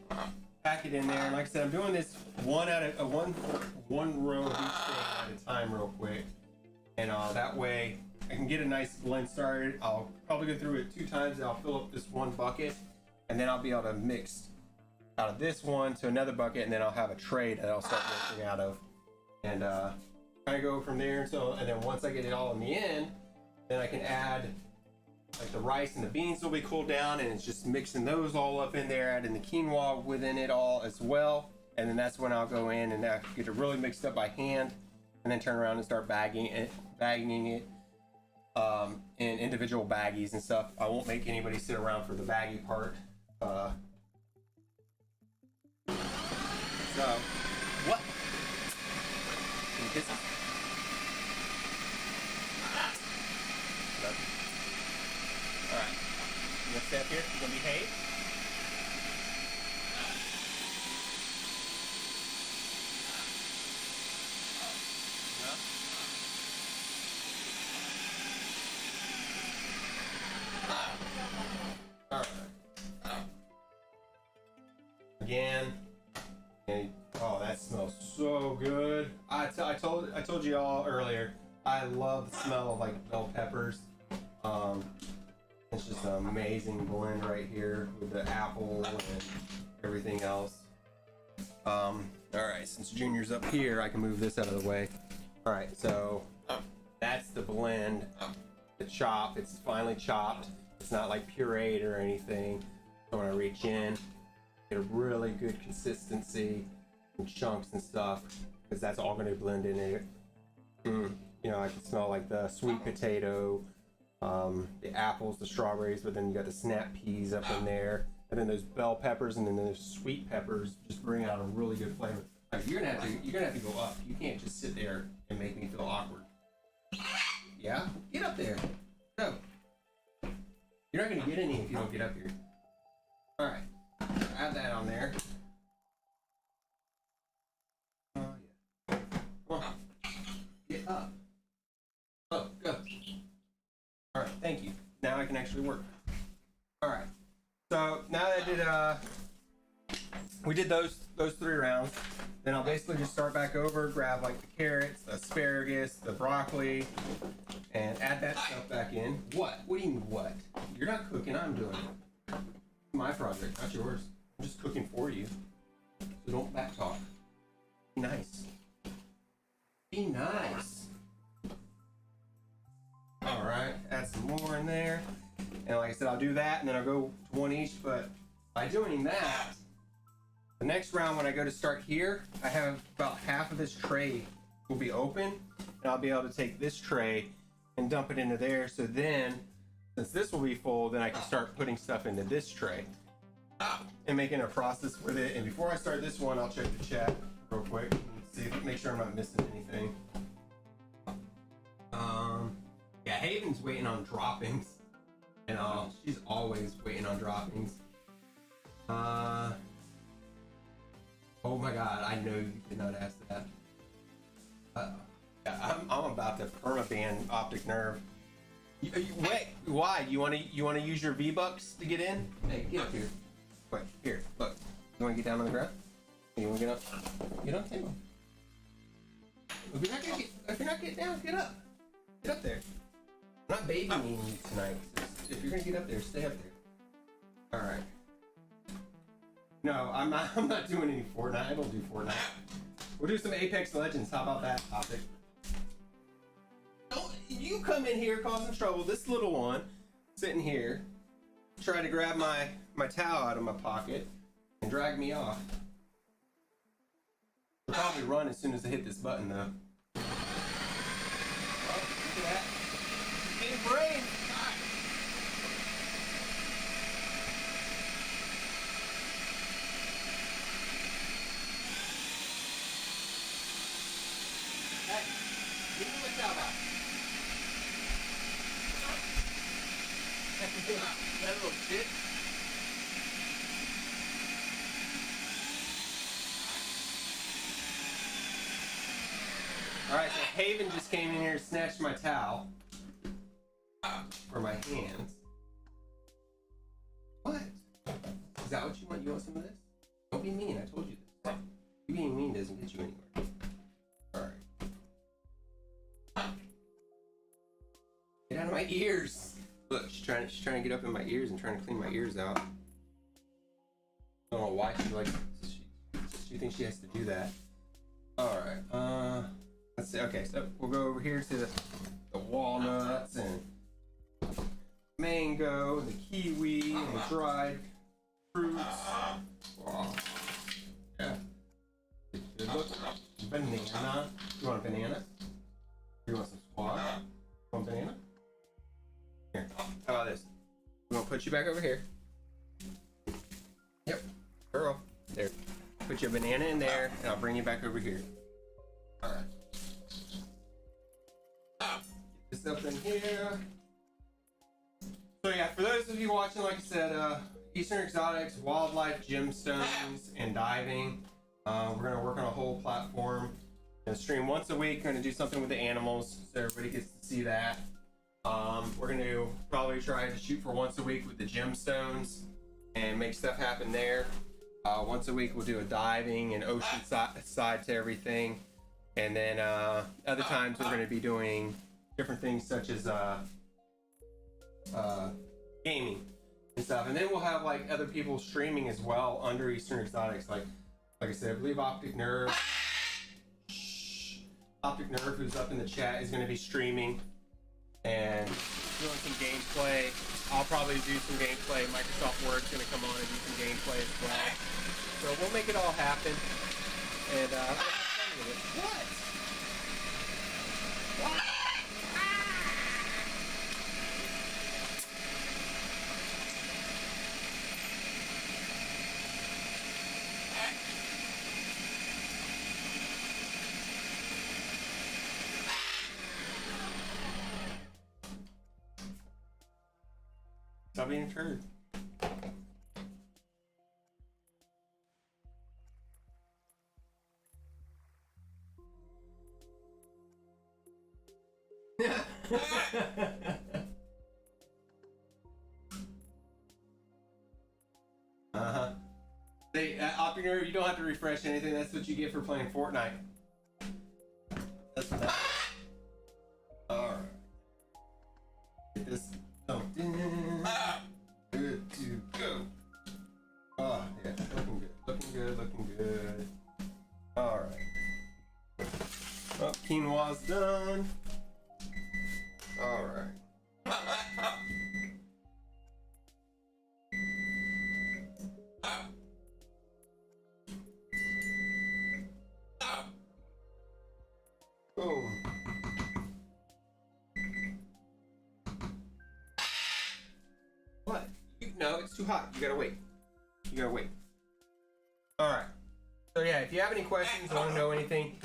pack it in there. And like I said, I'm doing this one row of each thing at a time real quick. And that way I can get a nice blend started. I'll probably go through it 2 times and I'll fill up this one bucket. And then I'll be able to mix out of this one to another bucket, and then I'll have a tray that I'll start mixing out of. And kind of go from there. And then once I get it all in the end, then I can add like the rice and the beans will be cooled down, and it's just mixing those all up in there, adding the quinoa within it all as well. And then that's when I'll go in and get it really mixed up by hand, and then turn around and start bagging it in individual baggies and stuff. I won't make anybody sit around for the baggy part. So, what? Can you kiss it? Alright. You gonna stay up here? You gonna behave? No? Alright. Again. And, oh, that smells so good. I told you all earlier, I love the smell of like bell peppers. It's just an amazing blend right here with the apple and everything else. All right, since Junior's up here, I can move this out of the way. All right, so that's the blend, the chop. It's finally chopped. It's not like pureed or anything. So when I reach in, get a really good consistency and chunks and stuff, because that's all going to blend in it. You know, I can smell like the sweet potato, the apples, the strawberries, but then you got the snap peas up in there, and then those bell peppers, and then those sweet peppers just bring out a really good flavor. Like, you're gonna have to go up. You can't just sit there and make me feel awkward. Yeah, get up there. Go. You're not gonna get any if you don't get up here. All right. Add that on there. Oh yeah. Come on. Get up. Oh, go. All right. Thank you. Now I can actually work. All right. So now that we did those 3 rounds, then I'll basically just start back over, grab like the carrots, the asparagus, the broccoli, and add that stuff back in. What? What do you mean what? You're not cooking. I'm doing it. My project, not yours. I'm just cooking for you. So don't back talk. Be nice. Be nice. Alright, add some more in there. And like I said, I'll do that and then I'll go to 1 each, but by doing that, the next round when I go to start here, I have about half of this tray will be open, and I'll be able to take this tray and dump it into there. So then, since this will be full, then I can start putting stuff into this tray and making a process with it. And before I start this one, I'll check the chat real quick and see, make sure I'm not missing anything. Yeah, Haven's waiting on droppings, and she's always waiting on droppings. Oh my God, I know you did not ask that. Yeah, I'm about to permaban Optic Nerve. Wait, why? You want to use your V-Bucks to get in? Hey, get up here. Wait, here, look. You want to get down on the ground? You want to get up? Get on the table. If you're not getting down, get up. Get up there. I'm not babying you tonight. If you're gonna get up there, stay up there. All right. No, I'm not doing any Fortnite. I don't do Fortnite. We'll do some Apex Legends. How about that topic? Don't you come in here causing trouble. This little one sitting here trying to grab my towel out of my pocket and drag me off. I'll probably run as soon as I hit this button though. Oh, look at that. Big brain. Hey, give me my towel back. That little shit. Alright, so Haven just came in here and snatched my towel for my hands. What? Is that what you want? You want some of this? Don't be mean. I told you this. You being mean doesn't get you anywhere. Alright. Get out of my ears! Look, she's trying to get up in my ears and trying to clean my ears out. I don't know why she thinks she has to do that. Alright, let's see. Okay, so we'll go over here to the walnuts and mango, the kiwi, and the dried fruits. Wow. Yeah. Good look. Banana. You want a banana? You want some squash? Want a banana? Here. How about this? I'm gonna put you back over here. Yep. Girl. There. Put your banana in there, and I'll bring you back over here. Alright. Get this up in here. So yeah, for those of you watching, like I said, Eastern Exotics, wildlife, gemstones, and diving. We're gonna work on a whole platform. Gonna stream once a week. Gonna do something with the animals, so everybody gets to see that. We're gonna probably try to shoot for once a week with the gemstones and make stuff happen there. Once a week we'll do a diving and ocean side to everything, and then other times we're gonna be doing different things such as gaming and stuff, and then we'll have like other people streaming as well under Eastern Exotics. Like I said, I believe Optic Nerve, who's up in the chat, is going to be streaming and doing some gameplay. I'll probably do some gameplay. Microsoft Word's going to come on and do some gameplay as well. So we'll make it all happen, and we'll have fun with it. What? Stop being a turd. Uh-huh. They, Optic Nerve, you don't have to refresh anything. That's what you get for playing Fortnite. That's that. Alright. Get this dumped in. Good to go. Oh, yeah. Looking good. Looking good. Looking good. Alright. Oh, quinoa's done. Alright. Boom. What? No, it's too hot. You gotta wait. You gotta wait. Alright. So yeah, if you have any questions, want to know anything,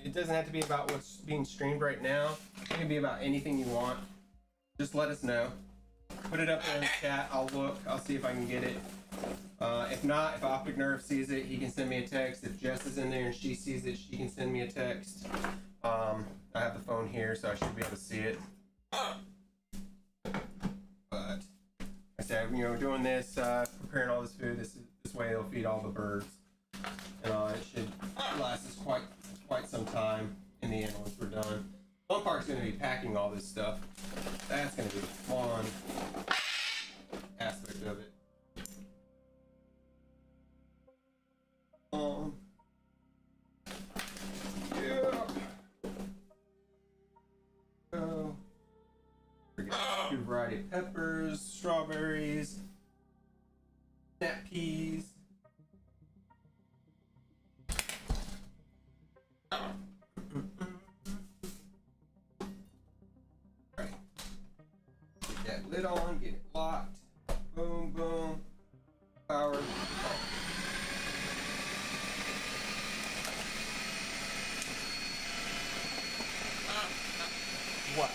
it doesn't have to be about what's being streamed right now. It can be about anything you want. Just let us know. Put it up there in the chat. I'll look. I'll see if I can get it. If not, if Optic Nerve sees it, he can send me a text. If Jess is in there and she sees it, she can send me a text. I have the phone here, so I should be able to see it. But I said, you know, doing this, preparing all this food, this way it'll feed all the birds. And it should last us quite some time in the end once we're done. One part's going to be packing all this stuff. That's going to be the fun aspect of it. Yeah. So, we got a variety of peppers, strawberries, snap peas. Right. Get that lid on, get it locked. Boom, boom. Power. What?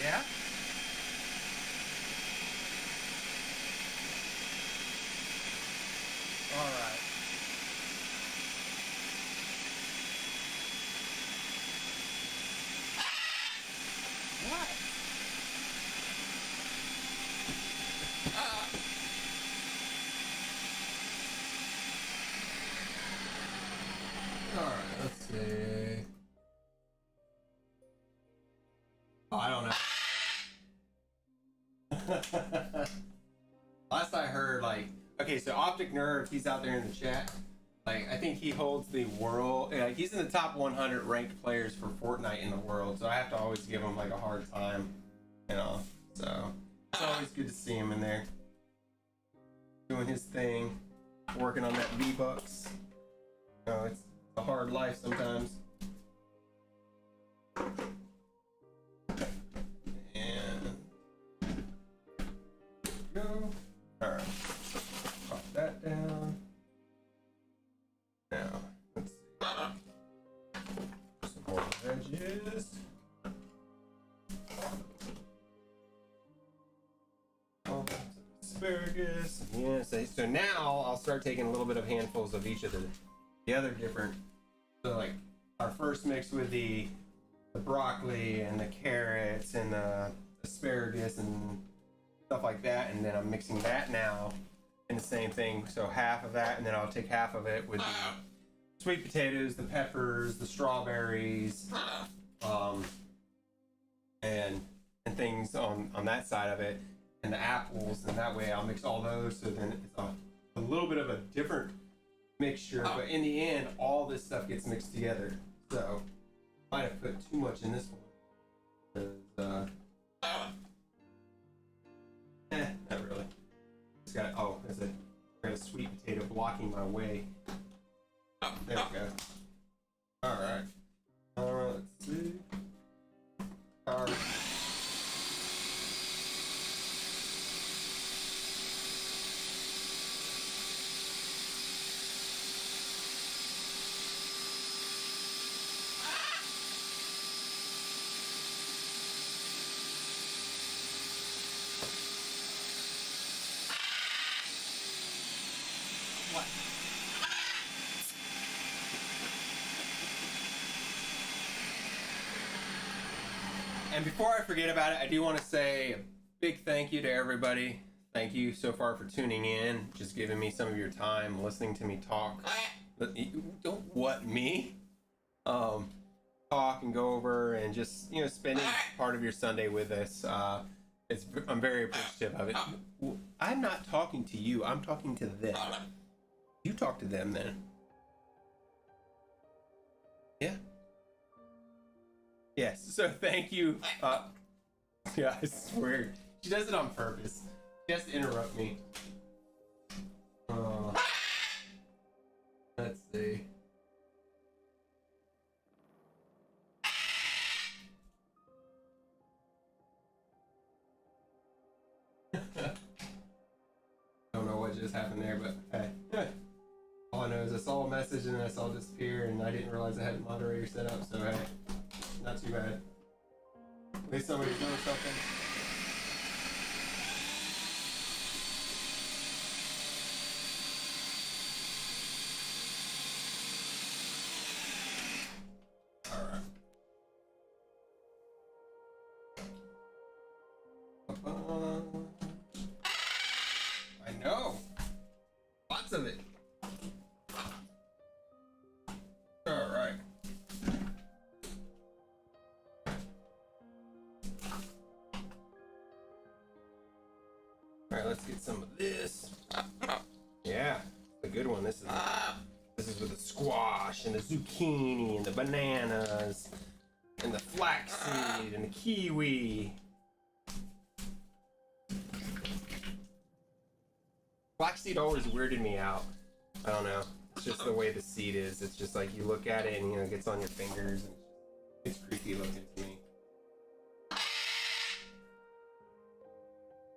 Yeah? Alright. Last I heard, like, okay, so Optic Nerve, he's out there in the chat. Like, I think he holds the world, like, he's in the top 100 ranked players for Fortnite in the world, so I have to always give him, like, a hard time, you know, so it's always good to see him in there. Doing his thing, working on that V-Bucks. You know, it's a hard life sometimes. And go. Alright. Pop that down. Now, let's see. Some more veggies. Oh, asparagus. Yeah, so now I'll start taking a little bit of handfuls of each of the other different. So like our first mix with the broccoli and the carrots and the asparagus and stuff like that, and then I'm mixing that now in the same thing. So half of that, and then I'll take half of it with the sweet potatoes, the peppers, the strawberries, and things on that side of it, and the apples, and that way I'll mix all those. So then it's a little bit of a different mixture, but in the end, all this stuff gets mixed together. So might have put too much in this one. Not really. It's got, got a sweet potato blocking my way. There we go. Alright. Let's see. Alright. And before I forget about it, I do want to say a big thank you to everybody. Thank you so far for tuning in, just giving me some of your time, listening to me talk. Don't what me? Talk and go over and just, you know, spending part of your Sunday with us. I'm very appreciative of it. I'm not talking to you. I'm talking to them. You talk to them then. Yeah. Yes, so thank you. Yeah, I swear. She does it on purpose. She has to interrupt me. Let's see. Don't know what just happened there, but hey. All I know is I saw a message and then I saw it disappear, and I didn't realize I had a moderator set up, so hey. Not too bad. At least somebody's doing something. Alright. I know. Lots of it. Alright. Alright, let's get some of this. Yeah, a good one. This is with the squash and the zucchini and the bananas and the flaxseed and the kiwi. Flaxseed always weirded me out. I don't know. It's just the way the seed is. It's just like you look at it and, you know, it gets on your fingers and it's creepy looking to me.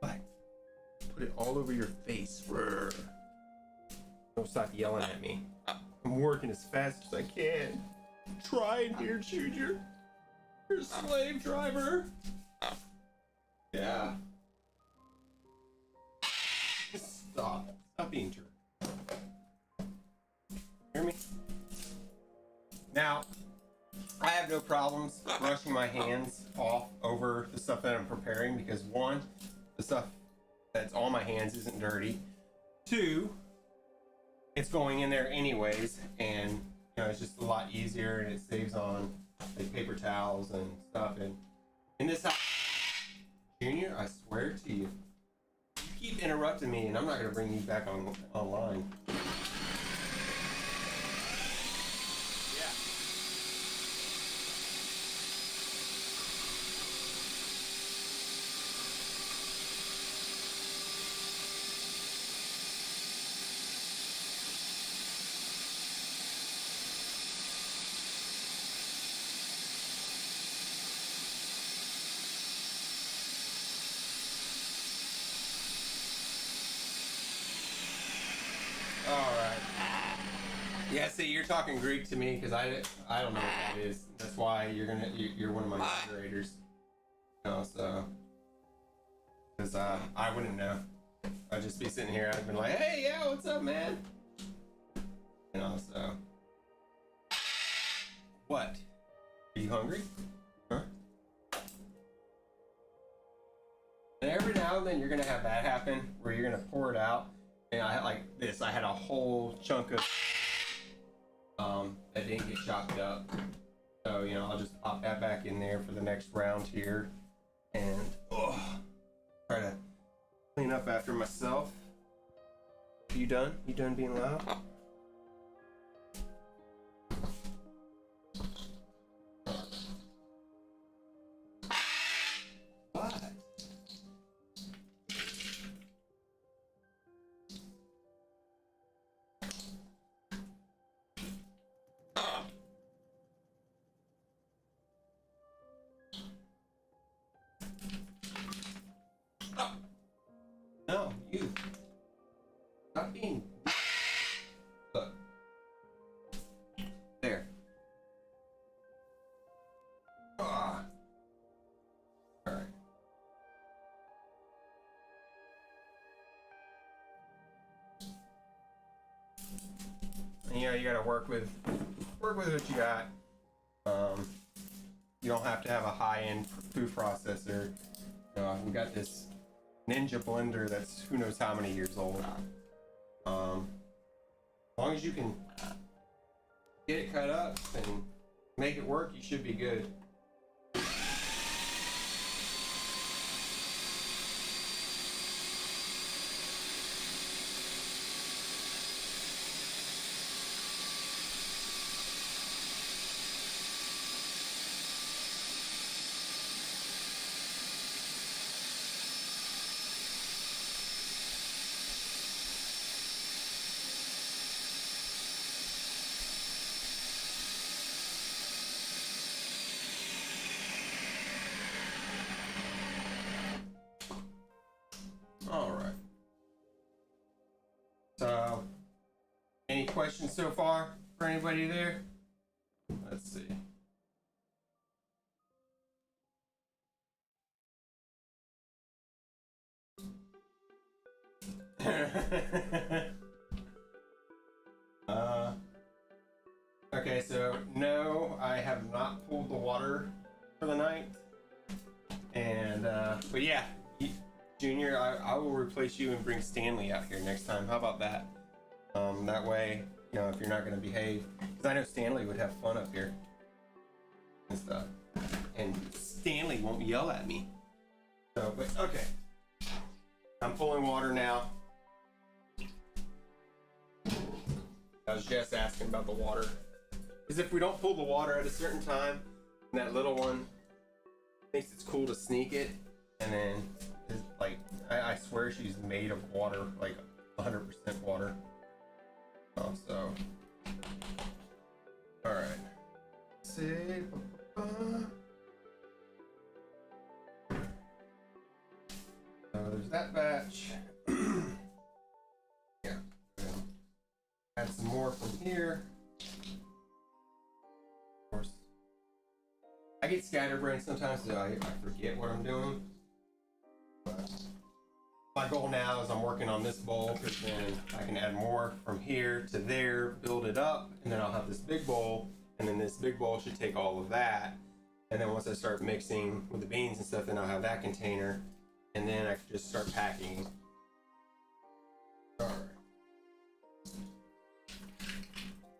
But put it all over your face. Don't stop yelling at me. I'm working as fast as I can. Trying here, Junior. You're a slave driver. Yeah. Stop being true. Hear me? Now, I have no problems brushing my hands off over the stuff that I'm preparing because one, the stuff that's on my hands isn't dirty. Two, it's going in there anyways, and you know it's just a lot easier and it saves on like paper towels and stuff. And in this house, Junior, I swear to you. You keep interrupting me, and I'm not gonna bring you back online. Yeah. All right. Yeah, see, you're talking Greek to me because I don't know what that is. That's why you're one of my moderators. You know, so because I wouldn't know. I'd just be sitting here. I'd been like, hey, yeah, what's up, man? You know, so what? Are you hungry? Huh? And every now and then you're gonna have that happen where you're gonna pour it out. And I had like this. I had a whole chunk of that didn't get chopped up. So, you know, I'll just pop that back in there for the next round here. And try to clean up after myself. You done? You done being loud? What? No, you. Stop being. Look. There. Ah. Alright. You know, you gotta work with what you got. You don't have to have a high-end food processor. We got this Ninja blender that's who knows how many years old. As long as you can get it cut up and make it work, you should be good. Alright. So, any questions so far for anybody there? Let's see. Okay, so no, I have not pulled the water for the night. And, but yeah, Junior, I will replace you and bring Stanley out here next time. How about that? That way, you know, if you're not going to behave, because I know Stanley would have fun up here and stuff. And Stanley won't yell at me. So, but okay. I'm pulling water now. I was just asking about the water. Because if we don't pull the water at a certain time, and that little one thinks it's cool to sneak it, and then it's like, I swear she's made of water, like 100% water. So, alright. See, so there's that batch. Yeah. Add some more from here. Of course. I get scatterbrained sometimes, so I forget what I'm doing. But my goal now is I'm working on this bowl, because then I can add more from here to there, build it up, and then I'll have this big bowl, and then this big bowl should take all of that. And then once I start mixing with the beans and stuff, then I'll have that container, and then I can just start packing. Alright.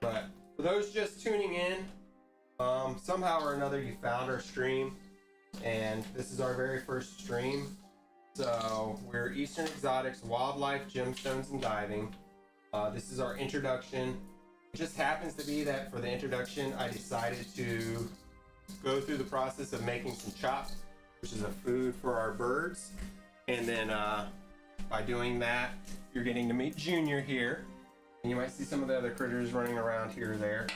But for those just tuning in, somehow or another you found our stream, and this is our very first stream. So we're Eastern Exotics, Wildlife, Gemstones, and Diving. This is our introduction. It just happens to be that for the introduction, I decided to go through the process of making some chops, which is a food for our birds. And then by doing that, you're getting to meet Junior here. And you might see some of the other critters running around here or there.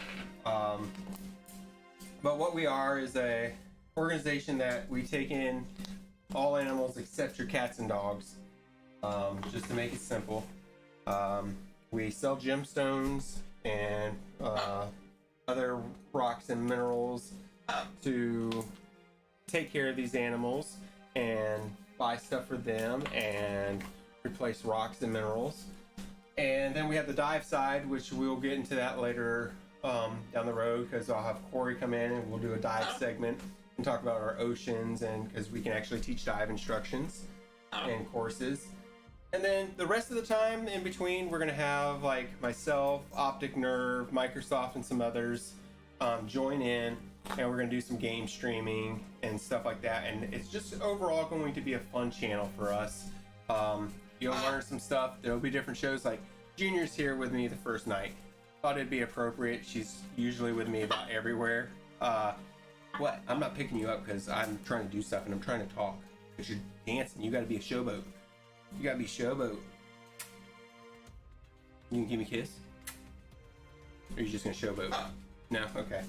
But what we are is a organization that we take in all animals except your cats and dogs, just to make it simple. We sell gemstones and other rocks and minerals to take care of these animals and buy stuff for them and replace rocks and minerals. And then we have the dive side, which we'll get into that later down the road, because I'll have Corey come in and we'll do a dive segment and talk about our oceans, and because we can actually teach dive instructions and courses. And then the rest of the time in between, we're going to have like myself, Optic Nerve, Microsoft, and some others join in, and we're going to do some game streaming and stuff like that. And it's just overall going to be a fun channel for us. You'll learn some stuff. There'll be different shows. Like Junior's here with me the first night. Thought it'd be appropriate. She's usually with me about everywhere. What? I'm not picking you up because I'm trying to do stuff and I'm trying to talk. Because you're dancing. You got to be a showboat. You got to be showboat. You can give me a kiss? Or are you just gonna showboat? No? Okay.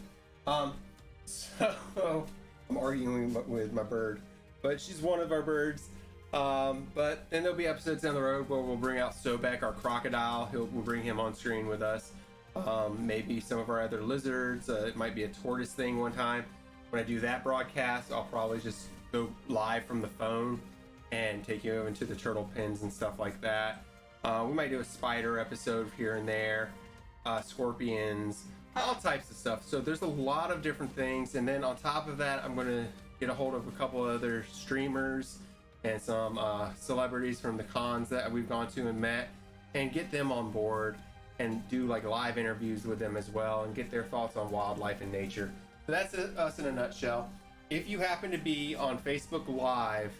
So I'm arguing with my bird, but she's one of our birds. But then there'll be episodes down the road where we'll bring out Sobek, our crocodile. We'll bring him on screen with us. Maybe some of our other lizards. It might be a tortoise thing one time. When I do that broadcast, I'll probably just go live from the phone and take you into the turtle pens and stuff like that. We might do a spider episode here and there, scorpions, all types of stuff. So there's a lot of different things. And then on top of that, I'm going to get a hold of a couple of other streamers and some celebrities from the cons that we've gone to and met, and get them on board and do like live interviews with them as well, and get their thoughts on wildlife and nature. So that's us in a nutshell. If you happen to be on Facebook Live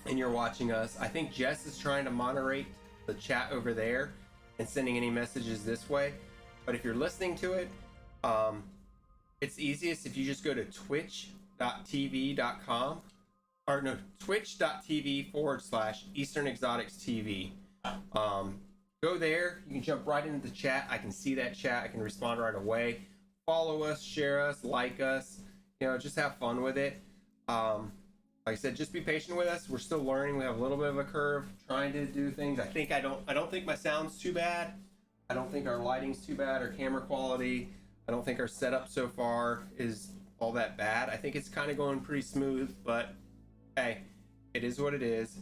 and you're watching us, I think Jess is trying to moderate the chat over there and sending any messages this way. But if you're listening to it, it's easiest if you just go to twitch.tv.com, or no, twitch.tv/Eastern Exotics TV. Go there, you can jump right into the chat. I can see that chat, I can respond right away. Follow us, share us, like us, just have fun with it. Like I said, just be patient with us. We're still learning. We have a little bit of a curve trying to do things. I don't think my sound's too bad. I don't think our lighting's too bad, our camera quality. I don't think our setup so far is all that bad. I think it's kind of going pretty smooth, but hey, it is what it is.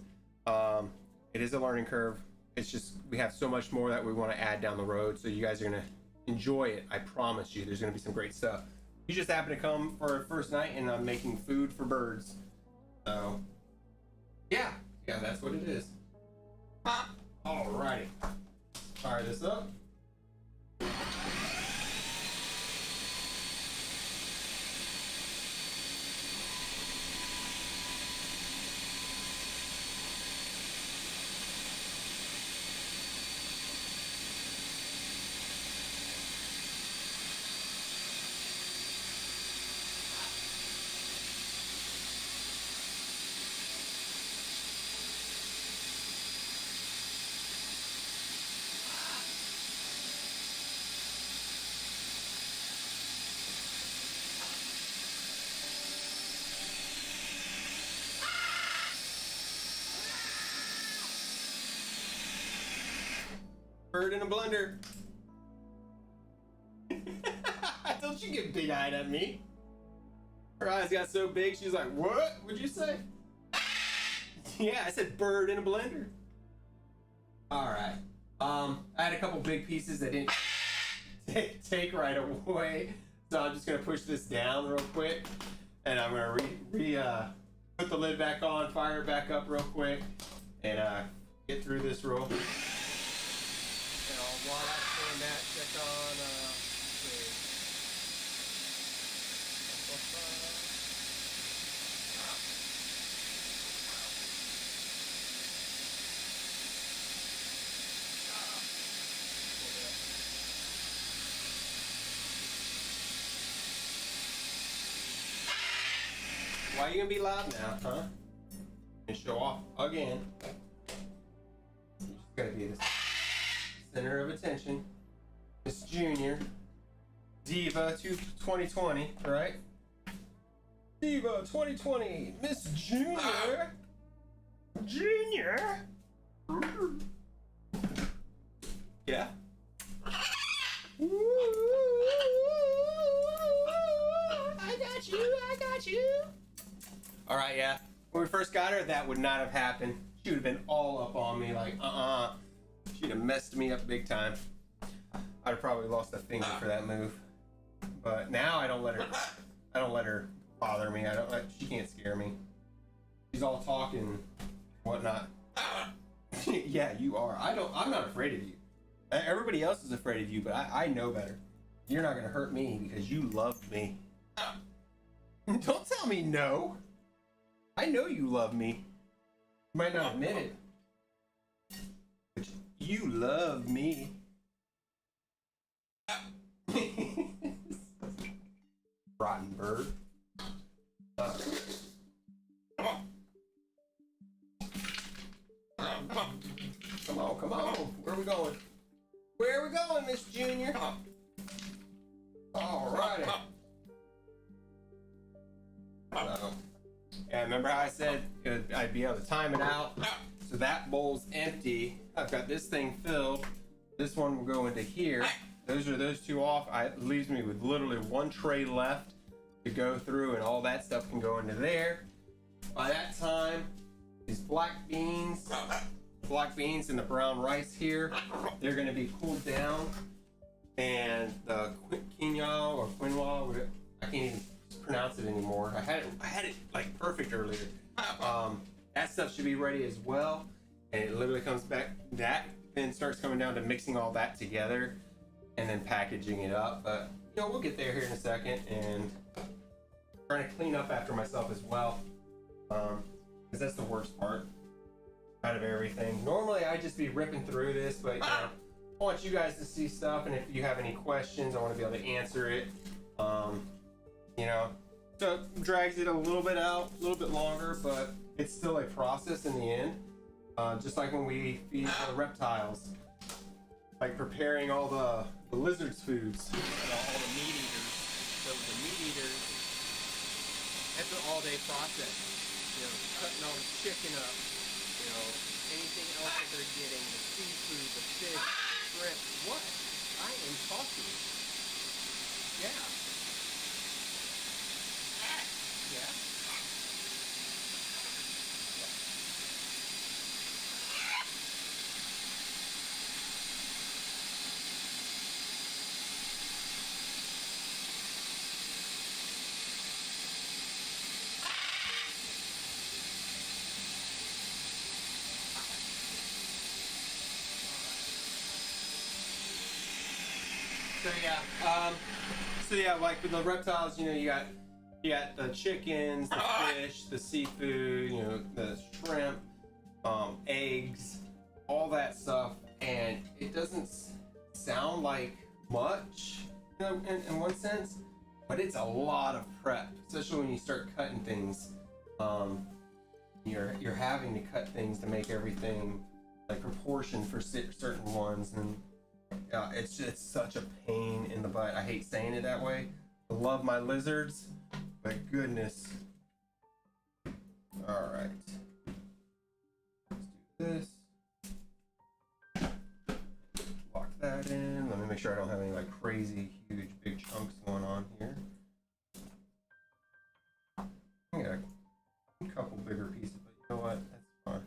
It is a learning curve. It's just, we have so much more that we want to add down the road, so you guys are going to enjoy it. I promise you, there's going to be some great stuff. You just happen to come for our first night, and I'm making food for birds. So, yeah, that's what it is. Alrighty. Fire this up. Bird in a blender. Don't you get big-eyed at me. Her eyes got so big, she's like, what? What'd you say? Yeah, I said bird in a blender. Alright. I had a couple big pieces that didn't take right away. So I'm just gonna push this down real quick. And I'm gonna put the lid back on, fire it back up real quick, and get through this roll. While I'm doing that, check on Why are you gonna be loud now, huh? And show off again. You just gotta be the center of attention. Miss Junior. Diva 2020, right? Diva 2020, Miss Junior. Junior. Yeah. I got you. All right, yeah. When we first got her, that would not have happened. She would have been all up on me, like, She'd have messed me up big time. I'd have probably lost a finger for that move. But now I don't let her bother me. She can't scare me. She's all talking, whatnot. Yeah, you are. I'm not afraid of you. Everybody else is afraid of you, but I know better. You're not gonna hurt me because you love me. Don't tell me no. I know you love me. You might not admit it, but you love me. Rotten bird. Come on. Where are we going? Where are we going, Miss Junior? Alrighty. Yeah, remember how I said I'd be able to time it out? So that bowl's empty. I've got this thing filled. This one will go into here. Those two off. It leaves me with literally one tray left to go through, and all that stuff can go into there. By that time, these black beans and the brown rice here, they're going to be cooled down, and the quinoa or quinoa, I can't even pronounce it anymore. I had it like perfect earlier. That stuff should be ready as well, and it literally comes back. That then starts coming down to mixing all that together and then packaging it up. But we'll get there here in a second, and trying to clean up after myself as well, because that's the worst part out of everything. Normally I'd just be ripping through this, but I want you guys to see stuff, and if you have any questions, I want to be able to answer it. So it drags it a little bit out, a little bit longer, but it's still a process in the end. Just like when we feed the reptiles, like preparing all the lizards' foods, all the meat eaters. So the meat eaters, that's an all-day process. Cutting all the chicken up, anything else that they're getting, the seafood, the fish, shrimp. What? I am talking. Yeah. Yeah. So yeah, like with the reptiles, you got the chickens, the fish, the seafood, the shrimp, eggs, all that stuff, and it doesn't sound like much, in one sense, but it's a lot of prep, especially when you start cutting things. You're having to cut things to make everything like proportioned for certain ones, and it's just such a pain in the butt. I hate saying it that way. I love my lizards, but goodness. All right, let's do this. Lock that in. Let me make sure I don't have any like crazy huge big chunks going on here. I got a couple bigger pieces, but you know what? That's fine.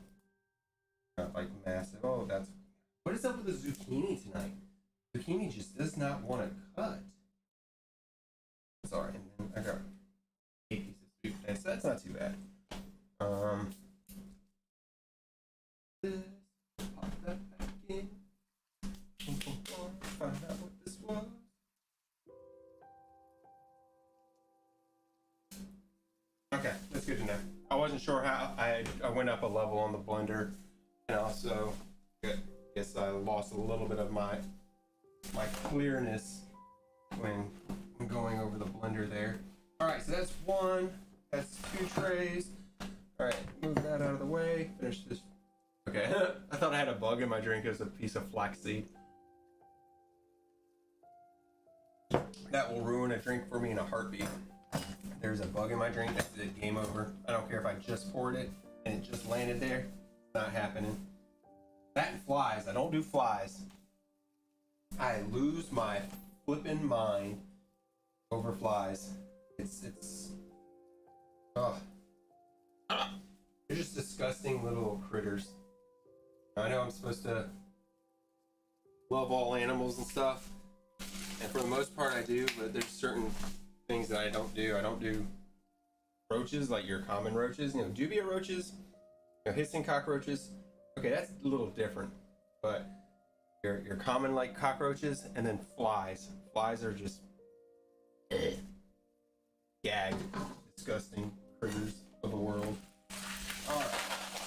Not like massive. Oh, that's. What is up with the zucchini tonight? Zucchini just does not want to cut. Sorry, and then I got 8 pieces of sweet potatoes, so that's not too bad. This, pop that back in. Find out what this was. Okay, that's good to know. I wasn't sure how I went up a level on the blender, and also, guess I lost a little bit of my clearness when going over the blender there. All right, so that's one. That's 2 trays. All right, move that out of the way. Finish this. Okay, I thought I had a bug in my drink. It was a piece of flaxseed. That will ruin a drink for me in a heartbeat. There's a bug in my drink. That's it. Game over. I don't care if I just poured it and it just landed there. Not happening. That and flies. I don't do flies. I lose my flippin' mind over flies. It's oh, they're just disgusting little critters. I know I'm supposed to love all animals and stuff, and for the most part I do, but there's certain things that I don't do. I don't do roaches, like your common roaches, dubia roaches, hissing cockroaches. Okay, that's a little different, but your common like cockroaches, and then flies. Flies are just gagged, disgusting critters of the world. Alright,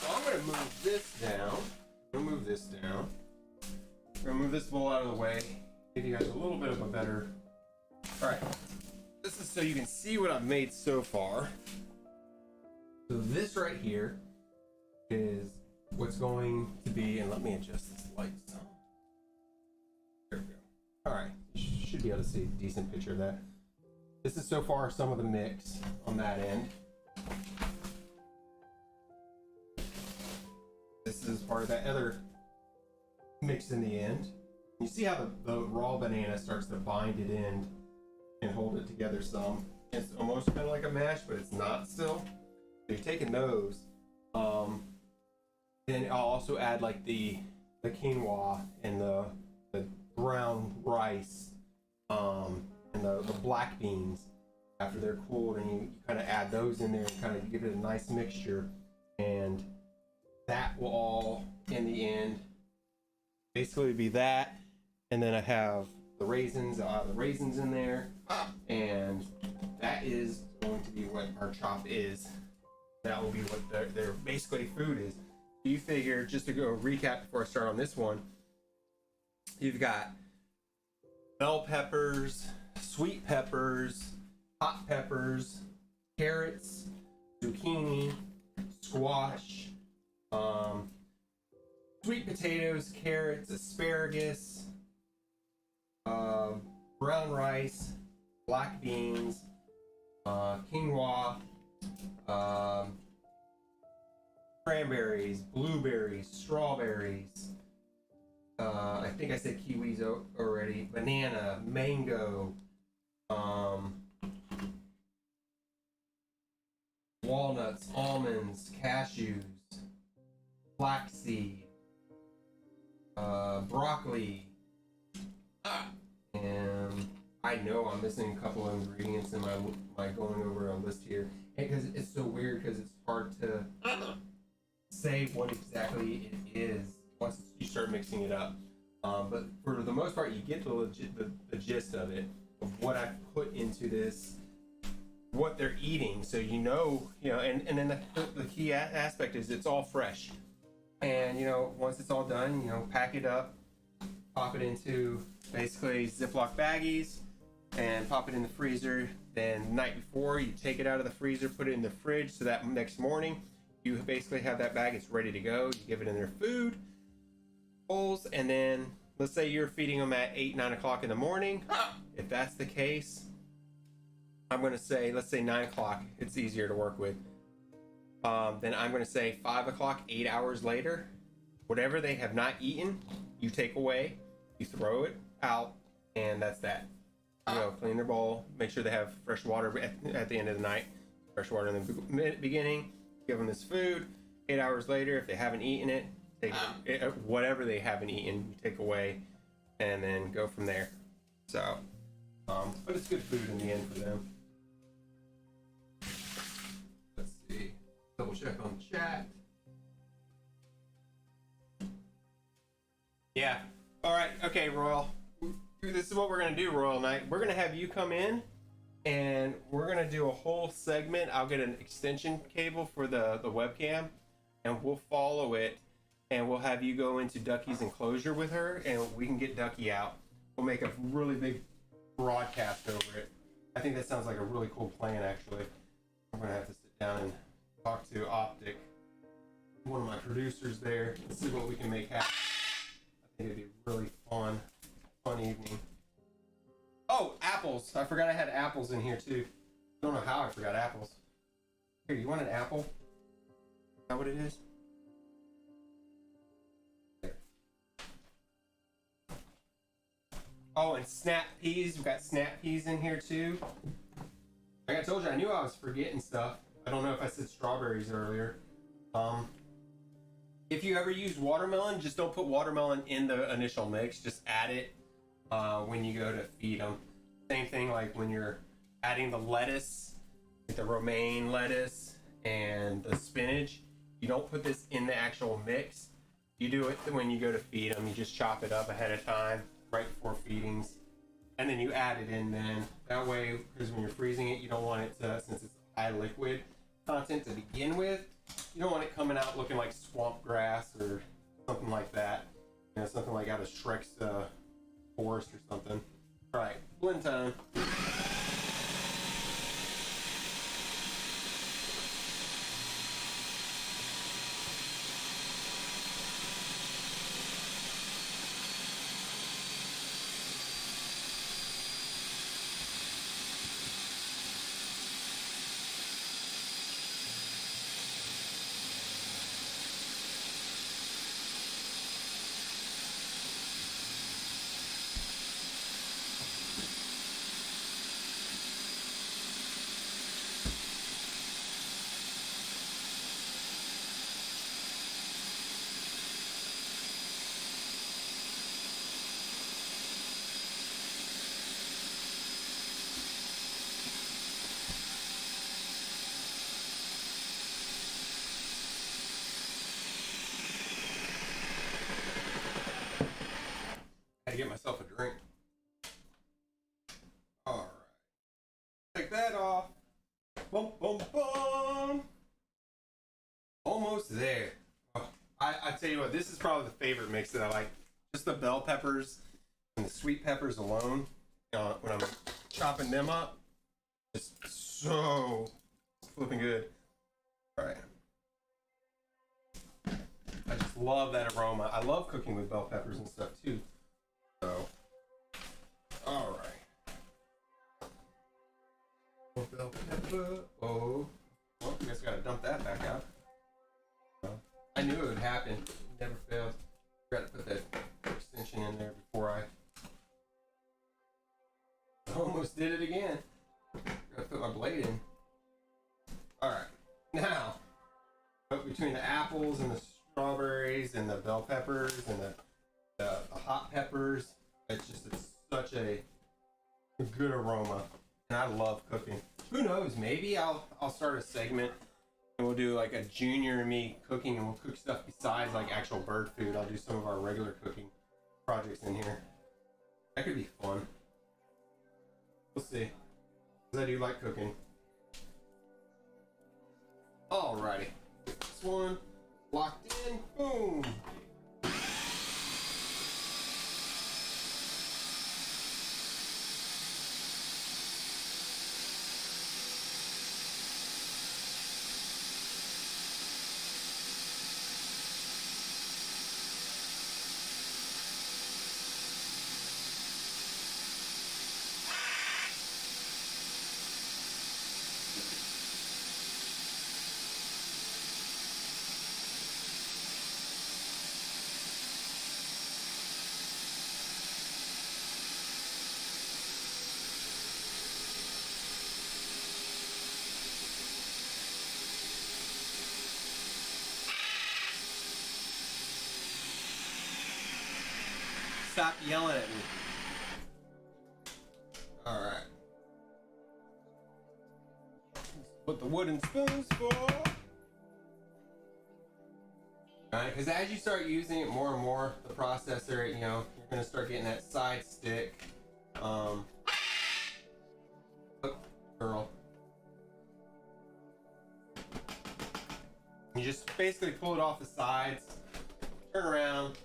so I'm gonna move this down. I'm gonna move this bowl out of the way. Give you guys a little bit of a better. Alright, this is so you can see what I've made so far. So this right here is what's going to be, and let me adjust this light some. There we go. Alright, you should be able to see a decent picture of that. This is so far some of the mix on that end. This is part of that other mix in the end. You see how the raw banana starts to bind it in and hold it together some. It's almost kind of like a mash, but it's not still. So you're taking those. Then I'll also add like the quinoa and the brown rice, and the black beans after they're cooled, and you kind of add those in there and kind of give it a nice mixture, and that will all in the end basically be that. And then I have the raisins. I'll have the raisins in there, and that is going to be what our chop is. That will be what their basically food is. You figure, just to go recap before I start on this one, you've got bell peppers, sweet peppers, hot peppers, carrots, zucchini, squash, sweet potatoes, carrots, asparagus, brown rice, black beans, quinoa, cranberries, blueberries, strawberries. I think I said kiwis already. Banana, mango, walnuts, almonds, cashews, flaxseed, broccoli, and I know I'm missing a couple of ingredients in my going over a list here, because it's so weird because it's hard to say what exactly it is once you start mixing it up. But for the most part, you get the gist of it, of what I put into this, what they're eating, so and then the key aspect is it's all fresh. And once it's all done, pack it up, pop it into basically Ziploc baggies, and pop it in the freezer. Then the night before, you take it out of the freezer, put it in the fridge, so that next morning you basically have that bag. It's ready to go. You give it in their food bowls, and then let's say you're feeding them at 8-9 o'clock in the morning. If that's the case, I'm going to say, let's say 9 o'clock. It's easier to work with. Then I'm going to say 5 o'clock, 8 hours later, whatever they have not eaten, you take away, you throw it out, and that's that. Clean their bowl, make sure they have fresh water at the end of the night, fresh water in the beginning, give them this food. 8 hours later, if they haven't eaten it, take whatever they haven't eaten, you take away, and then go from there. So, but it's good food in the end for them. Let's see. Double check on the chat. Yeah. All right. Okay, Royal. This is what we're gonna do, Royal Knight. We're gonna have you come in, and we're gonna do a whole segment. I'll get an extension cable for the webcam, and we'll follow it, and we'll have you go into Ducky's enclosure with her, and we can get Ducky out. We'll make a really big broadcast over it. I think that sounds like a really cool plan, actually. I'm gonna have to sit down and talk to Optic, one of my producers there, and see what we can make happen. I think it'd be a really fun evening. Oh, apples! I forgot I had apples in here too. I don't know how I forgot apples. Here, you want an apple? Is that what it is? There. Oh, and snap peas. We've got snap peas in here too. Like I told you, I knew I was forgetting stuff. I don't know if I said strawberries earlier. If you ever use watermelon, just don't put watermelon in the initial mix. Just add it when you go to feed them. Same thing like when you're adding the lettuce, like the romaine lettuce and the spinach. You don't put this in the actual mix. You do it when you go to feed them. You just chop it up ahead of time, right before feedings, and then you add it in. Then that way, because when you're freezing it, you don't want it to, since it's high liquid content to begin with, you don't want it coming out looking like swamp grass or something like that. You know, something like out of Shrek's forest or something. All right, blend time. I had to get myself a drink. All right, take that off. Boom, boom, boom. Almost there. Oh, I tell you what, this is probably the favorite mix that I like. Just the bell peppers and the sweet peppers alone. When I'm chopping them up, it's so flipping good. All right. I just love that aroma. I love cooking with bell peppers and stuff too. So, all right. Bell pepper. Oh, well, I guess I gotta dump that back out. I knew it would happen. It never fails. Forgot to put that extension in there before I almost did it again. Gotta put my blade in. All right, now between the apples and the strawberries and the bell peppers and the hot peppers, it's such a good aroma, and I love cooking. Who knows? Maybe I'll start a segment and we'll do like a Junior and me cooking, and we'll cook stuff besides like actual bird food. I'll do some of our regular cooking projects in here. That could be fun. We'll see. Because I do like cooking. Alrighty. This one locked in. Boom. Stop yelling at me. Alright. What the wooden spoons for. Alright, because as you start using it more and more, the processor, you know, you're going to start getting that side stick. Oh, girl. You just basically pull it off the sides, turn around,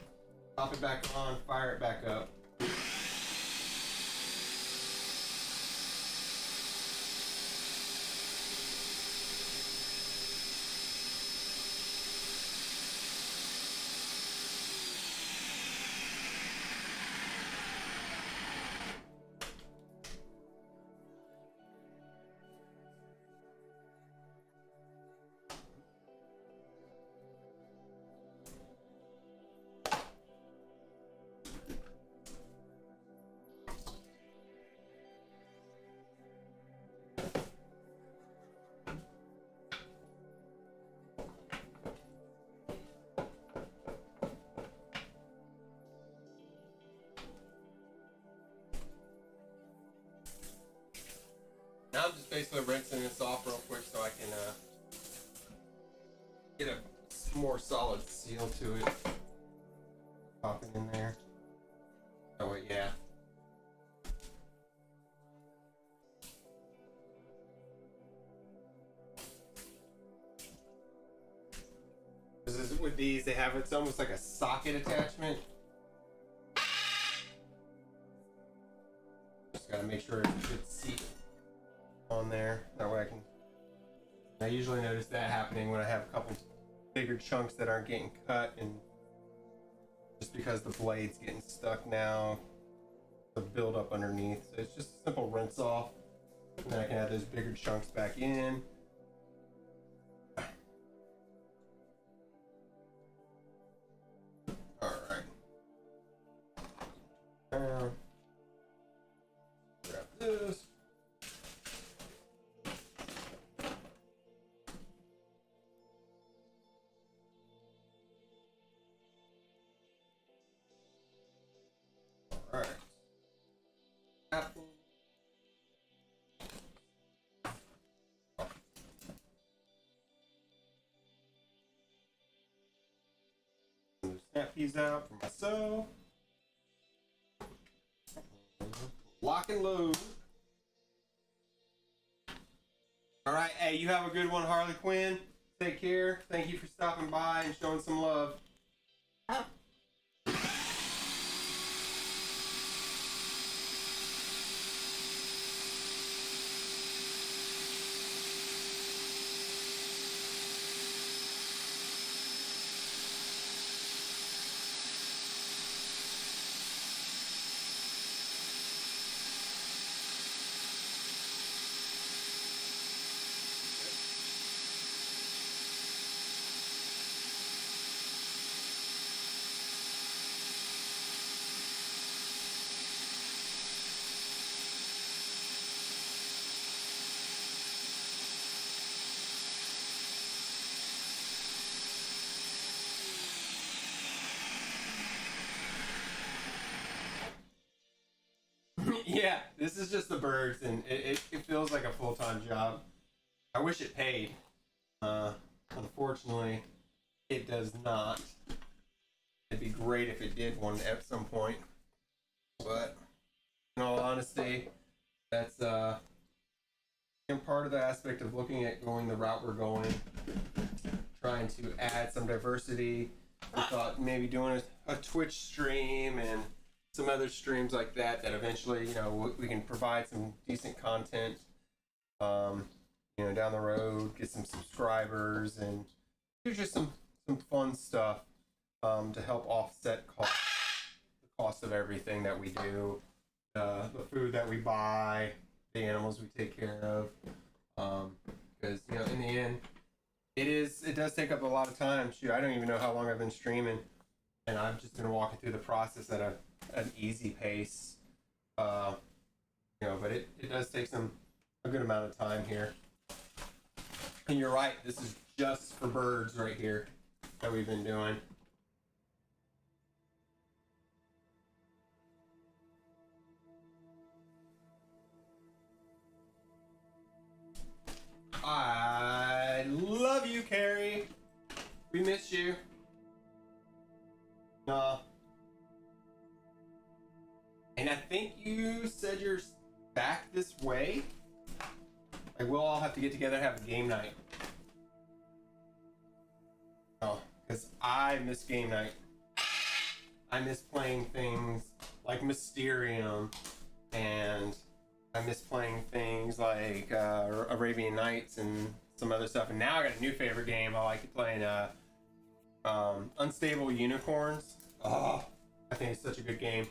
pop it back on, fire it back up. Now I'm just basically rinsing this off real quick so I can get a more solid seal to it. Pop it in there. Oh wait, yeah. This is with these, they have, it's almost like a socket attachment. Just gotta make sure it's good seat on there. That way I usually notice that happening when I have a couple bigger chunks that aren't getting cut, and just because the blade's getting stuck now, the build up underneath. So it's just a simple rinse off. And then I can add those bigger chunks back in. Alright. Grab this. Alright. Apple. Snap these out for myself. Lock and load. All right, hey, you have a good one, Harley Quinn. Take care. Thank you for stopping by and showing some love. Yeah, this is just the birds, and it feels like a full-time job. I wish it paid. Unfortunately, it does not. It'd be great if it did one at some point. But, in all honesty, that's part of the aspect of looking at going the route we're going, trying to add some diversity. We thought maybe doing a Twitch stream and some other streams like that eventually, you know, we can provide some decent content, you know, down the road, get some subscribers, and do just some fun stuff to help offset the cost of everything that we do, the food that we buy, the animals we take care of, because, you know, in the end, it does take up a lot of time. Shoot, I don't even know how long I've been streaming, and I've just been walking through the process at an easy pace, you know, but it does take a good amount of time here. And you're right, this is just for birds right here that we've been doing. I love you, Carrie. We miss you. And I think you said you're back this way. Like, we'll all have to get together and have a game night. Oh, because I miss game night. I miss playing things like Mysterium, and I miss playing things like Arabian Nights and some other stuff. And now I got a new favorite game. I like playing Unstable Unicorns. Oh, I think it's such a good game.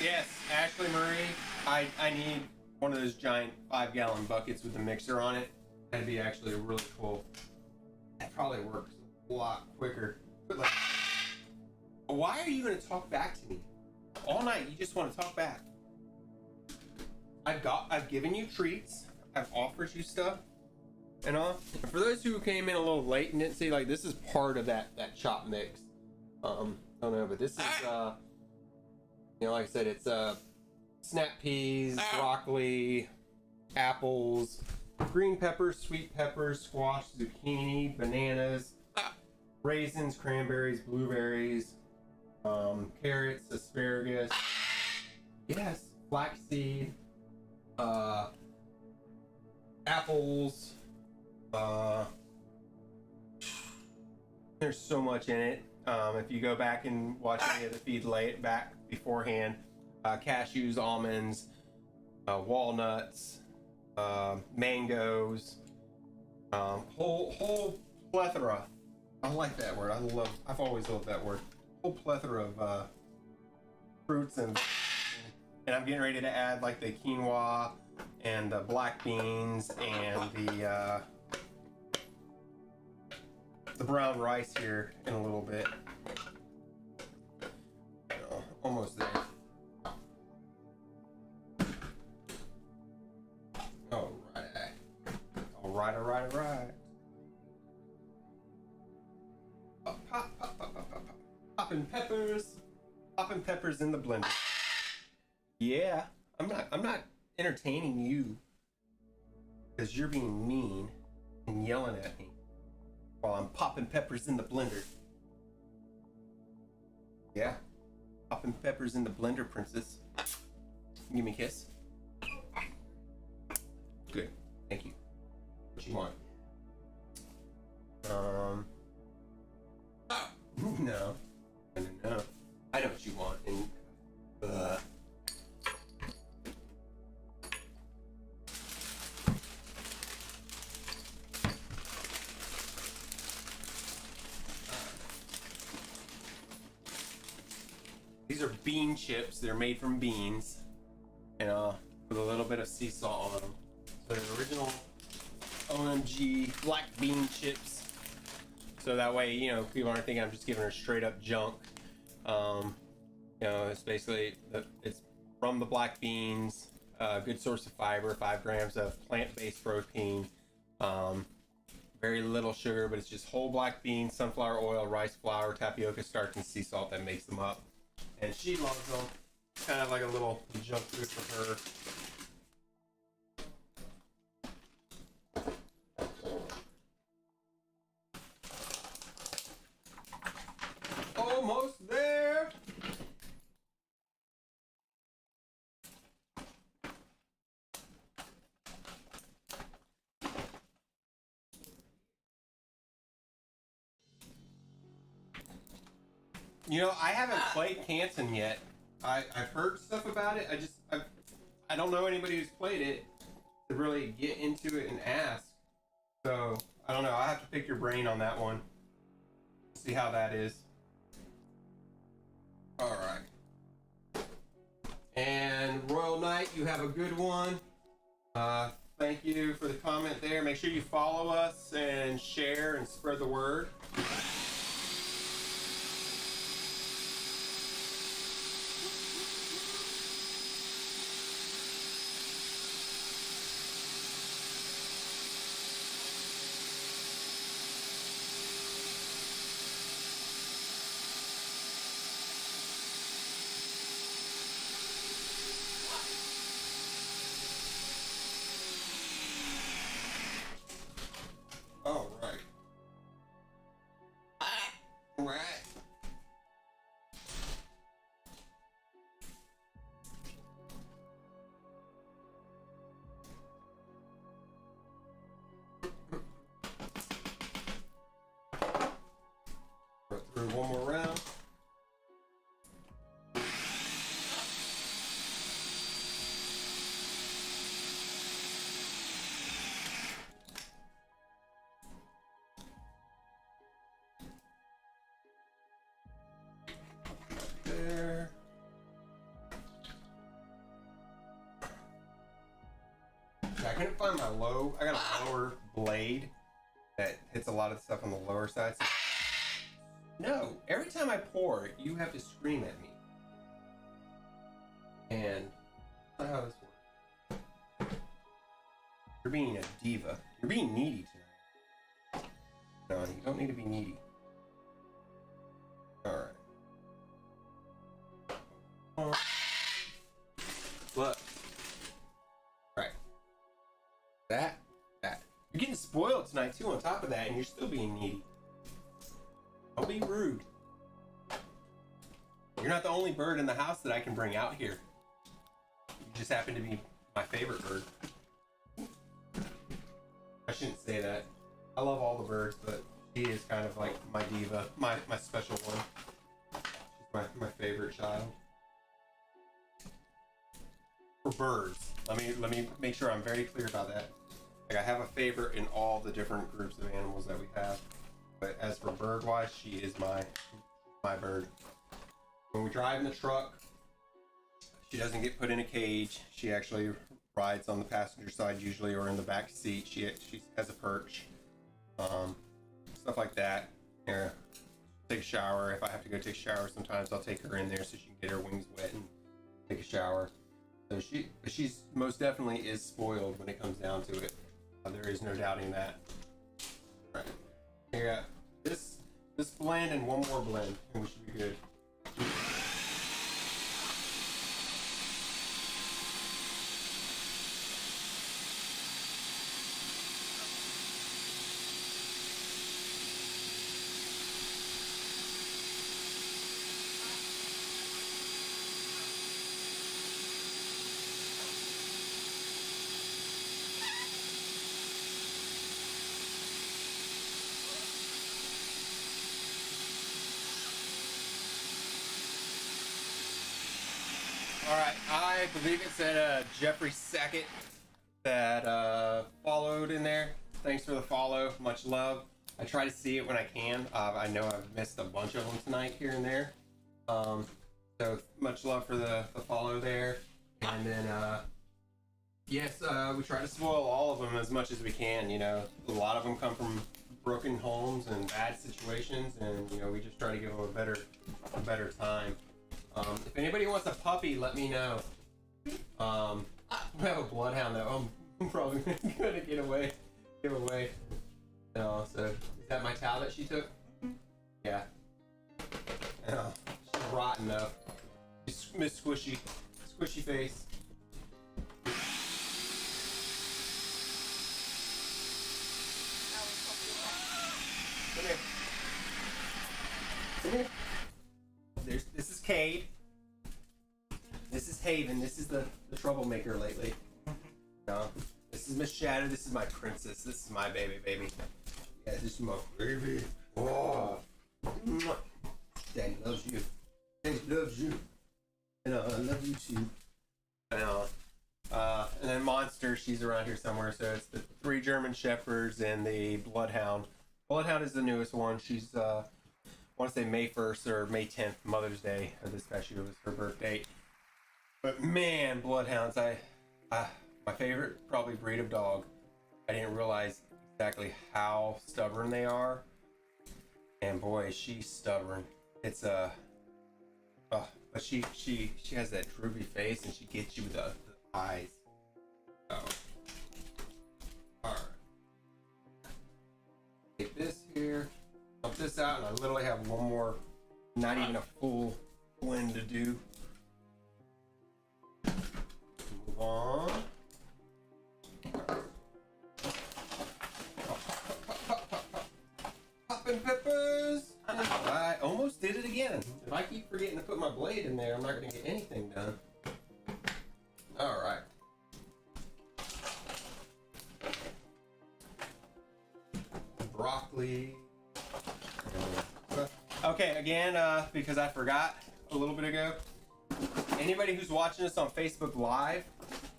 Yes, Ashley Marie, I need one of those giant 5-gallon buckets with a mixer on it. That'd be actually a really cool. That probably works a lot quicker. But like, why are you gonna talk back to me all night? You just want to talk back. I've given you treats. I've offered you stuff and all. For those who came in a little late and didn't see, like, this is part of that chop mix. I don't know, but this is you know, like I said, it's snap peas, broccoli, apples, green peppers, sweet peppers, squash, zucchini, bananas, raisins, cranberries, blueberries, carrots, asparagus, yes, flaxseed, apples. There's so much in it. If you go back and watch any of the feed back beforehand, cashews, almonds, walnuts, mangoes, whole plethora. I like that word. I've always loved that word. Whole plethora of fruits and I'm getting ready to add like the quinoa and the black beans and the brown rice here in a little bit. Almost there. All right. Popping peppers in the blender. Yeah, I'm not entertaining you because you're being mean and yelling at me while I'm popping peppers in the blender. Yeah, popping peppers in the blender, princess. Give me a kiss. Good, thank you. What you want? No. I know what you want. And these are bean chips. They're made from beans, and with a little bit of sea salt on them. So they're original OMG black bean chips. So that way, you know, people aren't thinking I'm just giving her straight up junk. You know, it's basically it's from the black beans, good source of fiber, 5 grams of plant-based protein, very little sugar, but it's just whole black beans, sunflower oil, rice flour, tapioca starch, and sea salt that makes them up. And she loves them. Kind of like a little junk food for her. Almost there. You know, I haven't played Canton yet. I've heard stuff about it. I don't know anybody who's played it to really get into it and ask. So I don't know. I have to pick your brain on that one. See how that is. All right. And Royal Knight, you have a good one. Thank you for the comment there. Make sure you follow us and share and spread the word. All right. All right. Go through one more round. on my I got a lower blade that hits a lot of the stuff on the lower side. So no, every time I pour, you have to scream at me. And that's not how this works. You're being a diva. You're being needy tonight. No, you don't need to be needy. Alright. Look. Alright. That. You're getting spoiled tonight too on top of that, and you're still being needy. Don't be rude. You're not the only bird in the house that I can bring out here. You just happen to be my favorite bird. I shouldn't say that. I love all the birds, but she is kind of like my diva, my special one. She's my favorite child. For birds, let me make sure I'm very clear about that. Like, I have a favorite in all the different groups of animals that we have, but as for bird wise, she is my bird. When we drive in the truck, she doesn't get put in a cage. She actually rides on the passenger side usually, or in the back seat. She has a perch, stuff like that. Yeah, take a shower. If I have to go take a shower, sometimes I'll take her in there so she can get her wings wet and take a shower. So she's most definitely is spoiled when it comes down to it. There is no doubting that. All right, here, this blend and one more blend, and we should be good. Alright, I believe it said Jeffrey Sackett that followed in there. Thanks for the follow, much love. I try to see it when I can. I know I've missed a bunch of them tonight here and there. So much love for the follow there. And then, yes, we try to spoil all of them as much as we can. You know, a lot of them come from broken homes and bad situations, and you know, we just try to give them a better time. If anybody wants a puppy, let me know. We have a bloodhound though. I'm probably gonna give away. No, so is that my towel that she took? Yeah. No, she's rotten though. She's Miss Squishy face. Come here. Come here. This is Cade. This is Haven. This is the troublemaker lately. No, this is Miss Shadow. This is my princess. This is my baby. Yeah, this is my baby. Oh, Daddy loves you. Daddy loves you. And I love you too. And then Monster, she's around here somewhere. So it's the 3 German Shepherds and the Bloodhound. Bloodhound is the newest one. She's I want to say May 1st or May 10th, Mother's Day of this past year was her birthday. But man, Bloodhounds, my favorite probably breed of dog. I didn't realize exactly how stubborn they are. And boy, she's stubborn. It's but she has that droopy face and she gets you with the eyes. So, all right. Take this here. Dump this out, and I literally have one more, not even a full blend to do. Move on. Poppin' peppers! I almost did it again. If I keep forgetting to put my blade in there, I'm not going to get anything done. Alright. Broccoli. Okay, again, because I forgot a little bit ago, anybody who's watching us on Facebook Live,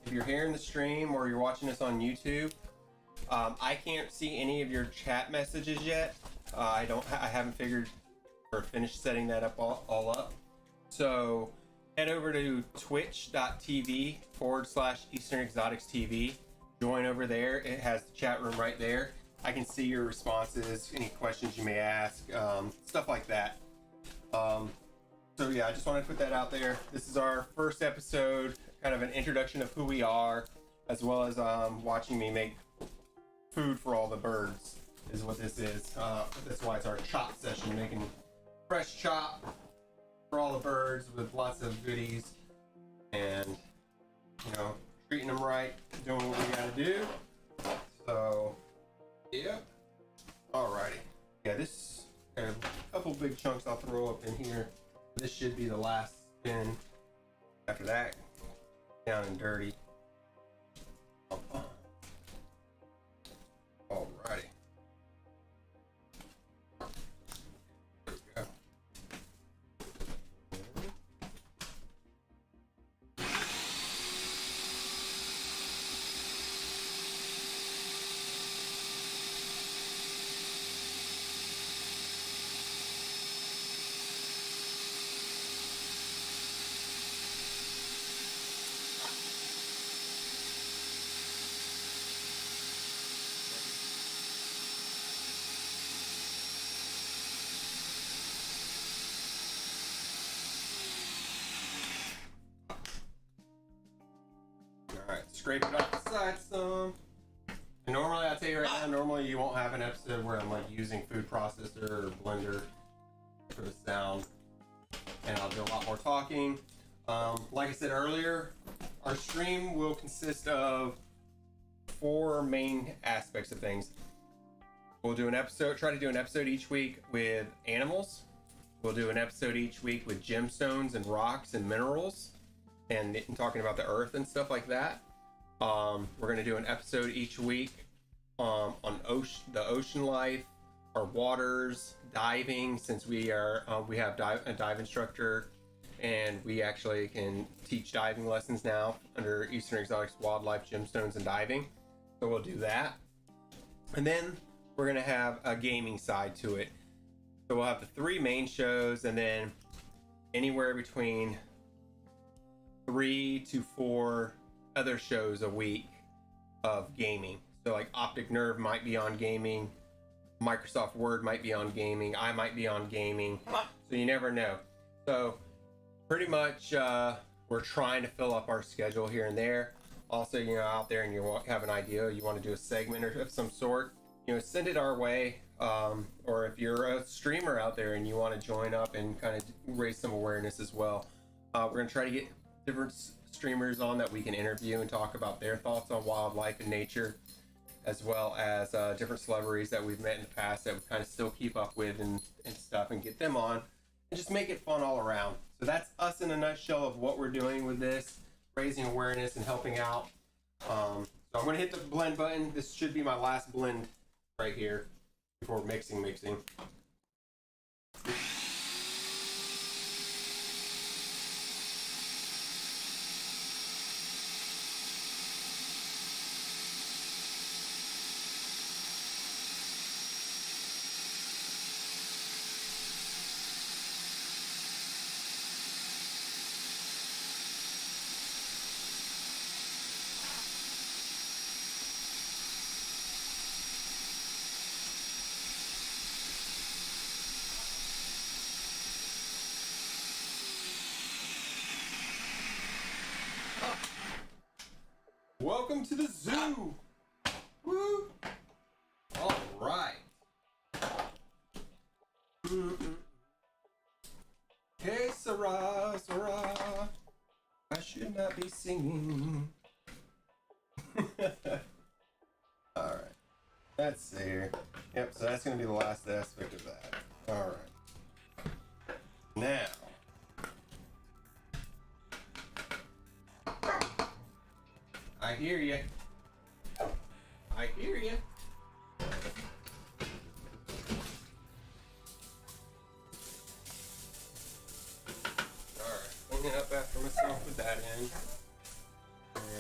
if you're here in the stream or you're watching us on YouTube, I can't see any of your chat messages yet. I haven't figured or finished setting that up all up. So head over to twitch.tv/Eastern Exotics TV. join over there. It has the chat room right there. I can see your responses, any questions you may ask, stuff like that. So yeah, I just want to put that out there. This is our first episode, kind of an introduction of who we are, as well as watching me make food for all the birds is what this is. That's why it's our chop session, making fresh chop for all the birds with lots of goodies and, you know, treating them right, doing what we gotta do. So, yeah. Alrighty. Yeah, this, a couple big chunks I'll throw up in here. This should be the last spin. After that, down and dirty. Alrighty. There we go. Alright, scrape it off the side some. And normally, I'll tell you right now, normally you won't have an episode where I'm like using food processor or blender for the sound. And I'll do a lot more talking. Like I said earlier, our stream will consist of 4 main aspects of things. We'll do an episode, try to do an episode each week with animals. We'll do an episode each week with gemstones and rocks and minerals. And talking about the earth and stuff like that. We're going to do an episode each week on the ocean life, our waters, diving, since we have a dive instructor, and we actually can teach diving lessons now under Eastern Exotics Wildlife, Gemstones, and Diving. So we'll do that. And then we're going to have a gaming side to it. So we'll have the 3 main shows, and then anywhere between 3 to 4 other shows a week of gaming. So like Optic Nerve might be on gaming, Microsoft Word might be on gaming, I might be on gaming, so you never know. So pretty much we're trying to fill up our schedule here and there. Also, you know, out there and you have an idea, you want to do a segment of some sort, you know, send it our way. Or if you're a streamer out there and you want to join up and kind of raise some awareness as well, we're going to try to get different streamers on that we can interview and talk about their thoughts on wildlife and nature, as well as different celebrities that we've met in the past that we kind of still keep up with and stuff, and get them on and just make it fun all around. So that's us in a nutshell of what we're doing with this, raising awareness and helping out. So I'm going to hit the blend button. This should be my last blend right here before mixing. Welcome to the zoo! Woo! All right. Hey, Sarah, Sarah, I should not be singing. All right. That's there. Yep, so that's going to be the last aspect of that. All right. Now. I hear you. I hear you. Alright, clean it up after myself with that in. And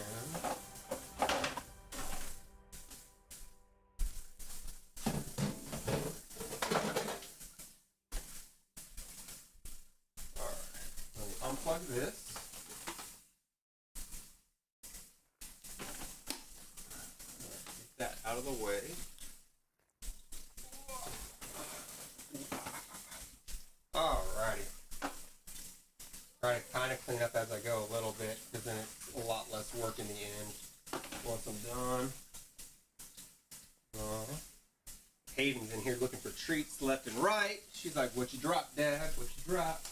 alright, let me unplug this. of the way. Alrighty. Try to kind of clean up as I go a little bit, because then it's a lot less work in the end. Once I'm done. Haven's in here looking for treats left and right. She's like, "What you drop, Dad? What you drop?"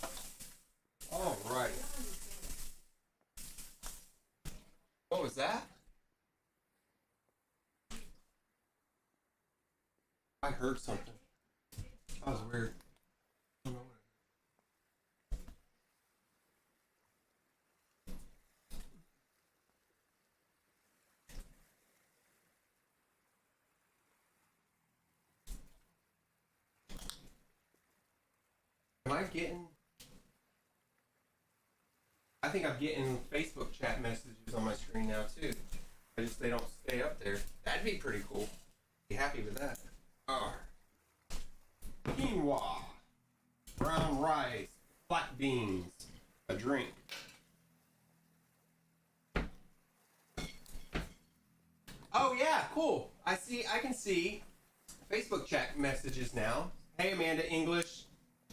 Alrighty. What was that? I heard something. That was weird. I don't know what Am I getting... I think I'm getting Facebook chat messages on my screen now too. They don't stay up there. That'd be pretty cool. Be happy with that. Alright. Quinoa, brown rice, black beans, a drink. Oh yeah, cool. I can see Facebook chat messages now. Hey Amanda English.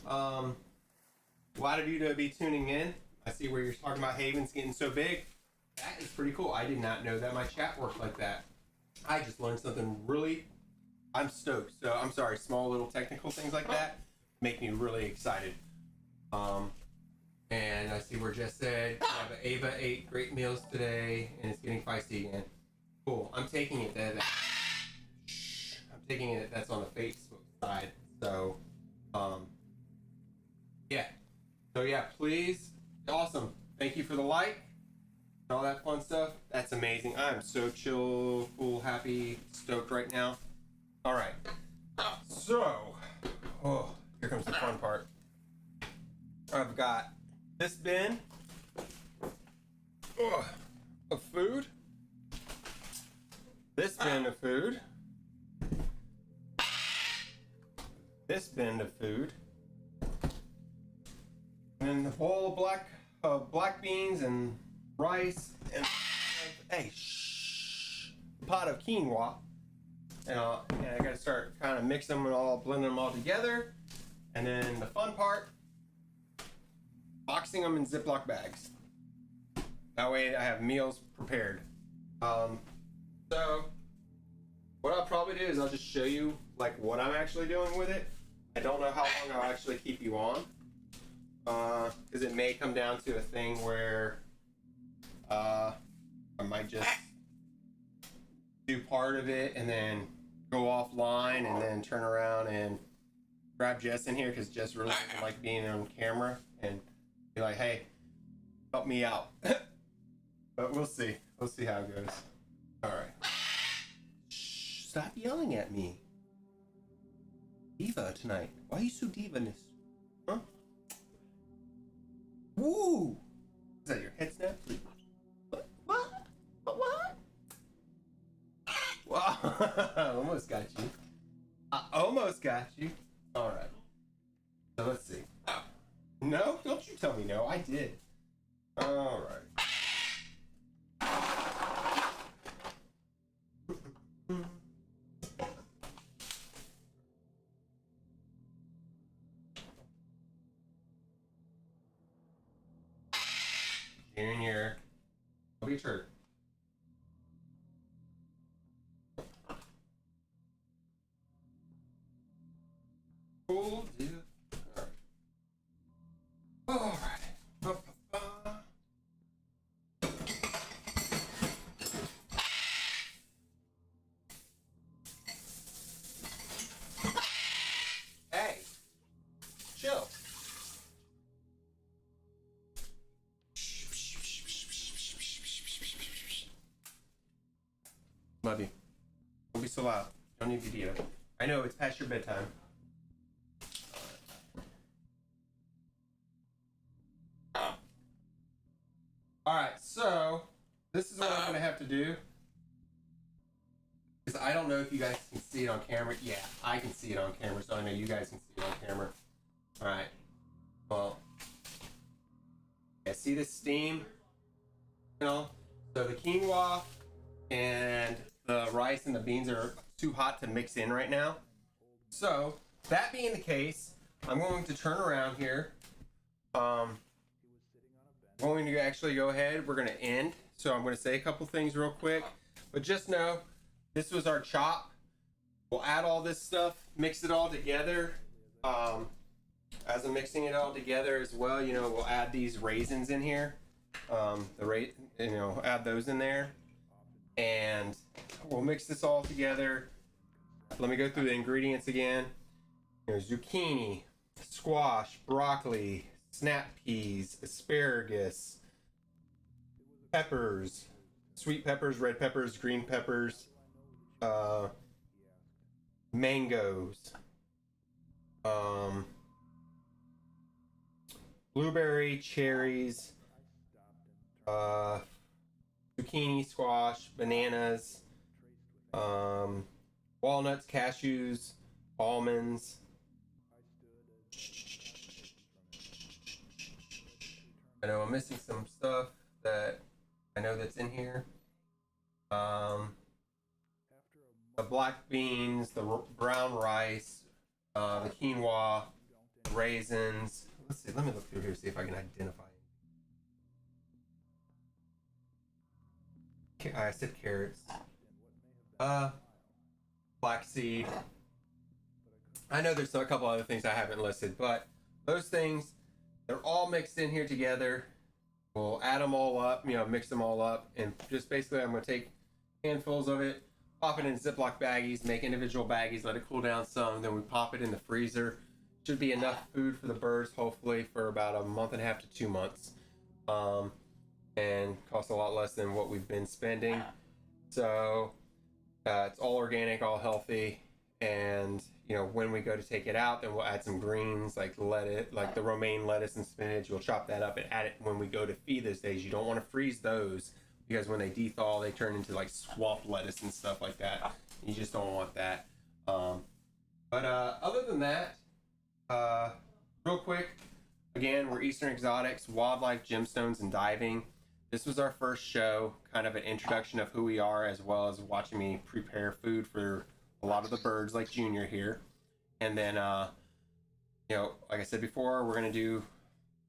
Glad of you to be tuning in. I see where you're talking about Haven's getting so big. That is pretty cool. I did not know that my chat worked like that. I just learned something really... I'm stoked. So I'm sorry, small little technical things like that make me really excited. And I see where Jess said, Ava ate great meals today and it's getting feisty again. Cool. I'm taking it that that's on the Facebook side. So, yeah. So yeah, please. Awesome. Thank you for the like and all that fun stuff. That's amazing. I'm so chill, cool, happy, stoked right now. All right. So, here comes the fun part. I've got this bin of food. This bin of food. This bin of food. And then the bowl of black beans and rice and pot of quinoa. And I gotta start kind of mixing them and all, blending them all together. And then the fun part, boxing them in Ziploc bags. That way I have meals prepared. So what I'll probably do is I'll just show you like what I'm actually doing with it. I don't know how long I'll actually keep you on. Because it may come down to a thing where I might just do part of it and then go offline and then turn around and grab Jess in here, because Jess really doesn't like being on camera, and be like, "Hey, help me out." But we'll see. We'll see how it goes. All right. Shh, stop yelling at me. Diva tonight. Why are you so diva-ness? Huh? Woo! Is that your head snap? What? Wow. Almost got you. I almost got you. All right. So let's see. No? Don't you tell me no. I did. All right. Junior. Don't be a turd. Cool deal. All right. Hey, chill. Love you. Don't be so loud. Don't need video. I know it's past your bedtime. Alright, so this is what I'm gonna have to do. Because I don't know if you guys can see it on camera. Yeah, I can see it on camera, so I know you guys can see it on camera. Alright. Well. Yeah, see this steam? You know? So the quinoa and the rice and the beans are too hot to mix in right now. So that being the case, I'm going to turn around here. Going to actually go ahead. We're going to end. So I'm going to say a couple things real quick, but just know this was our chop. We'll add all this stuff, mix it all together. As I'm mixing it all together as well, you know, we'll add these raisins in here. Add those in there, and we'll mix this all together. Let me go through the ingredients again. There's zucchini, squash, broccoli, snap peas, asparagus, peppers, sweet peppers, red peppers, green peppers, mangoes, blueberry, cherries, zucchini, squash, bananas, walnuts, cashews, almonds. I know I'm missing some stuff that I know that's in here. The black beans, the brown rice, the quinoa, raisins. Let's see. Let me look through here, see if I can identify. I said carrots. Flaxseed. I know there's a couple other things I haven't listed, but those things, they're all mixed in here together. We'll add them all up, mix them all up, and just basically I'm going to take handfuls of it, pop it in Ziploc baggies, make individual baggies, let it cool down some, then we pop it in the freezer. Should be enough food for the birds, hopefully, for about a month and a half to 2 months. And costs a lot less than what we've been spending. So it's all organic, all healthy, and when we go to take it out, then we'll add some greens like lettuce, like the romaine lettuce and spinach. We'll chop that up and add it when we go to feed those days. You don't want to freeze those because when they dethaw, they turn into like swamp lettuce and stuff like that. You just don't want that. But other than that, real quick, again, we're Eastern Exotics, Wildlife, Gemstones, and Diving. This was our first show, kind of an introduction of who we are, as well as watching me prepare food for a lot of the birds like Junior here. And then, like I said before, we're going to do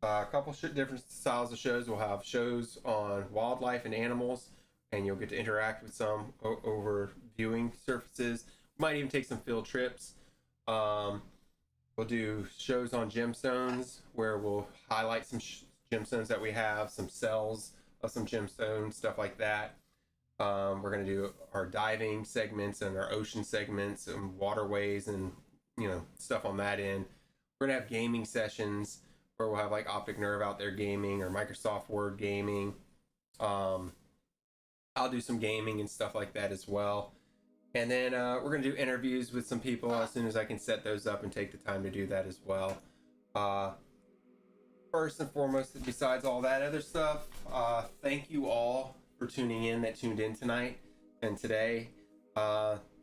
a couple different styles of shows. We'll have shows on wildlife and animals, and you'll get to interact with some over viewing surfaces. We might even take some field trips. We'll do shows on gemstones where we'll highlight some gemstones that we have, some cells of some gemstones, stuff like that. We're going to do our diving segments and our ocean segments and waterways and, stuff on that end. We're going to have gaming sessions where we'll have like Optic Nerve out there gaming or Microsoft Word gaming. I'll do some gaming and stuff like that as well. And then we're going to do interviews with some people as soon as I can set those up and take the time to do that as well. First and foremost, besides all that other stuff, thank you all for tuning in that tuned in tonight and today.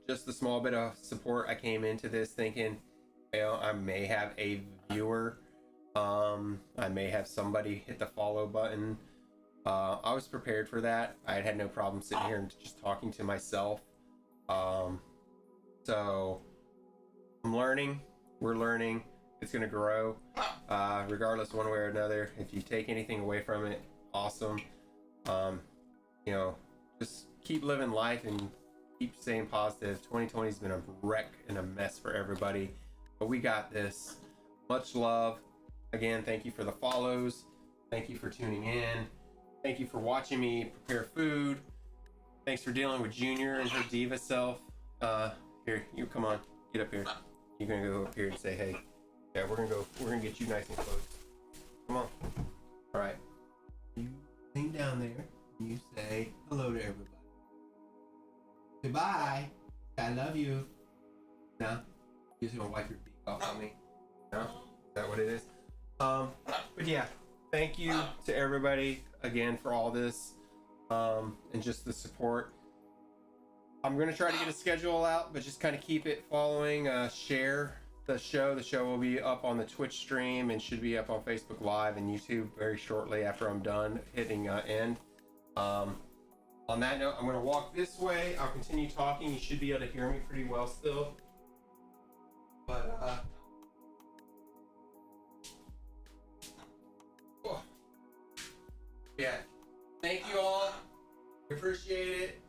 Just a small bit of support. I came into this thinking, I may have a viewer. I may have somebody hit the follow button. I was prepared for that. I had no problem sitting here and just talking to myself. So I'm learning. We're learning. It's going to grow, regardless one way or another. If you take anything away from it, awesome. Just keep living life and keep staying positive. 2020 has been a wreck and a mess for everybody, but we got this. Much love. Again, thank you for the follows. Thank you for tuning in. Thank you for watching me prepare food. Thanks for dealing with Junior and her diva self. Here, you come on, get up here. You're gonna go up here and say hey. Yeah, we're gonna get you nice and close. Come on. All right. You lean down there. And you say hello to everybody. Goodbye. I love you. No? You're just gonna wipe your beak off on me. No? Is that what it is? But yeah, thank you to everybody again for all this, and just the support. I'm gonna try to get a schedule out, but just kind of keep it following. Share the show. The show will be up on the Twitch stream and should be up on Facebook Live and YouTube very shortly after I'm done hitting end. On that note, I'm going to walk this way. I'll continue talking. You should be able to hear me pretty well still. But, oh. Yeah. Thank you all. Appreciate it.